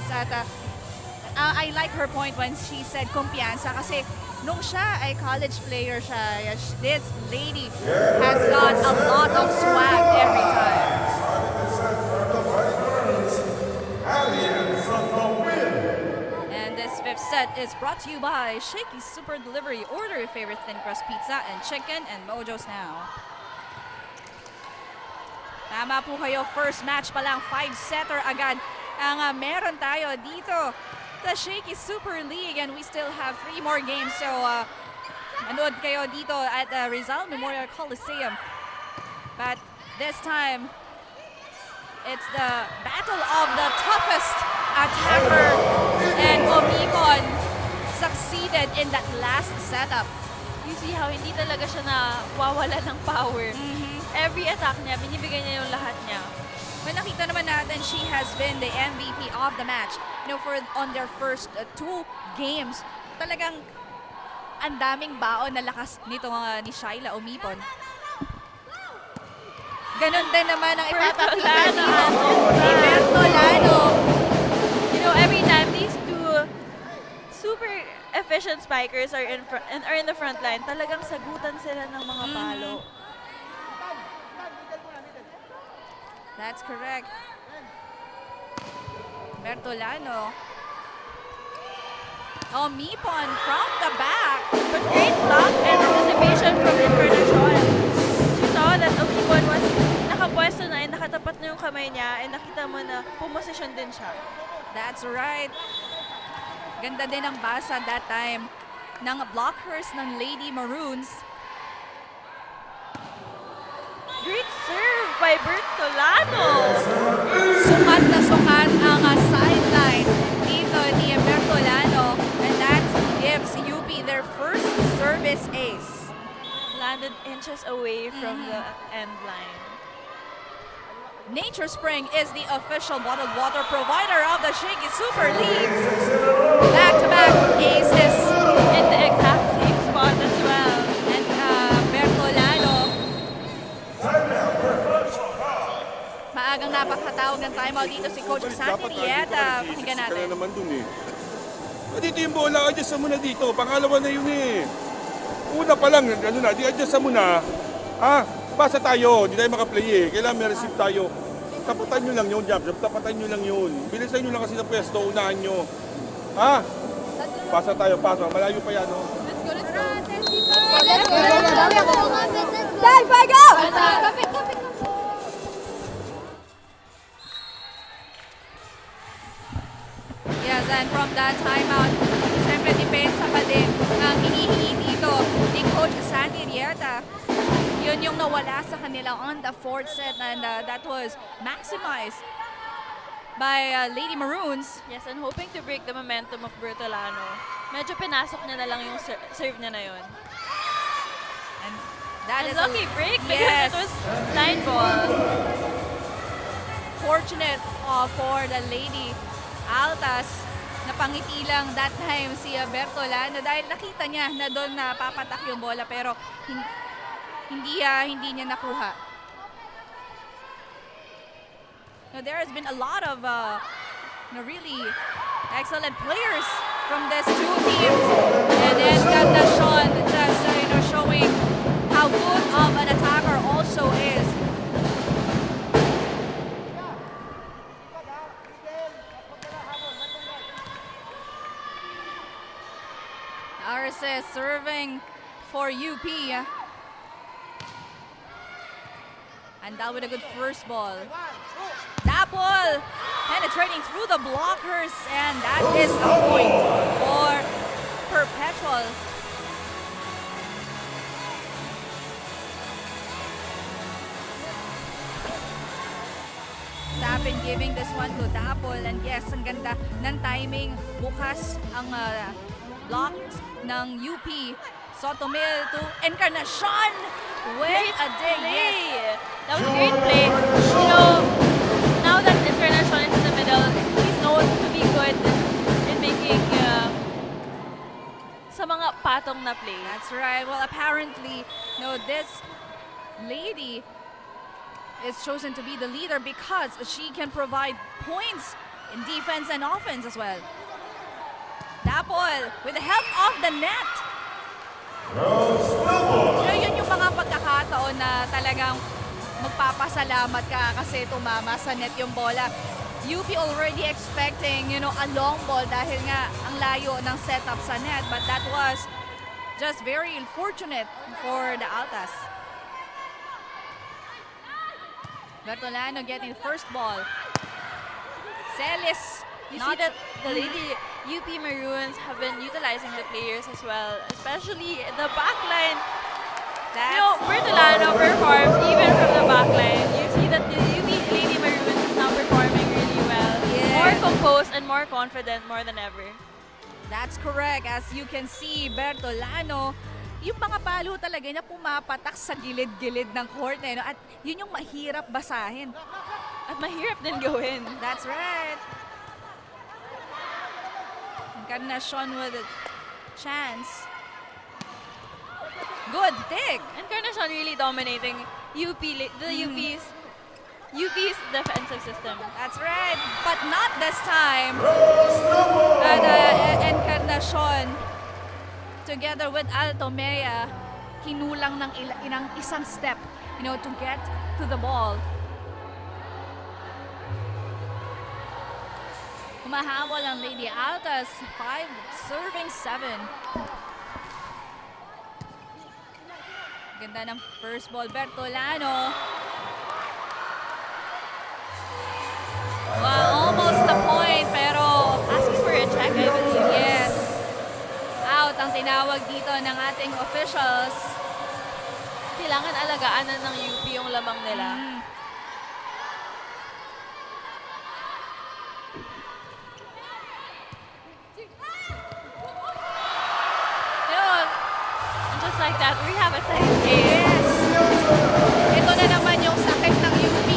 I like her point when she said kumpiyansa kasi nung siya ay college player siya, this lady has got a lot of swag every time. And this fifth set is brought to you by Shakey Super Delivery. Order your favorite thin crust pizza and chicken and Mojo's now. Tama po kayo, first match pa lang, 5-setter agad ang meron tayo dito sa Shakey Super League, and we still have 3 more games. So, manood kayo dito at Rizal Memorial Coliseum. But this time, it's the battle of the toughest attacker, and Omicon succeeded in that last setup. You see how hindi talaga siya nawawala ng power. Every attack niya, binibigay niya yung lahat niya. Well, nakita naman natin she has been the MVP of the match. You know, on their first 2 games, talagang ang daming baon na lakas nito ni Sheila Omipon. Ganon din naman ang ipapakita ni Bertolano. You know, every time these two super efficient spikers are in the front line, talagang sagutan sila ng mga palo. That's correct. Bertolano. Omipon from the back. But great luck and anticipation from Encarnacion. She saw that Omipon was nakapwesto na and nakatapat na yung kamay niya and nakita mo na pumosisyon din siya. That's right. Ganda din ang basa that time ng blockers ng Lady Maroons. Great serve by Bertolano. Sukat na sukat ang sideline dito ni Bertolano, and that gives UP their first service ace. Landed inches away from the end line. Nature Spring is the official bottled water provider of the Shakey Super League. Back-to-back aces In the exact same spot as well. and Bertolano. Maagang napakatawag ng timeout dito si Coach Sandy Rieta. Pakinggan natin. Ka na naman dun eh. Dito yung bola, adjust mo na dito. Pangalawa na yun eh. Una pa lang, di-adjust mo na. Basta tayo, di tayo makaplay eh. Kailangan may receive tayo. Tapatan nyo lang yun, Jab. Tapatan nyo lang yun. Bilisan nyo lang kasi sa pwesto, unahan nyo. Pasa tayo, pasa. Malayo pa yan, no? Dad, go! Yes, and from that timeout, siyempre depensa pa din ang hinihingi dito ni Coach Sandy Rieta. Yun yung nawala sa kanila on the 4th set, and that was maximized by Lady Maroons. Yes, and hoping to break the momentum of Bertolano. Medyo pinasok niya na lang yung serve niya na yun. And that And is lucky break because yes. it was line ball. unfortunate for the Lady Altas. Napangiti lang that time si Bertolano dahil nakita niya na doon na papatak yung bola pero hindi niya nakuha. Now, there has been a lot of really excellent players from these two teams, and then Sean just showing how good of an attacker also is. Arce serving for UP. And that with a good first ball. Dapol penetrating through the blockers, and that is a point for Perpetual. Sapin giving this one to Dapol, and yes, ang ganda ng timing. Bukas ang blocks ng UP. Sotomil to Encarnacion with a dig. Yes. That was a great play. You know, now that Encarnacion is in the middle, he's known to be good in making sa mga patong na play. That's right. Well, apparently, this lady is chosen to be the leader because she can provide points in defense and offense as well. Dapol with the help of the net. Yun yung mga pagkakataon na talagang magpapasalamat ka kasi tumama sa net yung bola. UP already expecting, a long ball dahil nga ang layo ng setup sa net, but that was just very unfortunate for the Altas. Bertolano getting the first ball. Celis. You see that the Lady UP Maroons have been utilizing the players as well, especially the backline. Bertolano performs even from the backline. You see that the UP Lady Maroons is now performing really well. Yes. More composed and more confident more than ever. That's correct. As you can see, Bertolano, yung mga palo talaga na pumapatak sa gilid-gilid ng court at yun yung mahirap basahin. At mahirap din gawin. That's right. Encarnacion with a chance. Good dig. Encarnacion really dominating UP's defensive system. That's right. But not this time. Encarnacion together with Altomea kinulang ng isang step, to get to the ball. Humahabol ang Lady Altas, 5 serving 7. Ganda ng first ball, Bertolano. Wow, almost the point, pero Asking for a check, I believe. yes. Out ang tinawag dito ng ating officials. Kailangan alagaanan ng UP yung lamang nila. Yun. And just like that, we have a second game. Yes. Ito na naman yung sakit ng UP.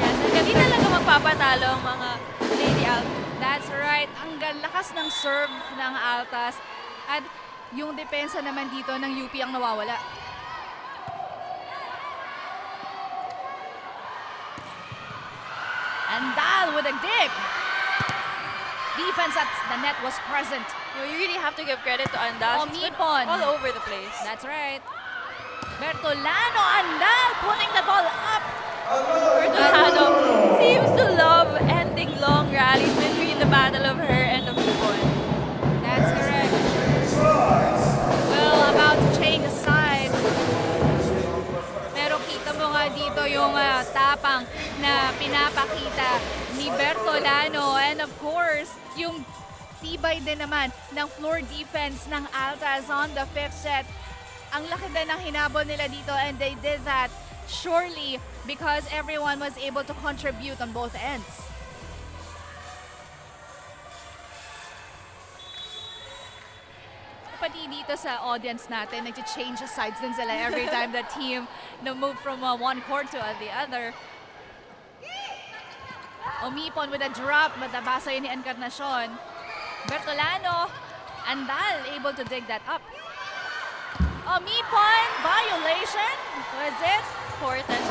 Yes, and hindi talaga magpapatalo ang mga Lady Altas. That's right. Ang lakas ng serve ng Altas. At yung depensa naman dito ng UP ang nawawala. Andal with a dig. Defense at the net was present. You really have to give credit to Andal. She's been Omipon. all over the place. That's right. Bertolano, Andal putting the ball up. Bertolano seems to love ending long rallies between the battle of her and Omipon. That's correct. Well, about to change the side. Pero kita mo nga dito yung tapang na pinapakita ni Bertolano. And of course, yung tibay din naman ng floor defense ng Altas on the 5th set. Ang laki din ng hinabol nila dito, and they did that surely because everyone was able to contribute on both ends. Pati dito sa audience natin, nag-change sides din sila every time the team move from one court to the other. Omipon with a drop, matabasa yun ni Encarnacion. Bertolano, Andal able to dig that up. Omipon, violation. Was it? Fourth and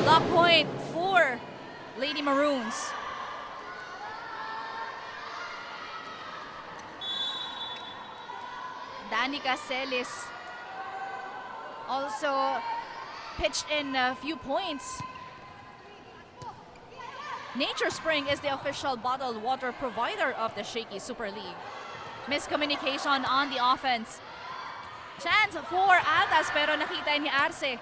Block point for Lady Maroons. Danica Celis also pitched in a few points. Nature Spring is the official bottled water provider of the Shakey Super League. Miscommunication on the offense. Chance for Altas pero nakita ni Arce.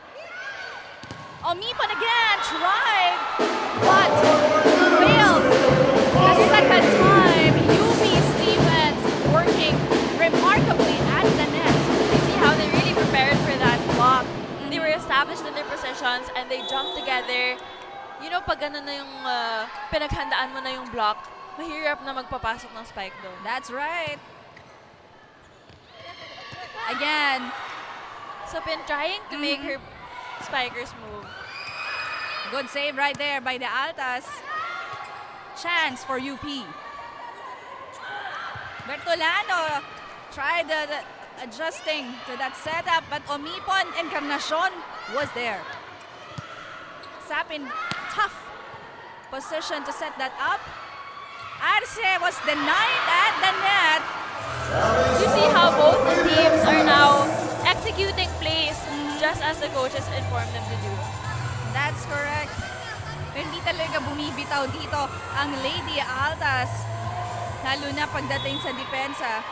Omipon again, tried, but failed. The second time, UP's defense working remarkably at the net. see how they really prepared for that block. They were established in their positions and they jumped together. You know, pag ganun na yung pinaghandaan mo na yung block, mahirap na magpapasok ng spike doon. That's right. Again, So, been trying to make her spikers move. good save right there by the Altas. Chance for UP. Bertolano tried adjusting to that setup, but Omipon Encarnacion was there. Sapin, tough position to set that up. Arce was denied at the net. You see how both the teams are now executing plays just as the coaches informed them to do. That's correct. Hindi talaga bumibitaw dito ang Lady Altas, lalo na pagdating sa depensa.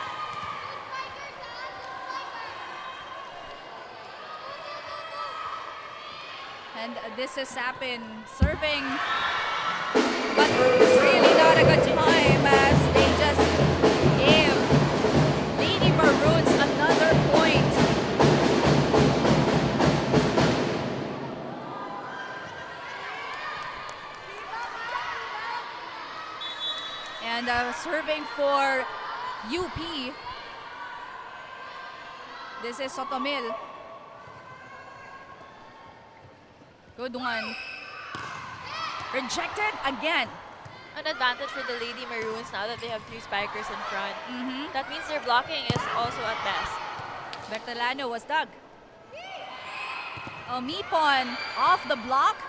And this is Sapin serving, but it's really not a good time as they just gave Lady Maroons another point. And serving for UP, this is Sotomil. Good one. Rejected again. An advantage for the Lady Maroons now that they have 3 spikers in front. That means their blocking is also at best. Bertolano was dug. Omipon off the block.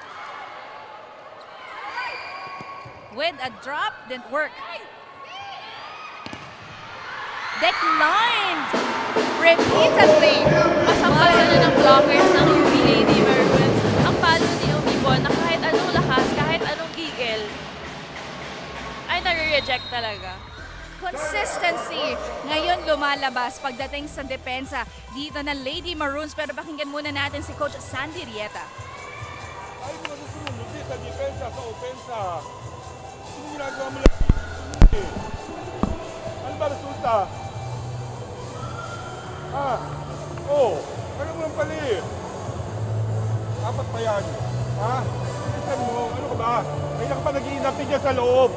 With a drop, didn't work. Declined repeatedly. Masangkal na ng blockers ng UP Lady Maroons. Ang palo ni Omipon na kahit anong lakas, kahit anong gigil, ay nare-reject talaga. Consistency ngayon lumalabas pagdating sa depensa dito ng Lady Maroons. Pero pakinggan muna natin si Coach Sandy Rieta. Ay, mo susunod sa depensa, sa opensa. Ano ginagawa mo lang? Ano ba resulta? Ano mo lang pali? Apat pa yan. Bilisan mo, ano ka ba? Kaya ka pa nag-iinapin dyan sa loob.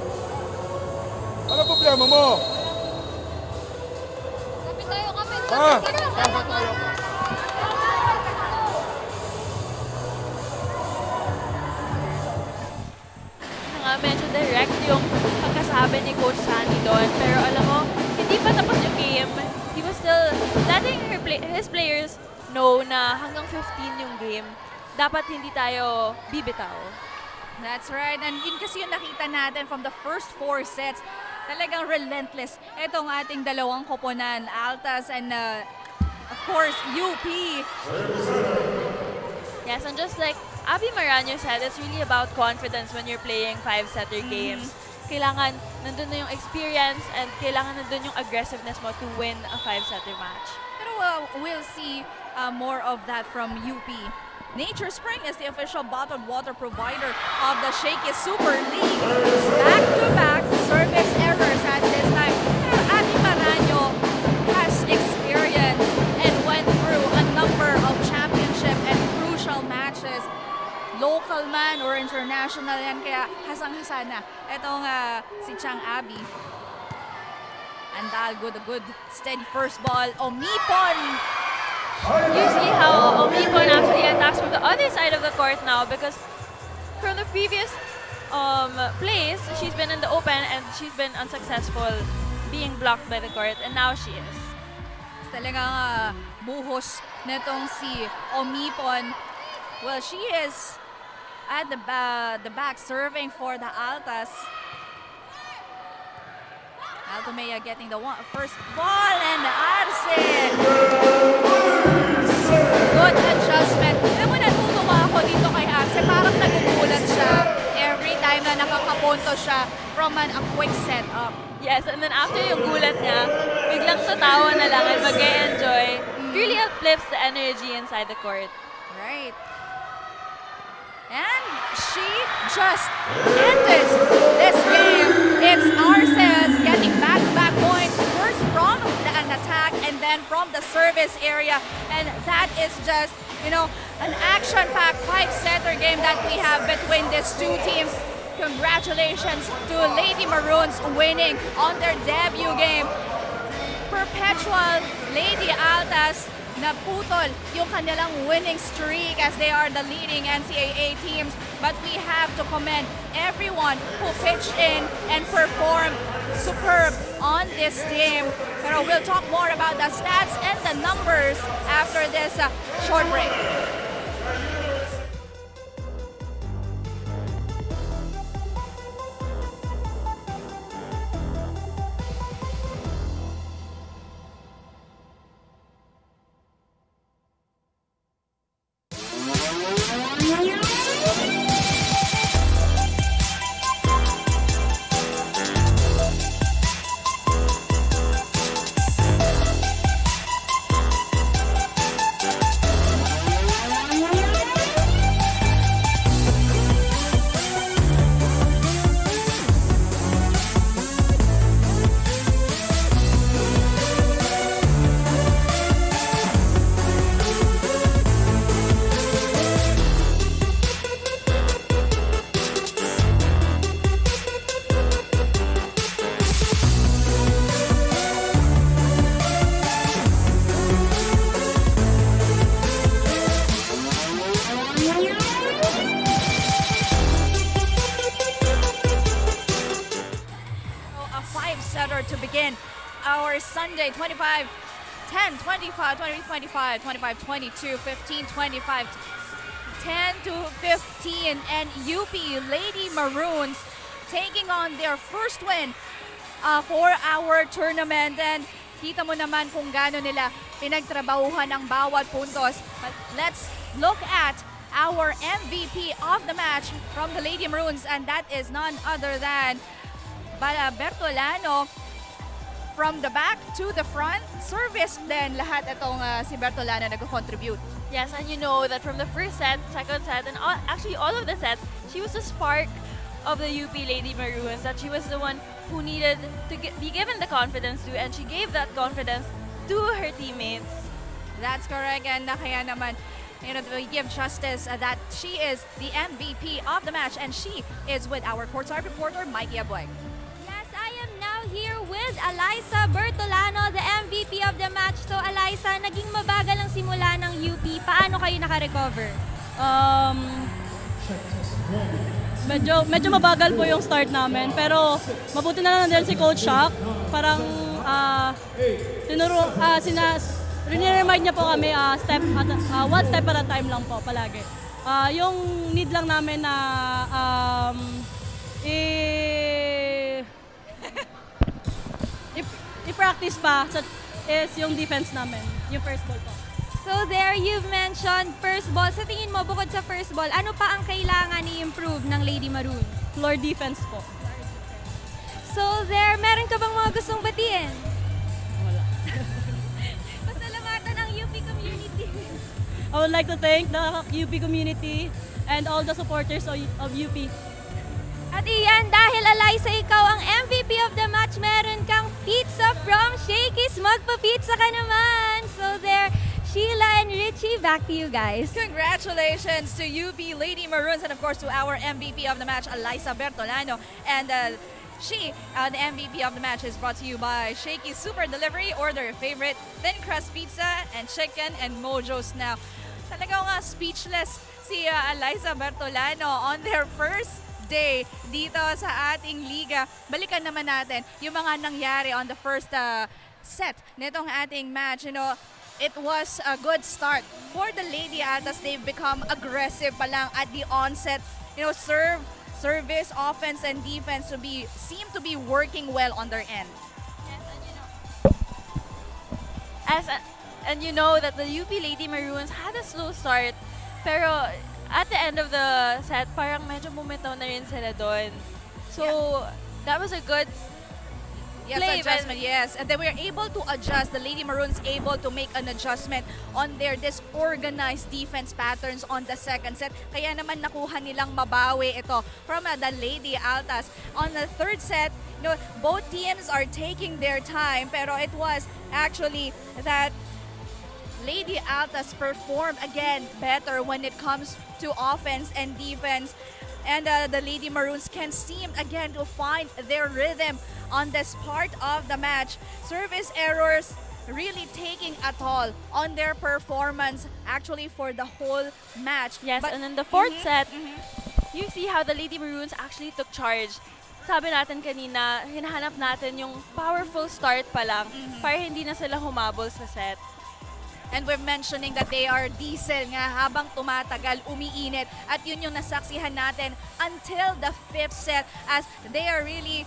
Ano problema mo? Kapit tayo, kapit. Kapit tayo. Medyo direct yung pagkasabi ni Coach Sandy doon. Pero alam mo, hindi pa tapos yung game. He was still letting his players know na hanggang 15 yung game. Dapat hindi tayo bibitaw. That's right. And yun kasi yung nakita natin from the first 4 sets. Talagang relentless. Itong ating dalawang koponan, Altas and of course, UP. Yes, and just like Abby Maranyo said, it's really about confidence when you're playing 5-setter games. Kailangan nandun na yung experience and kailangan nandun yung aggressiveness mo to win a 5-setter match. Pero we'll see more of that from UP. Nature Spring is the official bottled water provider of the Shakey Super League. Back-to-back service errors at this time. Pero Abby Maranyo has experience and went through a number of championship and crucial matches. Local man or international yan, kaya hasang-hasa na. Itong si Chang Abby. Andal, good steady first ball. Omipon usually how Omipon actually attacks from the other side of the court now, because from the previous plays, she's been in the open and she's been unsuccessful being blocked by the court, and now she is. Talagang buhos netong si Omipon. Well, she is at the back serving for the Altas. Altomea getting the first ball, and Arce. Good adjustment. Alam mo, natutuwa ako dito kay Arce. Parang nagugulat siya every time na nakakapunto siya from a quick setup. Yes, and then after yung gulat niya, biglang tatawa na lang and mag-enjoy. Really uplifts the energy inside the court. Right. And she just ended this game. It's Arces getting back-to-back points. First from an attack and then from the service area. And that is just, you know, an action-packed five-setter game that we have between these two teams. Congratulations to Lady Maroons winning on their debut game. Perpetual Lady Altas naputol yung kanilang winning streak as they are the leading NCAA teams. But we have to commend everyone who pitched in and performed superb on this game. Pero we'll talk more about the stats and the numbers after this short break. To begin our Sunday 25, 10, 25, 20, 25, 25, 22, 15, 25, 10 to 15, and UP Lady Maroons taking on their first win for our tournament. And kita mo naman kung gaano nila pinagtrabahuhan ang bawat puntos. But let's look at our MVP of the match from the Lady Maroons, and that is none other than Bertolano. From the back to the front, service din lahat itong si Bertolano nag-contribute. Yes, and you know that from the first set, second set, and actually all of the sets, she was the spark of the UP Lady Maroons, that she was the one who needed to be given the confidence to, and she gave that confidence to her teammates. That's correct, and kaya naman, you know, we give justice that she is the MVP of the match, and she is with our courtside reporter, Mikey Aboy. Here with Eliza Bertolano, the MVP of the match. So Eliza, naging mabagal ang simula ng UP. Paano kayo naka-recover? Medyo mabagal po yung start namin, pero mabuti na lang din si Coach Shock. Parang remind niya po kami one step at a time lang po palagi. Yung need lang namin na i-practice pa is yung defense namin, yung first ball po. So there, you've mentioned first ball. Sa tingin mo, bukod sa first ball, ano pa ang kailangan i-improve ng Lady Maroon? Floor defense po. So there, meron ka bang mga gustong batiin? Wala. Pasalamatan ang UP community. I would like to thank the UP community and all the supporters of UP. At iyan, dahil Eliza, ikaw ang MVP of the match, meron kang pizza from Shakey's. Magpa-pizza ka naman. So there, Sheila and Richie, back to you guys. Congratulations to UP Lady Maroons, and of course to our MVP of the match, Eliza Bertolano. And The MVP of the match is brought to you by Shakey Super Delivery. Order your favorite thin crust pizza and chicken and Mojo's now. Talaga nga speechless si Eliza Bertolano on their first day dito sa ating liga. Balikan naman natin yung mga nangyari on the first set nitong ating match. It was a good start for the Lady Altas. They've become aggressive pa lang at the onset. Service, offense, and defense seem to be working well on their end. And you know that the UP Lady Maroons had a slow start, pero at the end of the set, parang medyo bumitaw na rin sila doon. So, that was a good play. Adjustment, yes. And they were able to adjust. The Lady Maroons able to make an adjustment on their disorganized defense patterns on the second set. Kaya naman nakuha nilang mabawi ito from the Lady Altas. On the third set, both teams are taking their time, pero it was actually that Lady Altas performed again better when it comes to offense and defense. And the Lady Maroons can seem again to find their rhythm on this part of the match. Service errors really taking a toll on their performance actually for the whole match. Yes, and in the fourth set, you see how the Lady Maroons actually took charge. Sabi natin kanina, hinahanap natin yung powerful start pa lang para hindi na sila humabol sa set. And we're mentioning that they are diesel nga habang tumatagal, umiinit. At yun yung nasaksihan natin until the fifth set as they are really,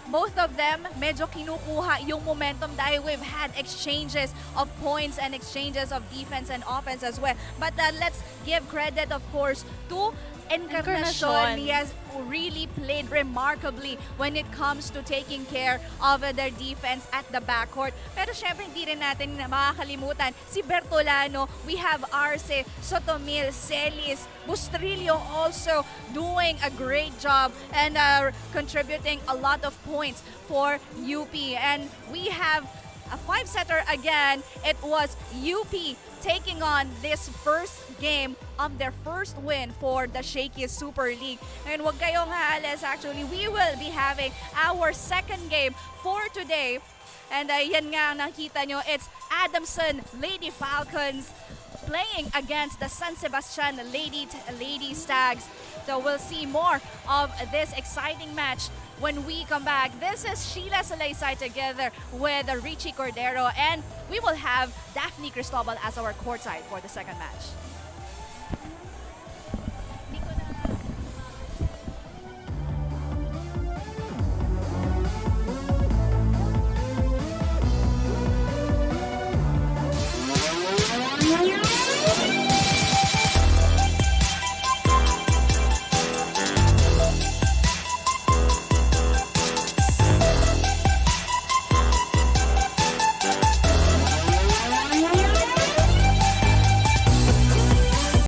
both of them medyo kinukuha yung momentum dahil we've had exchanges of points and exchanges of defense and offense as well. But let's give credit, of course, to Encarnacion. He has really played remarkably when it comes to taking care of their defense at the backcourt. Pero syempre hindi rin natin makakalimutan si Bertolano. We have Arce, Sotomil, Celis, Bustrillo also doing a great job and contributing a lot of points for UP. And we have a five-setter again. It was UP taking on this first game of their first win for the Shakey Super League. And wag kayong haalis, actually, we will be having our second game for today. And yan nga nakita nyo, it's Adamson Lady Falcons playing against the San Sebastian Lady Stags. So we'll see more of this exciting match when we come back. This is Sheila Salaysay together with Richie Cordero, and we will have Daphne Cristobal as our courtside for the second match.